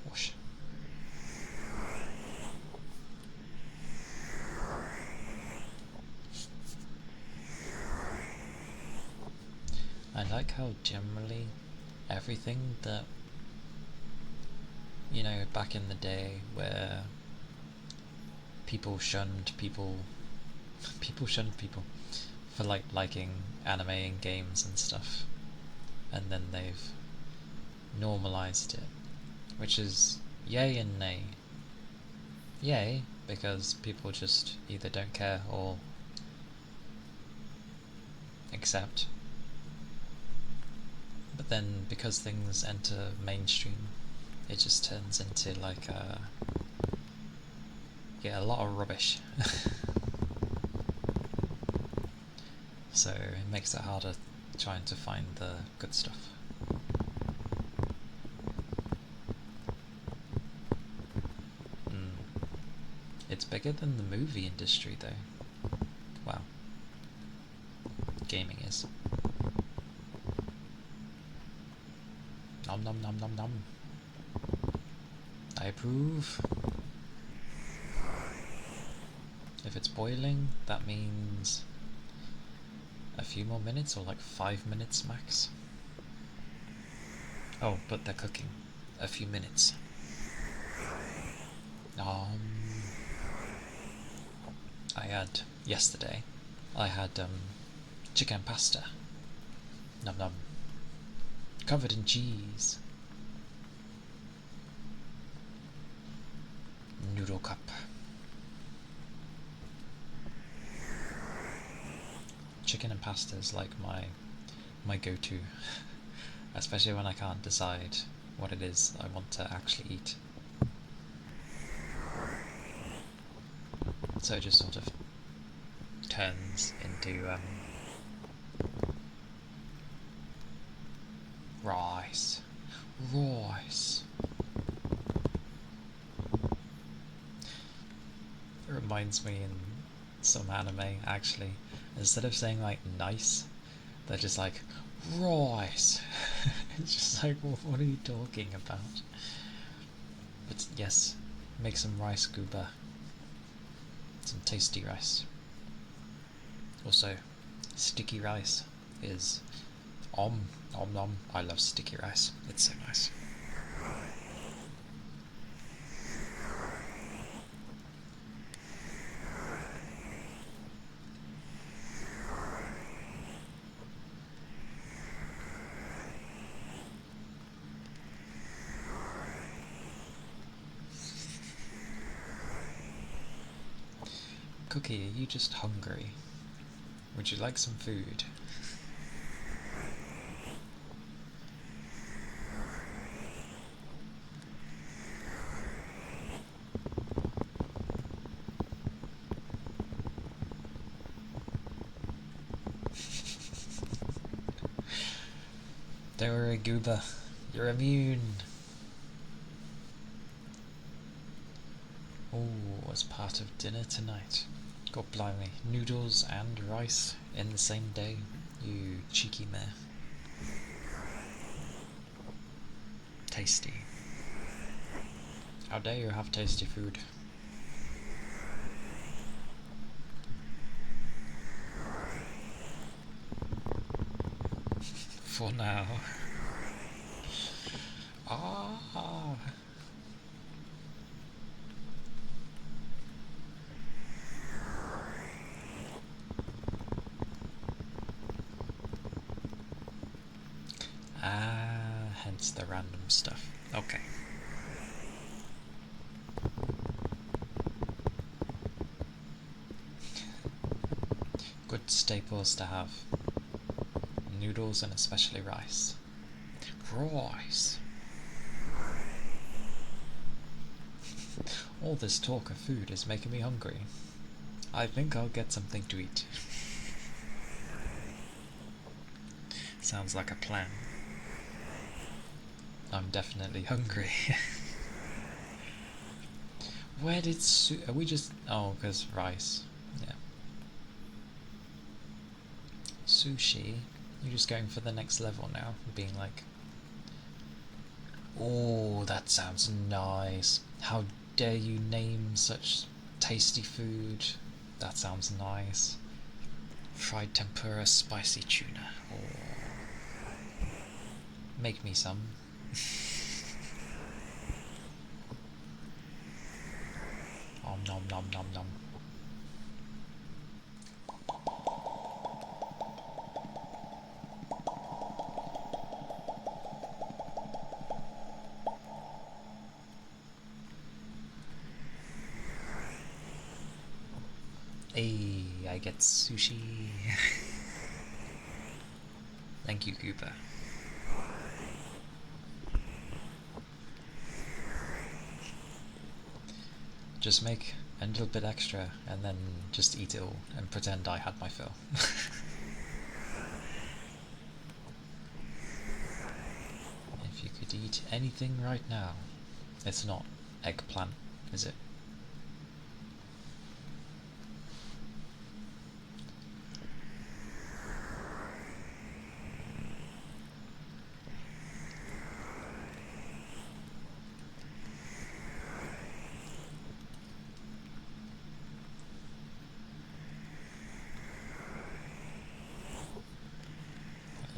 whoosh. I like how generally everything that, you know, back in the day where people shunned people shunned people for like liking anime and games and stuff, and then they've normalized it, which is yay and nay. Yay, because people just either don't care or accept. But then because things enter mainstream, it just turns into like a lot of rubbish. So it makes it harder trying to find the good stuff. It's bigger than the movie industry though. Wow. Gaming is. Nom nom nom nom nom. I approve. If it's boiling, that means a few more minutes, or like 5 minutes max. Oh, but they're cooking. A few minutes. I had yesterday. I had chicken pasta. Num num. Covered in cheese. Noodle cup. Chicken and pasta is like my go-to, especially when I can't decide what it is I want to actually eat. So it just sort of turns into rice. It reminds me in some anime, actually, instead of saying like nice, they're just like rice. It's just like, what are you talking about? But yes, make some rice goober. Some tasty rice. Also, sticky rice is om nom. I love sticky rice. It's so nice. Cookie, are you just hungry? Would you like some food? Don't worry, Gooba. You're immune. Oh, as part of dinner tonight. God blimey, noodles and rice in the same day. You cheeky mare. Tasty. How dare you have tasty food? For now. Ah. wants the random stuff. Okay. Good staples to have. Noodles and especially rice. Rice! All this talk of food is making me hungry. I think I'll get something to eat. Sounds like a plan. I'm definitely hungry. Where did are we just... Oh, because rice. Yeah. Sushi? You're just going for the next level now, being like... Oh, that sounds nice. How dare you name such tasty food? That sounds nice. Fried tempura, spicy tuna. Oh. Make me some. Om nom nom nom nom. Hey, I get sushi. Thank you, Cooper. Just make a little bit extra and then just eat it all and pretend I had my fill. If you could eat anything right now, it's not eggplant, is it?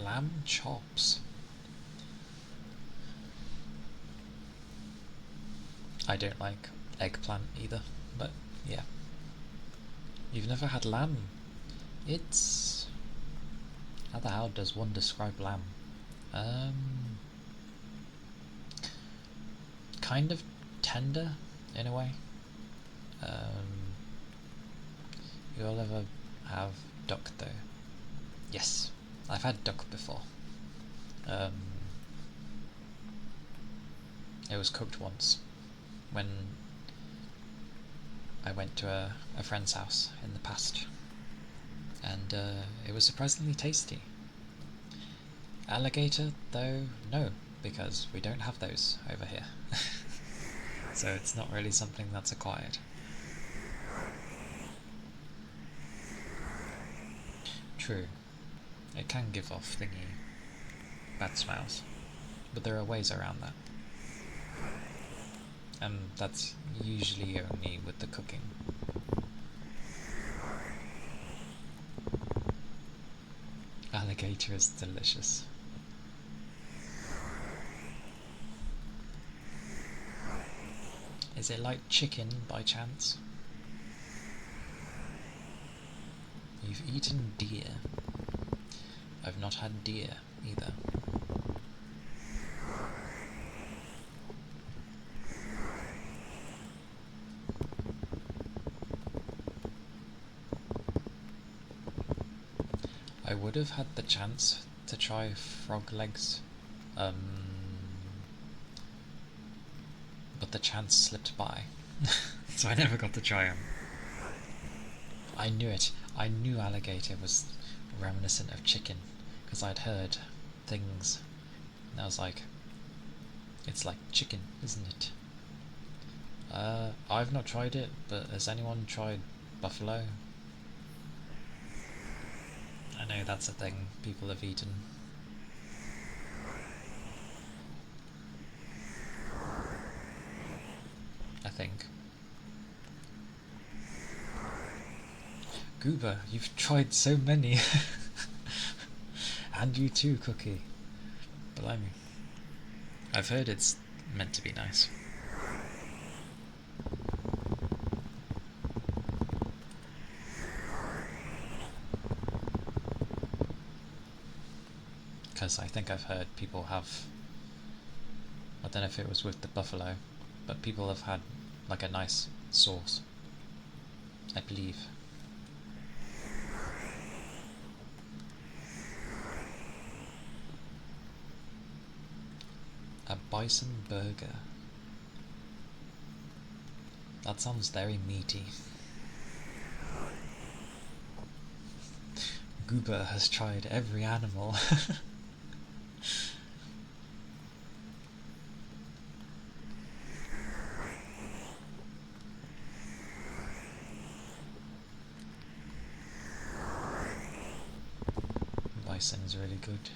Lamb chops. I don't like eggplant either, but yeah. You've never had lamb? It's... How the hell does one describe lamb? Kind of tender, in a way. You'll ever have duck though? Yes, I've had duck before. It was cooked once when I went to a friend's house in the past, and it was surprisingly tasty. Alligator, though, no, because we don't have those over here. So it's not really something that's acquired. True, it can give off thingy bad smells, but there are ways around that. And that's usually only with the cooking. Alligator is delicious. Is it like chicken by chance? You've eaten deer. I've not had deer either. I would have had the chance to try frog legs, but the chance slipped by, so I never got to try them. I knew it. I knew alligator was reminiscent of chicken, because I'd heard things, and I was like, it's like chicken, isn't it? I've not tried it, but has anyone tried buffalo? I know that's a thing people have eaten. I think. Goober, you've tried so many. And you too, Cookie. Blimey. I've heard it's meant to be nice. Because I think I've heard people have I don't know if it was with the buffalo, but people have had like a nice sauce, I believe. A bison burger. That sounds very meaty. Goober has tried every animal. Bison is really good.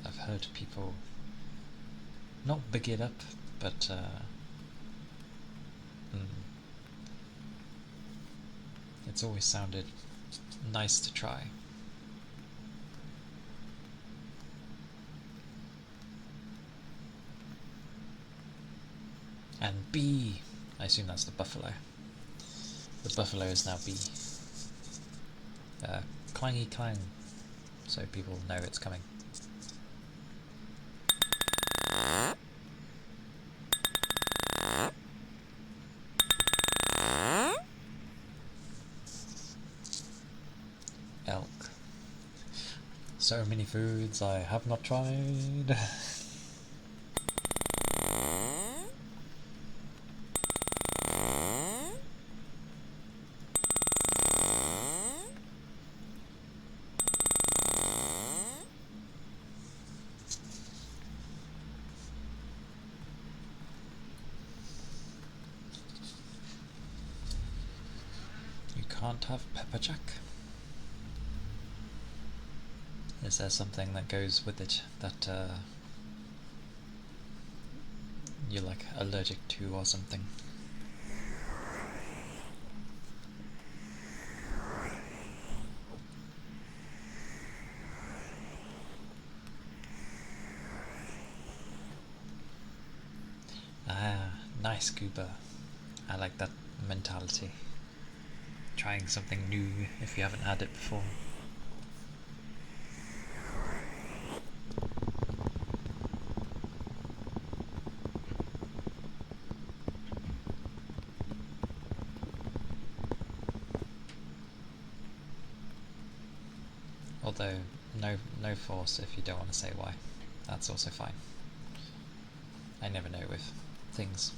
I've heard people not big it up, but it's always sounded nice to try. And B, I assume that's the buffalo. The buffalo is now B. Clangy clang, so people know it's coming. Elk. So many foods I have not tried. You can't have pepper jack. Is there something that goes with it that you're like allergic to or something? Ah, nice Goober. I like that mentality. Trying something new if you haven't had it before. Although, no force if you don't want to say why. That's also fine. I never know with things.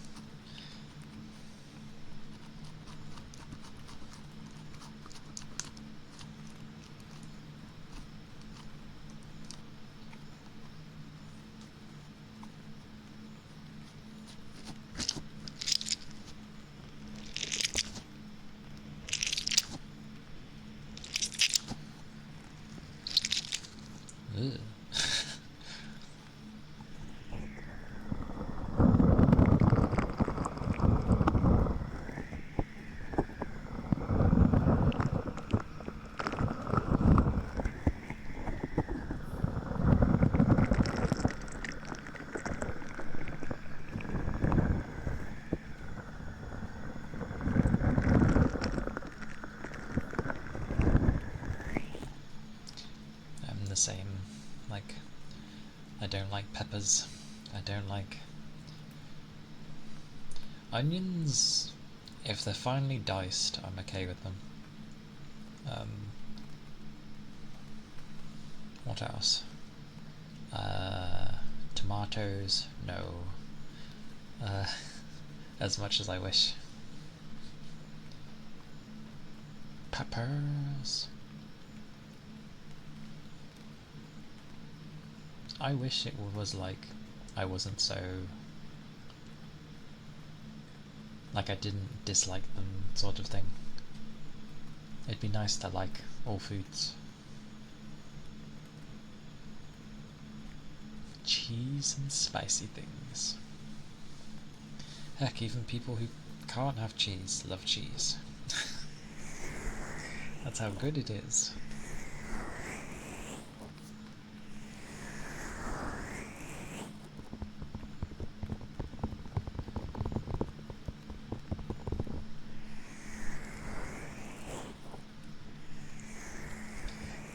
Ugh. I'm the same. Like, I don't like peppers. I don't like onions. If they're finely diced, I'm okay with them. What else? Tomatoes, no. As much as I wish. Peppers. I wish it was like I wasn't so, like I didn't dislike them sort of thing. It'd be nice to like all foods. Cheese and spicy things. Heck, even people who can't have cheese love cheese. That's how good it is.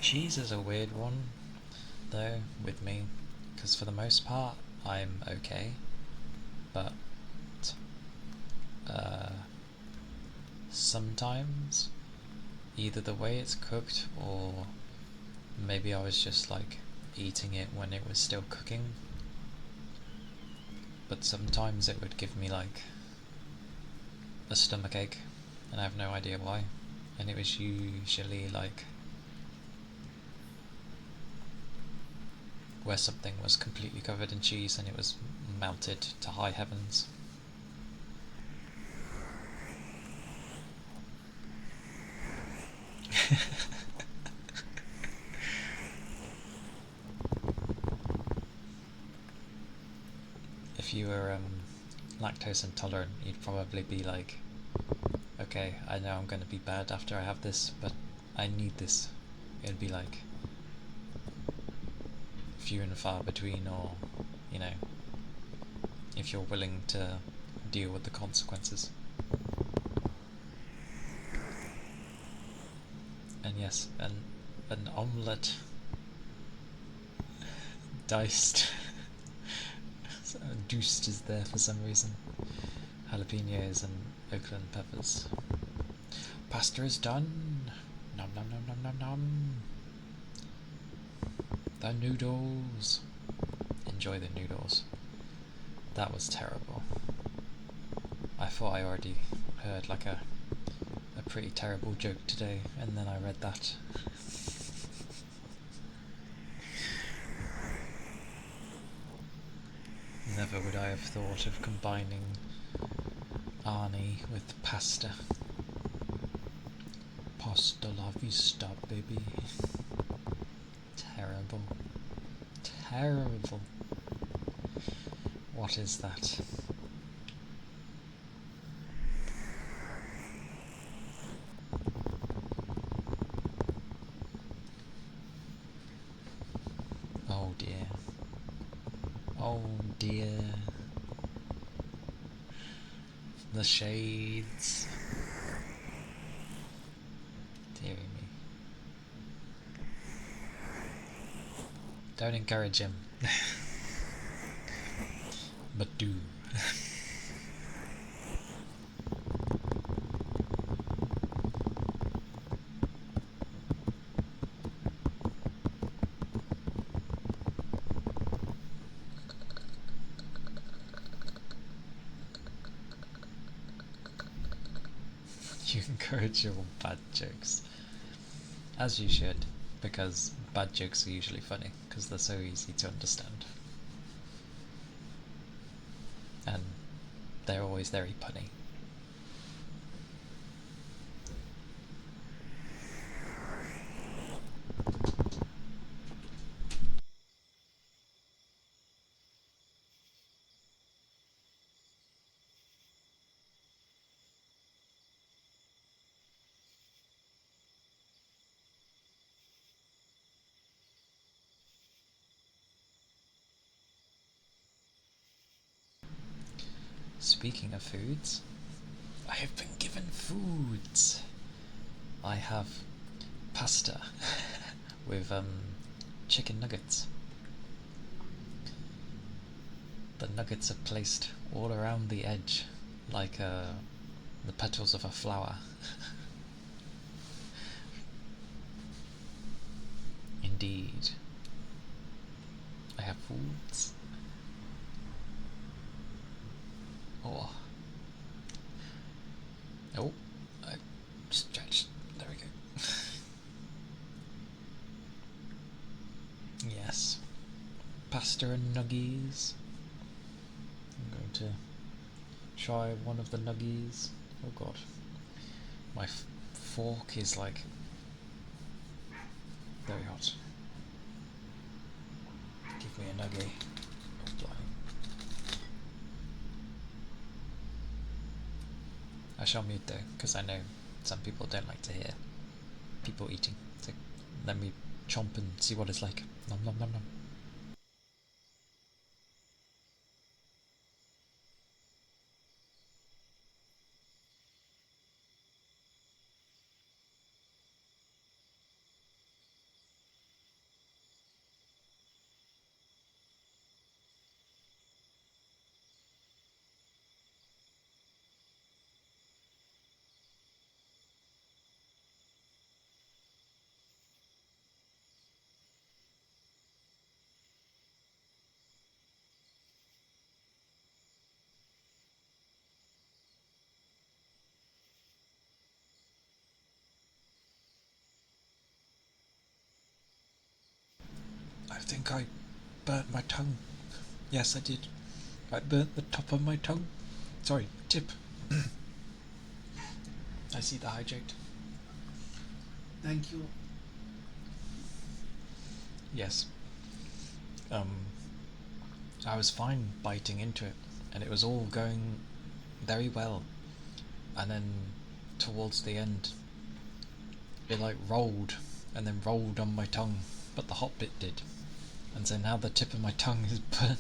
Cheese is a weird one, though, with me, because for the most part I'm okay, but uh, sometimes either the way it's cooked or maybe I was just like eating it when it was still cooking, but sometimes it would give me like a stomachache and I have no idea why, and it was usually like where something was completely covered in cheese and it was melted to high heavens. If you were lactose intolerant, you'd probably be like, okay, I know I'm going to be bad after I have this, but I need this. It'd be like few and far between, or, you know, if you're willing to deal with the consequences. And yes, an omelette diced. Deuced is there for some reason. Jalapenos and Oakland peppers. Pasta is done. Nom nom nom nom nom nom. The noodles. Enjoy the noodles. That was terrible. I thought I already heard like a pretty terrible joke today, and then I read that. Never would I have thought of combining Arnie with pasta. Pasta la vista, baby. Terrible. Terrible. What is that? Oh dear. Oh dear. The shades. Dearie me. Don't encourage him. But do. You encourage your bad jokes. As you should, because bad jokes are usually funny, because they're so easy to understand. And they're always very punny. Speaking of foods, I have been given foods. I have pasta with chicken nuggets. The nuggets are placed all around the edge, like the petals of a flower. Indeed. I have foods. Oh. Oh. I stretched. There we go. Yes. Pasta and nuggies. I'm going to try one of the nuggies. Oh god. My fork is like very hot. Give me a nuggie. Oh, blimey. I shall mute though, because I know some people don't like to hear people eating. So let me chomp and see what it's like. Nom nom nom nom. think I burnt my tongue. Yes, I did. I burnt the top of my tongue. Sorry, tip. I see the hydrate. Thank you. Yes. Um, I was fine biting into it, and it was all going very well. And then towards the end, it like rolled and then rolled on my tongue, but the hot bit did. And so now the tip of my tongue is burnt.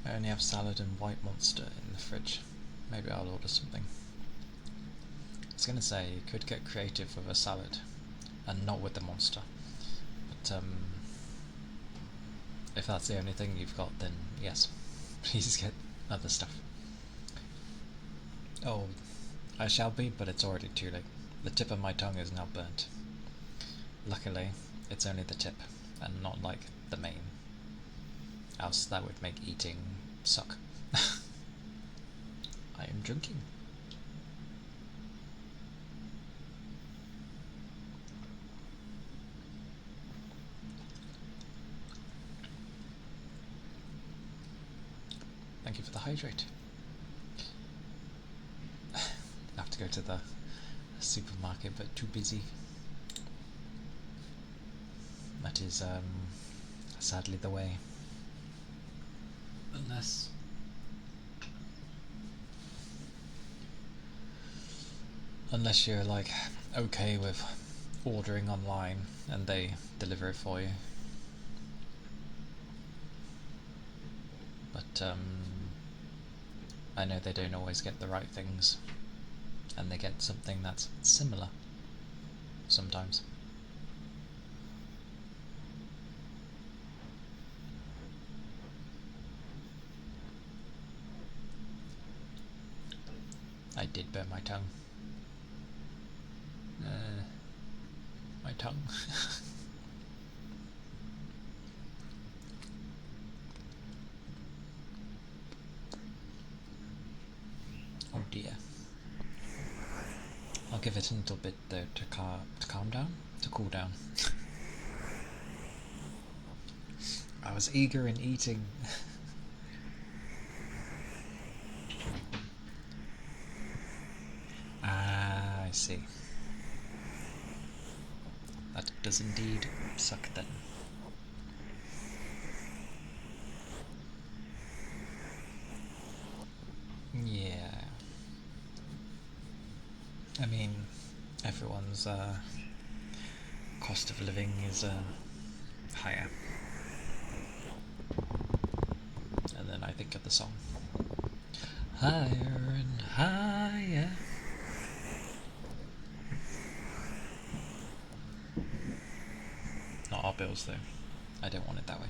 I only have salad and white monster in the fridge. Maybe I'll order something. I was gonna say you could get creative with a salad and not with the monster. But if that's the only thing you've got, then yes, please get other stuff. Oh, I shall be, but it's already too late. The tip of my tongue is now burnt. Luckily, it's only the tip, and not like the main. Else that would make eating suck. I am drinking. Thank you for the hydrate. I have to go to the supermarket, but too busy. That is, sadly the way. Unless Unless you're like okay with ordering online and they deliver it for you. But I know they don't always get the right things, and they get something that's similar sometimes. I did burn my tongue. My tongue. Oh dear. I'll give it a little bit though to calm down, to cool down. I was eager in eating. Ah, I see. That does indeed suck then. Yeah. I mean, everyone's cost of living is higher. And then I think of the song. Higher and higher. Not our bills though. I don't want it that way.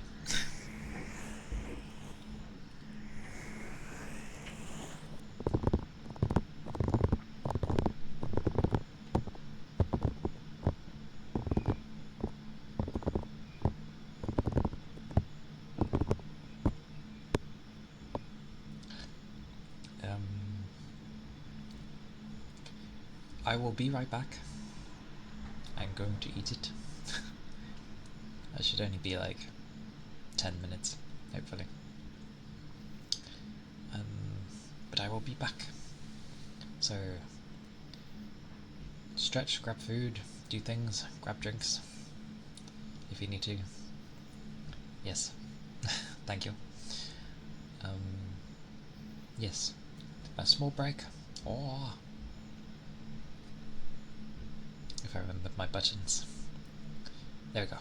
I will be right back. I'm going to eat it. I should only be like 10 minutes, hopefully. But I will be back. So, stretch, grab food, do things, grab drinks if you need to. Yes, thank you. Yes, a small break, or if I remember my buttons. There we go.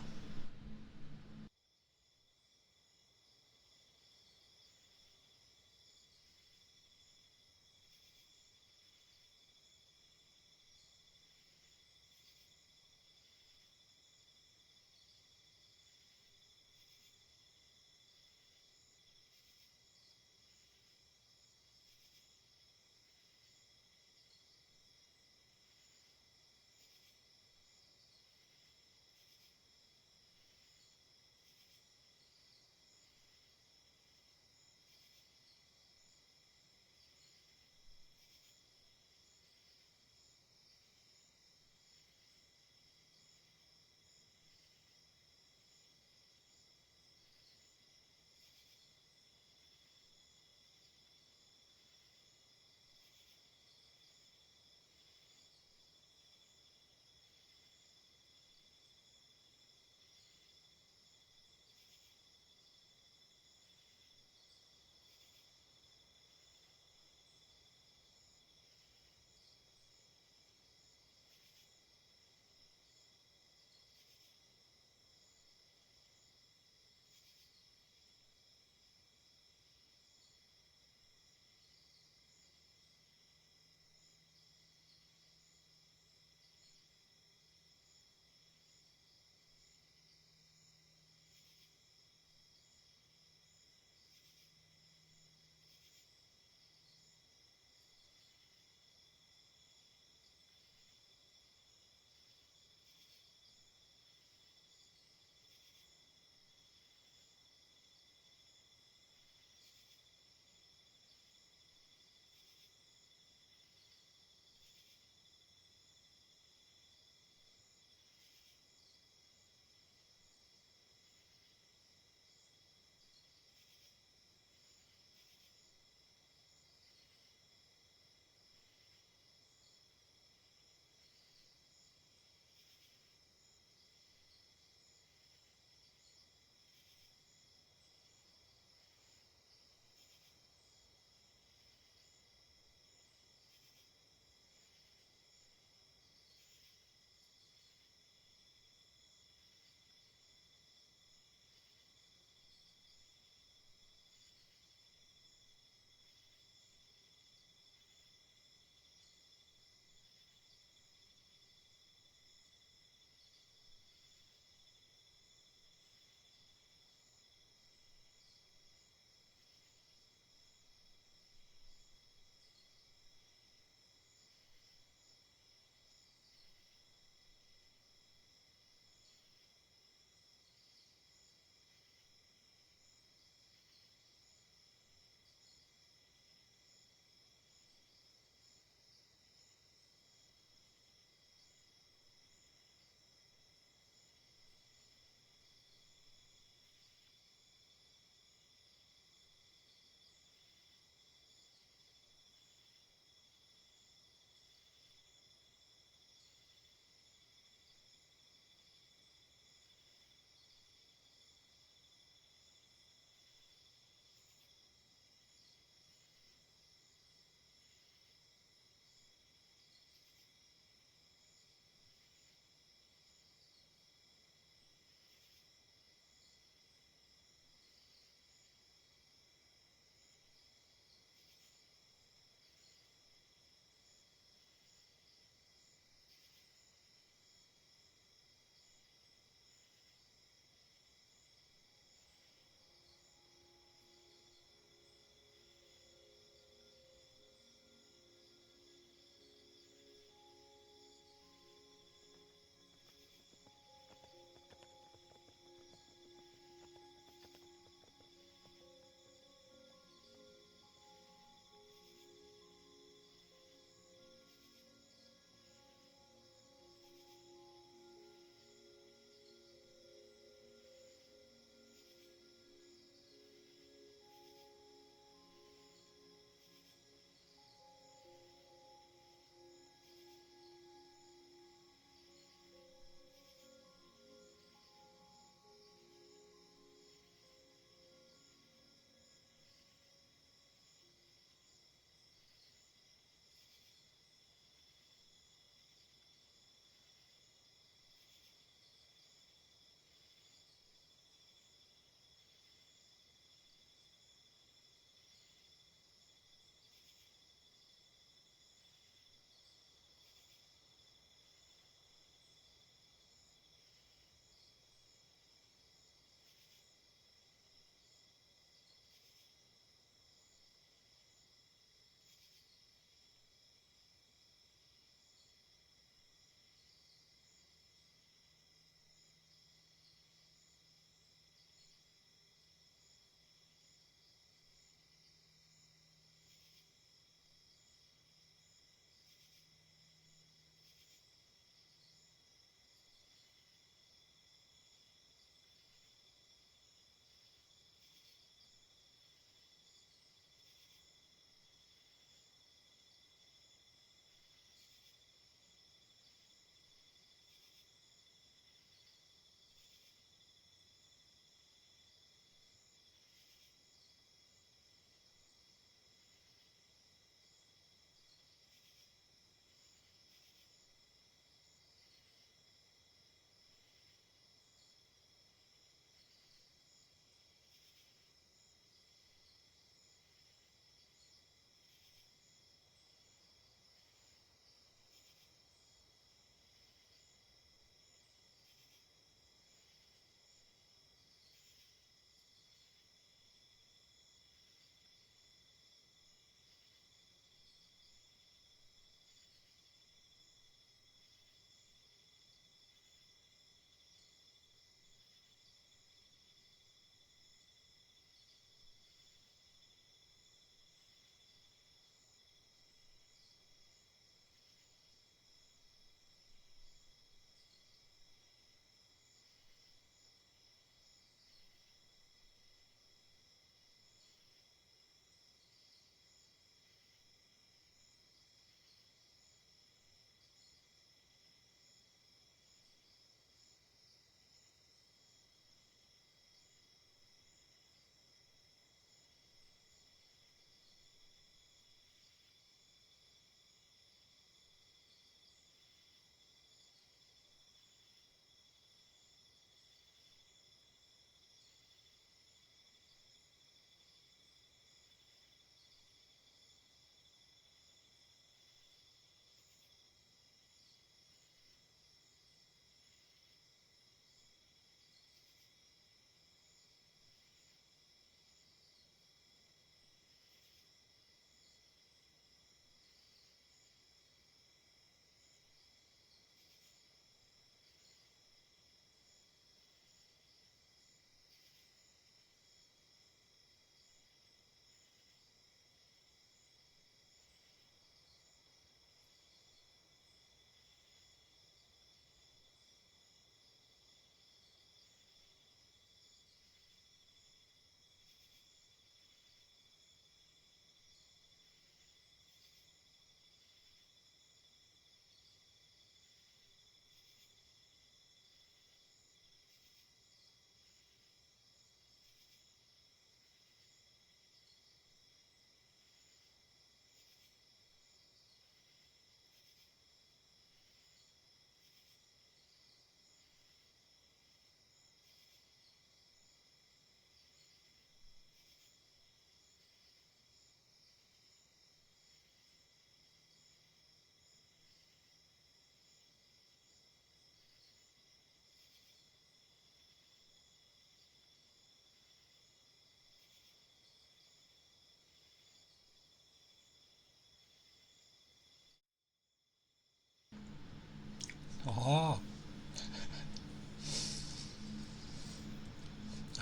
Oh,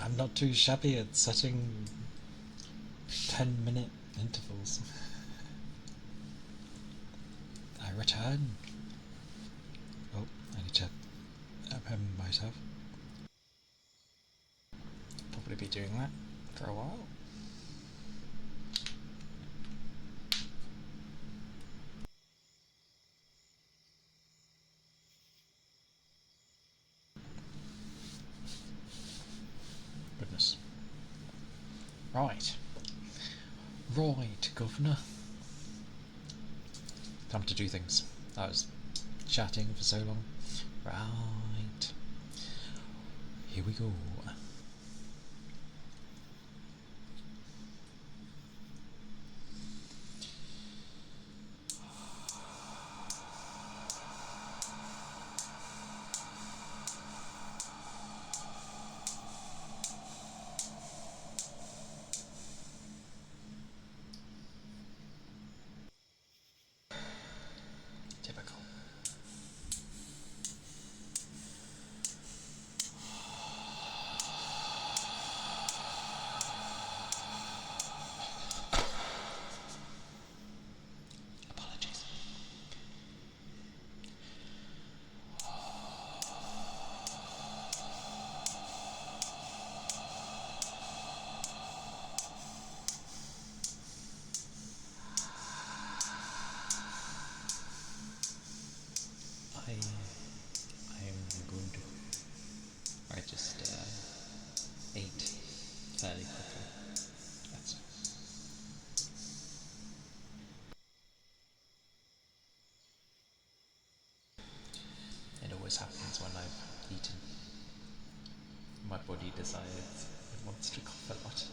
I'm not too shabby at setting 10-minute intervals. I return. Oh, I need to remember myself. Probably be doing that for a while. Goodness. Right. Right, Governor. Time to do things. I was chatting for so long. Right. Here we go. Typical. Apologies. I am good. I just ate fairly quickly. That's it. Always happens when I've eaten. My body decides it wants to cough a lot.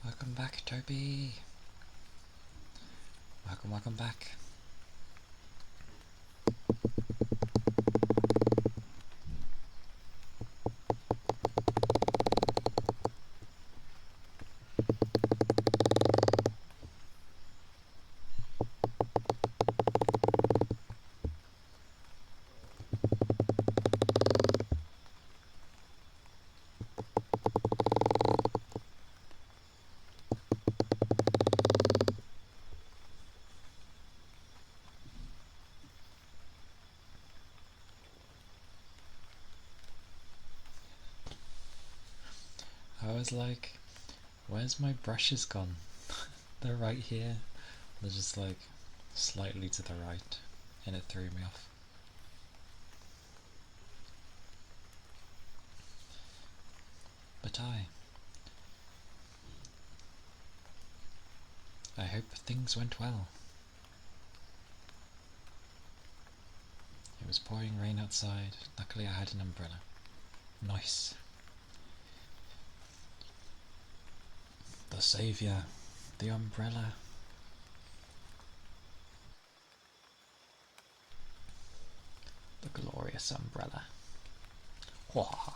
Welcome back, Toby. Welcome back. I was like, where's my brushes gone? They're right here. They're just like slightly to the right, and it threw me off. But I hope things went well. It was pouring rain outside. Luckily I had an umbrella. Nice. The saviour. The umbrella. The glorious umbrella. Wah.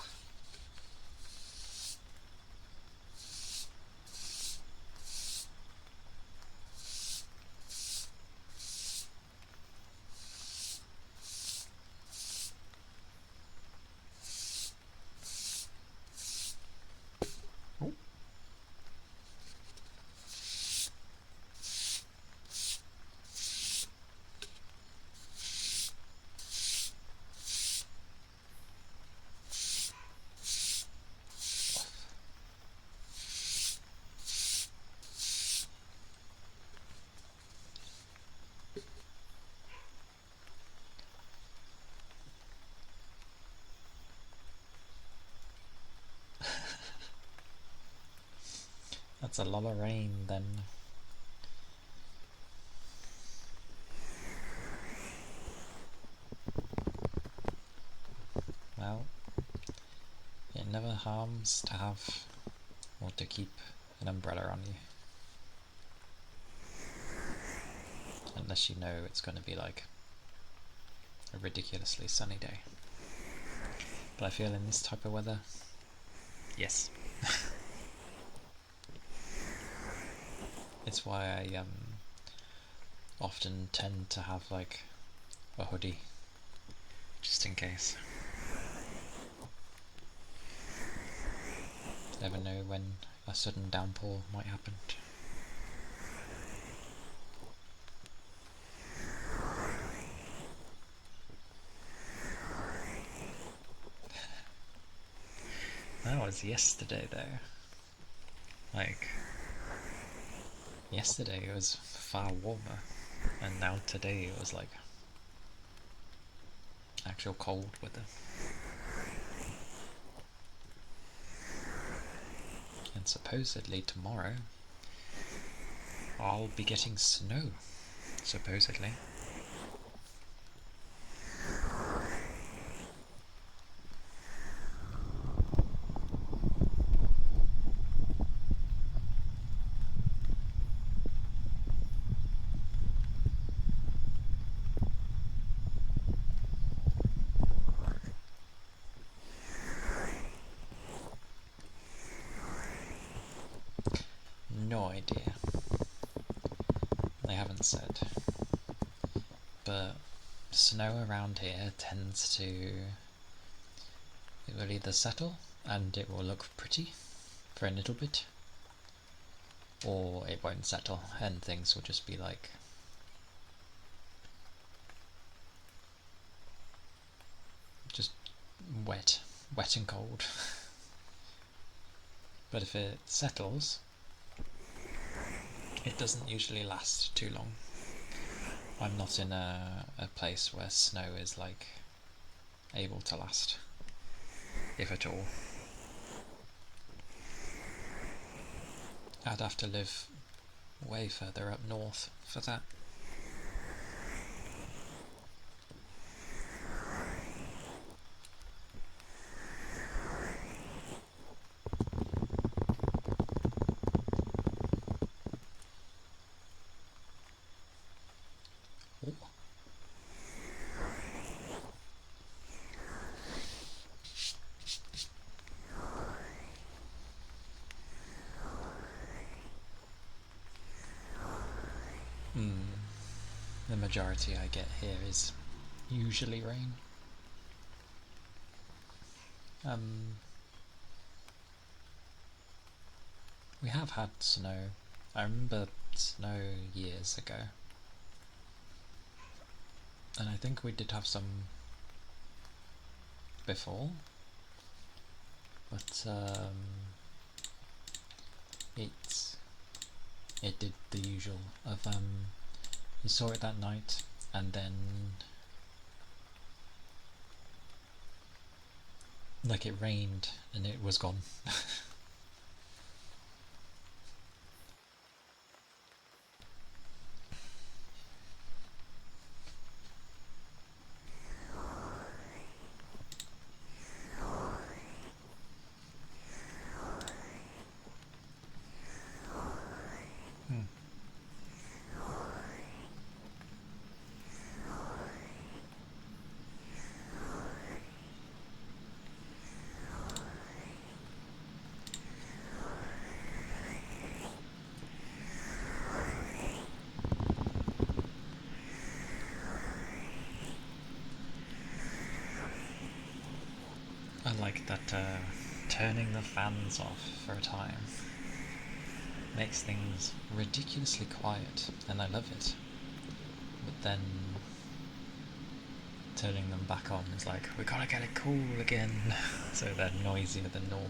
That's a lot of rain then. Well, it never harms to have or to keep an umbrella on you. Unless you know it's going to be like a ridiculously sunny day. But I feel in this type of weather, yes. It's why I often tend to have like a hoodie, just in case. Never know when a sudden downpour might happen. That was yesterday though. Like, yesterday it was far warmer, and now today it was like actual cold weather. And supposedly tomorrow I'll be getting snow, supposedly. No idea. They haven't said. But snow around here tends to... it will either settle and it will look pretty for a little bit, or it won't settle and things will just be like just wet and cold. But if it settles, it doesn't usually last too long. I'm not in a place where snow is like able to last, if at all. I'd have to live way further up north for that. Ooh. The majority I get here is usually rain. We have had snow. I remember snow years ago. And I think we did have some before. But it did the usual of you saw it that night and then like it rained and it was gone. like that turning the fans off for a time makes things ridiculously quiet, and I love it. But then turning them back on is like, we gotta get it cool again, so they're noisier than normal.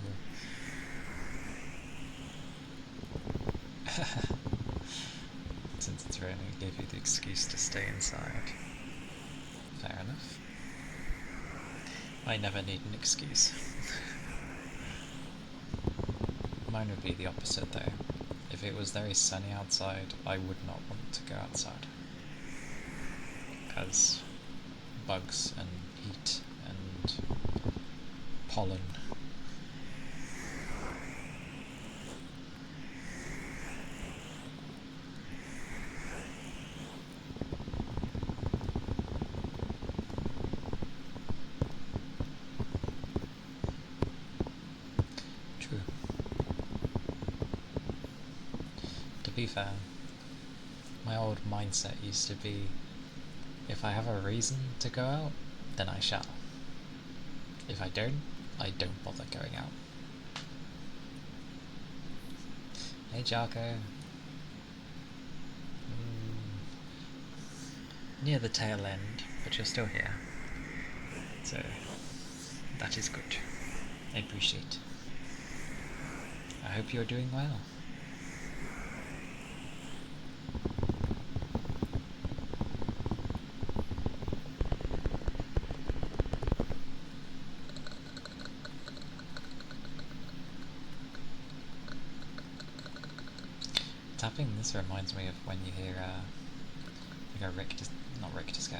Since it's raining, it gave you the excuse to stay inside. Fair enough. I never need an excuse. Mine would be the opposite though. If it was very sunny outside, I would not want to go outside. Because bugs and heat and pollen. True. To be fair, my old mindset used to be, if I have a reason to go out, then I shall. If I don't bother going out. Hey Jarko. Near the tail end, but you're still here. So, that is good. I appreciate. I hope you're doing well. Tapping this reminds me of when you hear like a Richter, not Richter scale,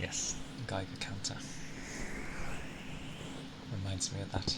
yes, Geiger counter. Reminds me of that.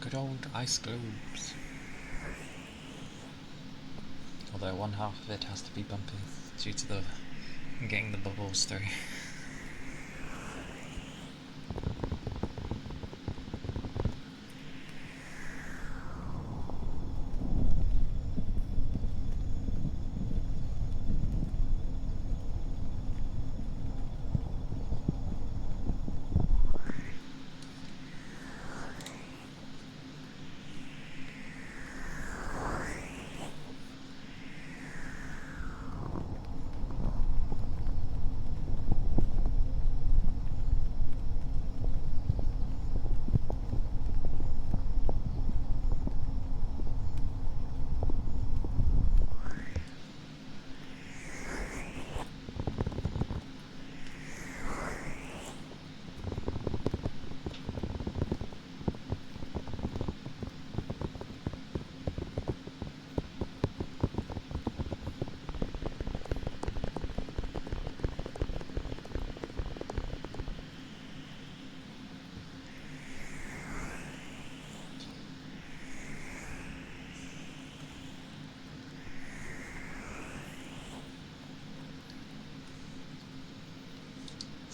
Good old ice globes. Although one half of it has to be bumpy due to the getting the bubbles through.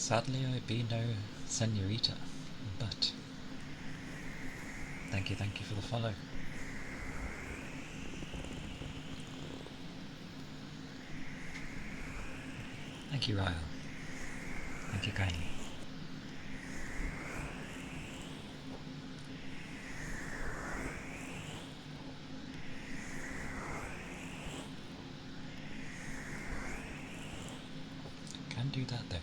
Sadly, I be no senorita, but thank you for the follow. Thank you, Ryle. Thank you kindly. Can do that though.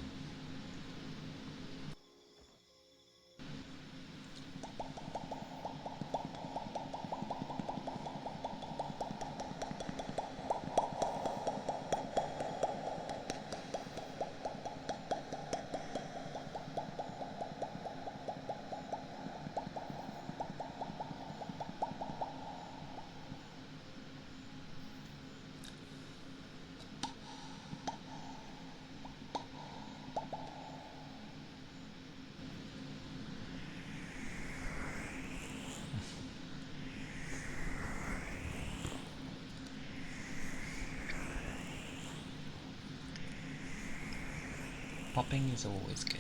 Popping is always good.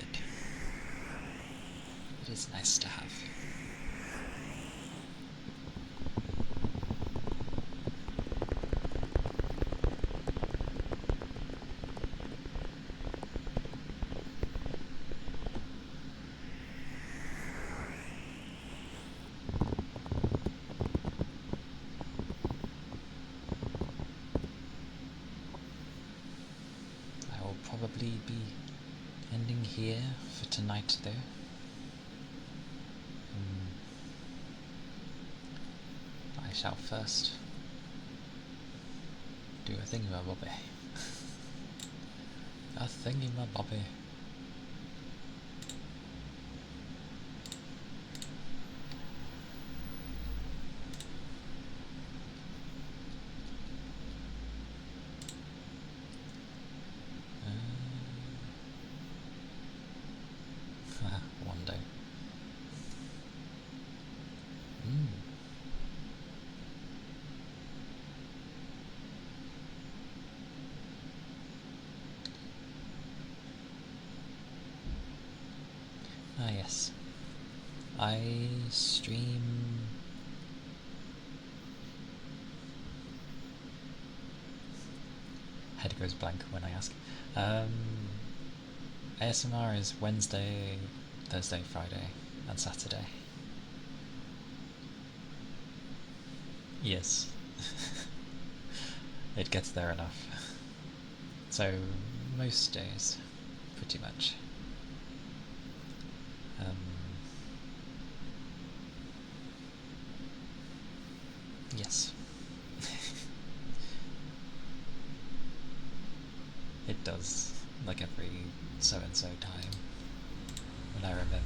It is nice to have. I will probably be ending here for tonight though. I shall first do a thingy-my-bobby. A thingy-my-bobby. One day. Ah yes. I stream... Head goes blank when I ask. ASMR is Wednesday, Thursday, Friday and Saturday. Yes. It gets there enough. So, most days, pretty much. Yes. It does, like every so-and-so time, when I remember.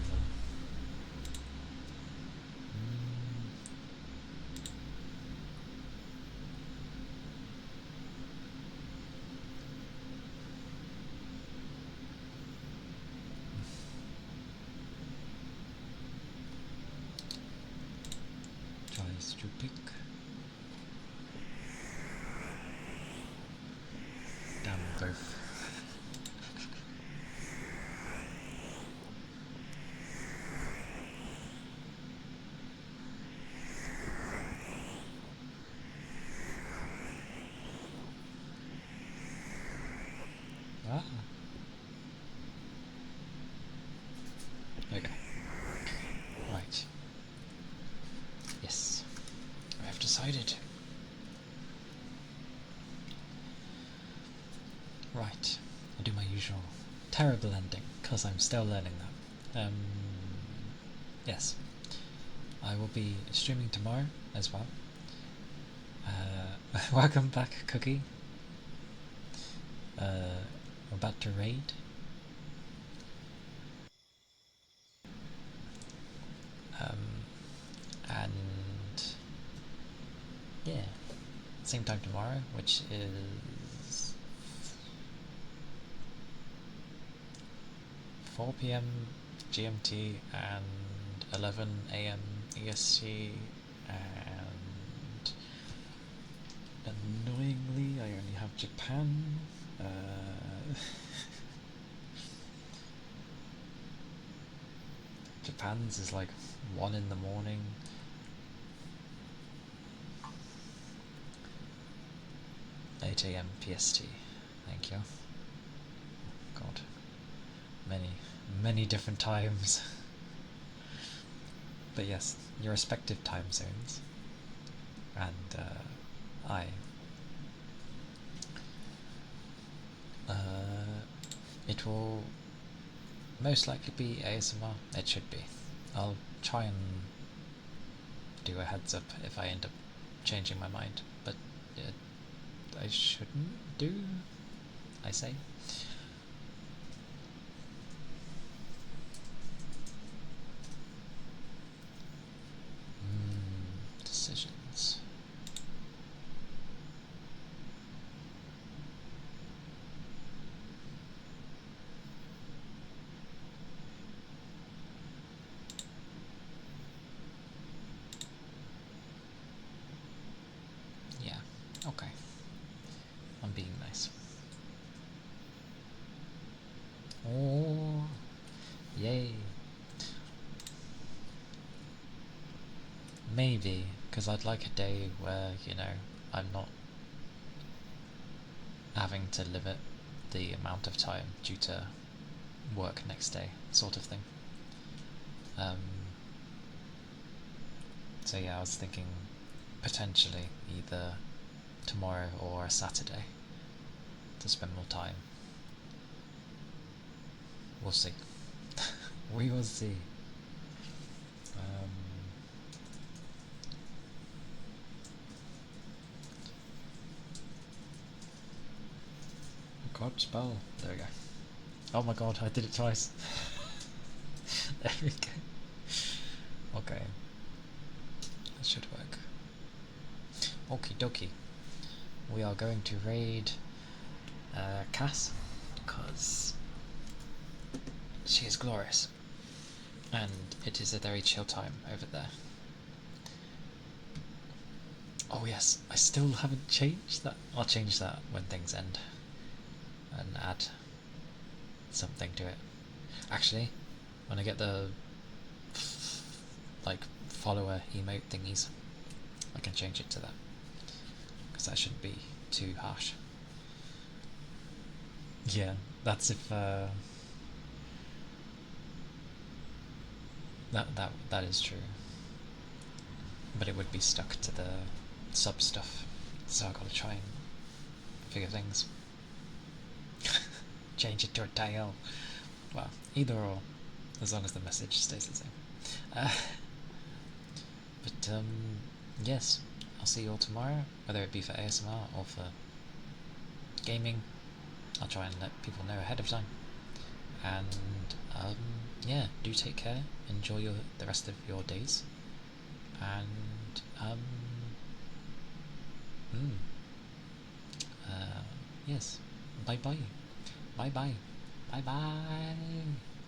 Tries to pick. Damn both. Ah. Okay. Right. Yes. I have decided. Right. I do my usual terrible ending, because I'm still learning that. Yes. I will be streaming tomorrow as well. Welcome back, Cookie. We're about to raid. And yeah, same time tomorrow, which is 4 p.m. GMT and 11 a.m. EST, and annoyingly I only have Japan. Japan's is like 1 in the morning. (8 a.m. PST). Thank you. God, many different times. But yes, your respective time zones, and I. It will most likely be ASMR. It should be. I'll try and do a heads up if I end up changing my mind, but I shouldn't do, I say. Decisions. Yeah, okay. I'm being nice. Oh, yay. Maybe, because I'd like a day where, I'm not having to limit the amount of time due to work next day, sort of thing. So yeah, I was thinking potentially either tomorrow or a Saturday to spend more time. We'll see. We will see. God, spell. There we go. Oh my god, I did it twice. There we go. Okay. That should work. Okie dokie. We are going to raid Cass, because she is glorious. And it is a very chill time over there. Oh yes, I still haven't changed that. I'll change that when things end and add something to it. Actually, when I get the follower emote thingies, I can change it to that, because that shouldn't be too harsh. Yeah, that's if that is true, but it would be stuck to the sub stuff, so I gotta try and figure things. Change it to a tail. Well, either or, as long as the message stays the same. But yes, I'll see you all tomorrow, whether it be for ASMR or for gaming. I'll try and let people know ahead of time. And yeah, do take care. Enjoy the rest of your days. And yes, bye bye. Bye bye. Bye bye.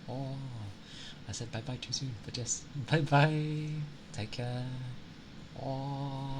Oh, I said bye bye too soon, but yes, bye bye. Take care. Oh.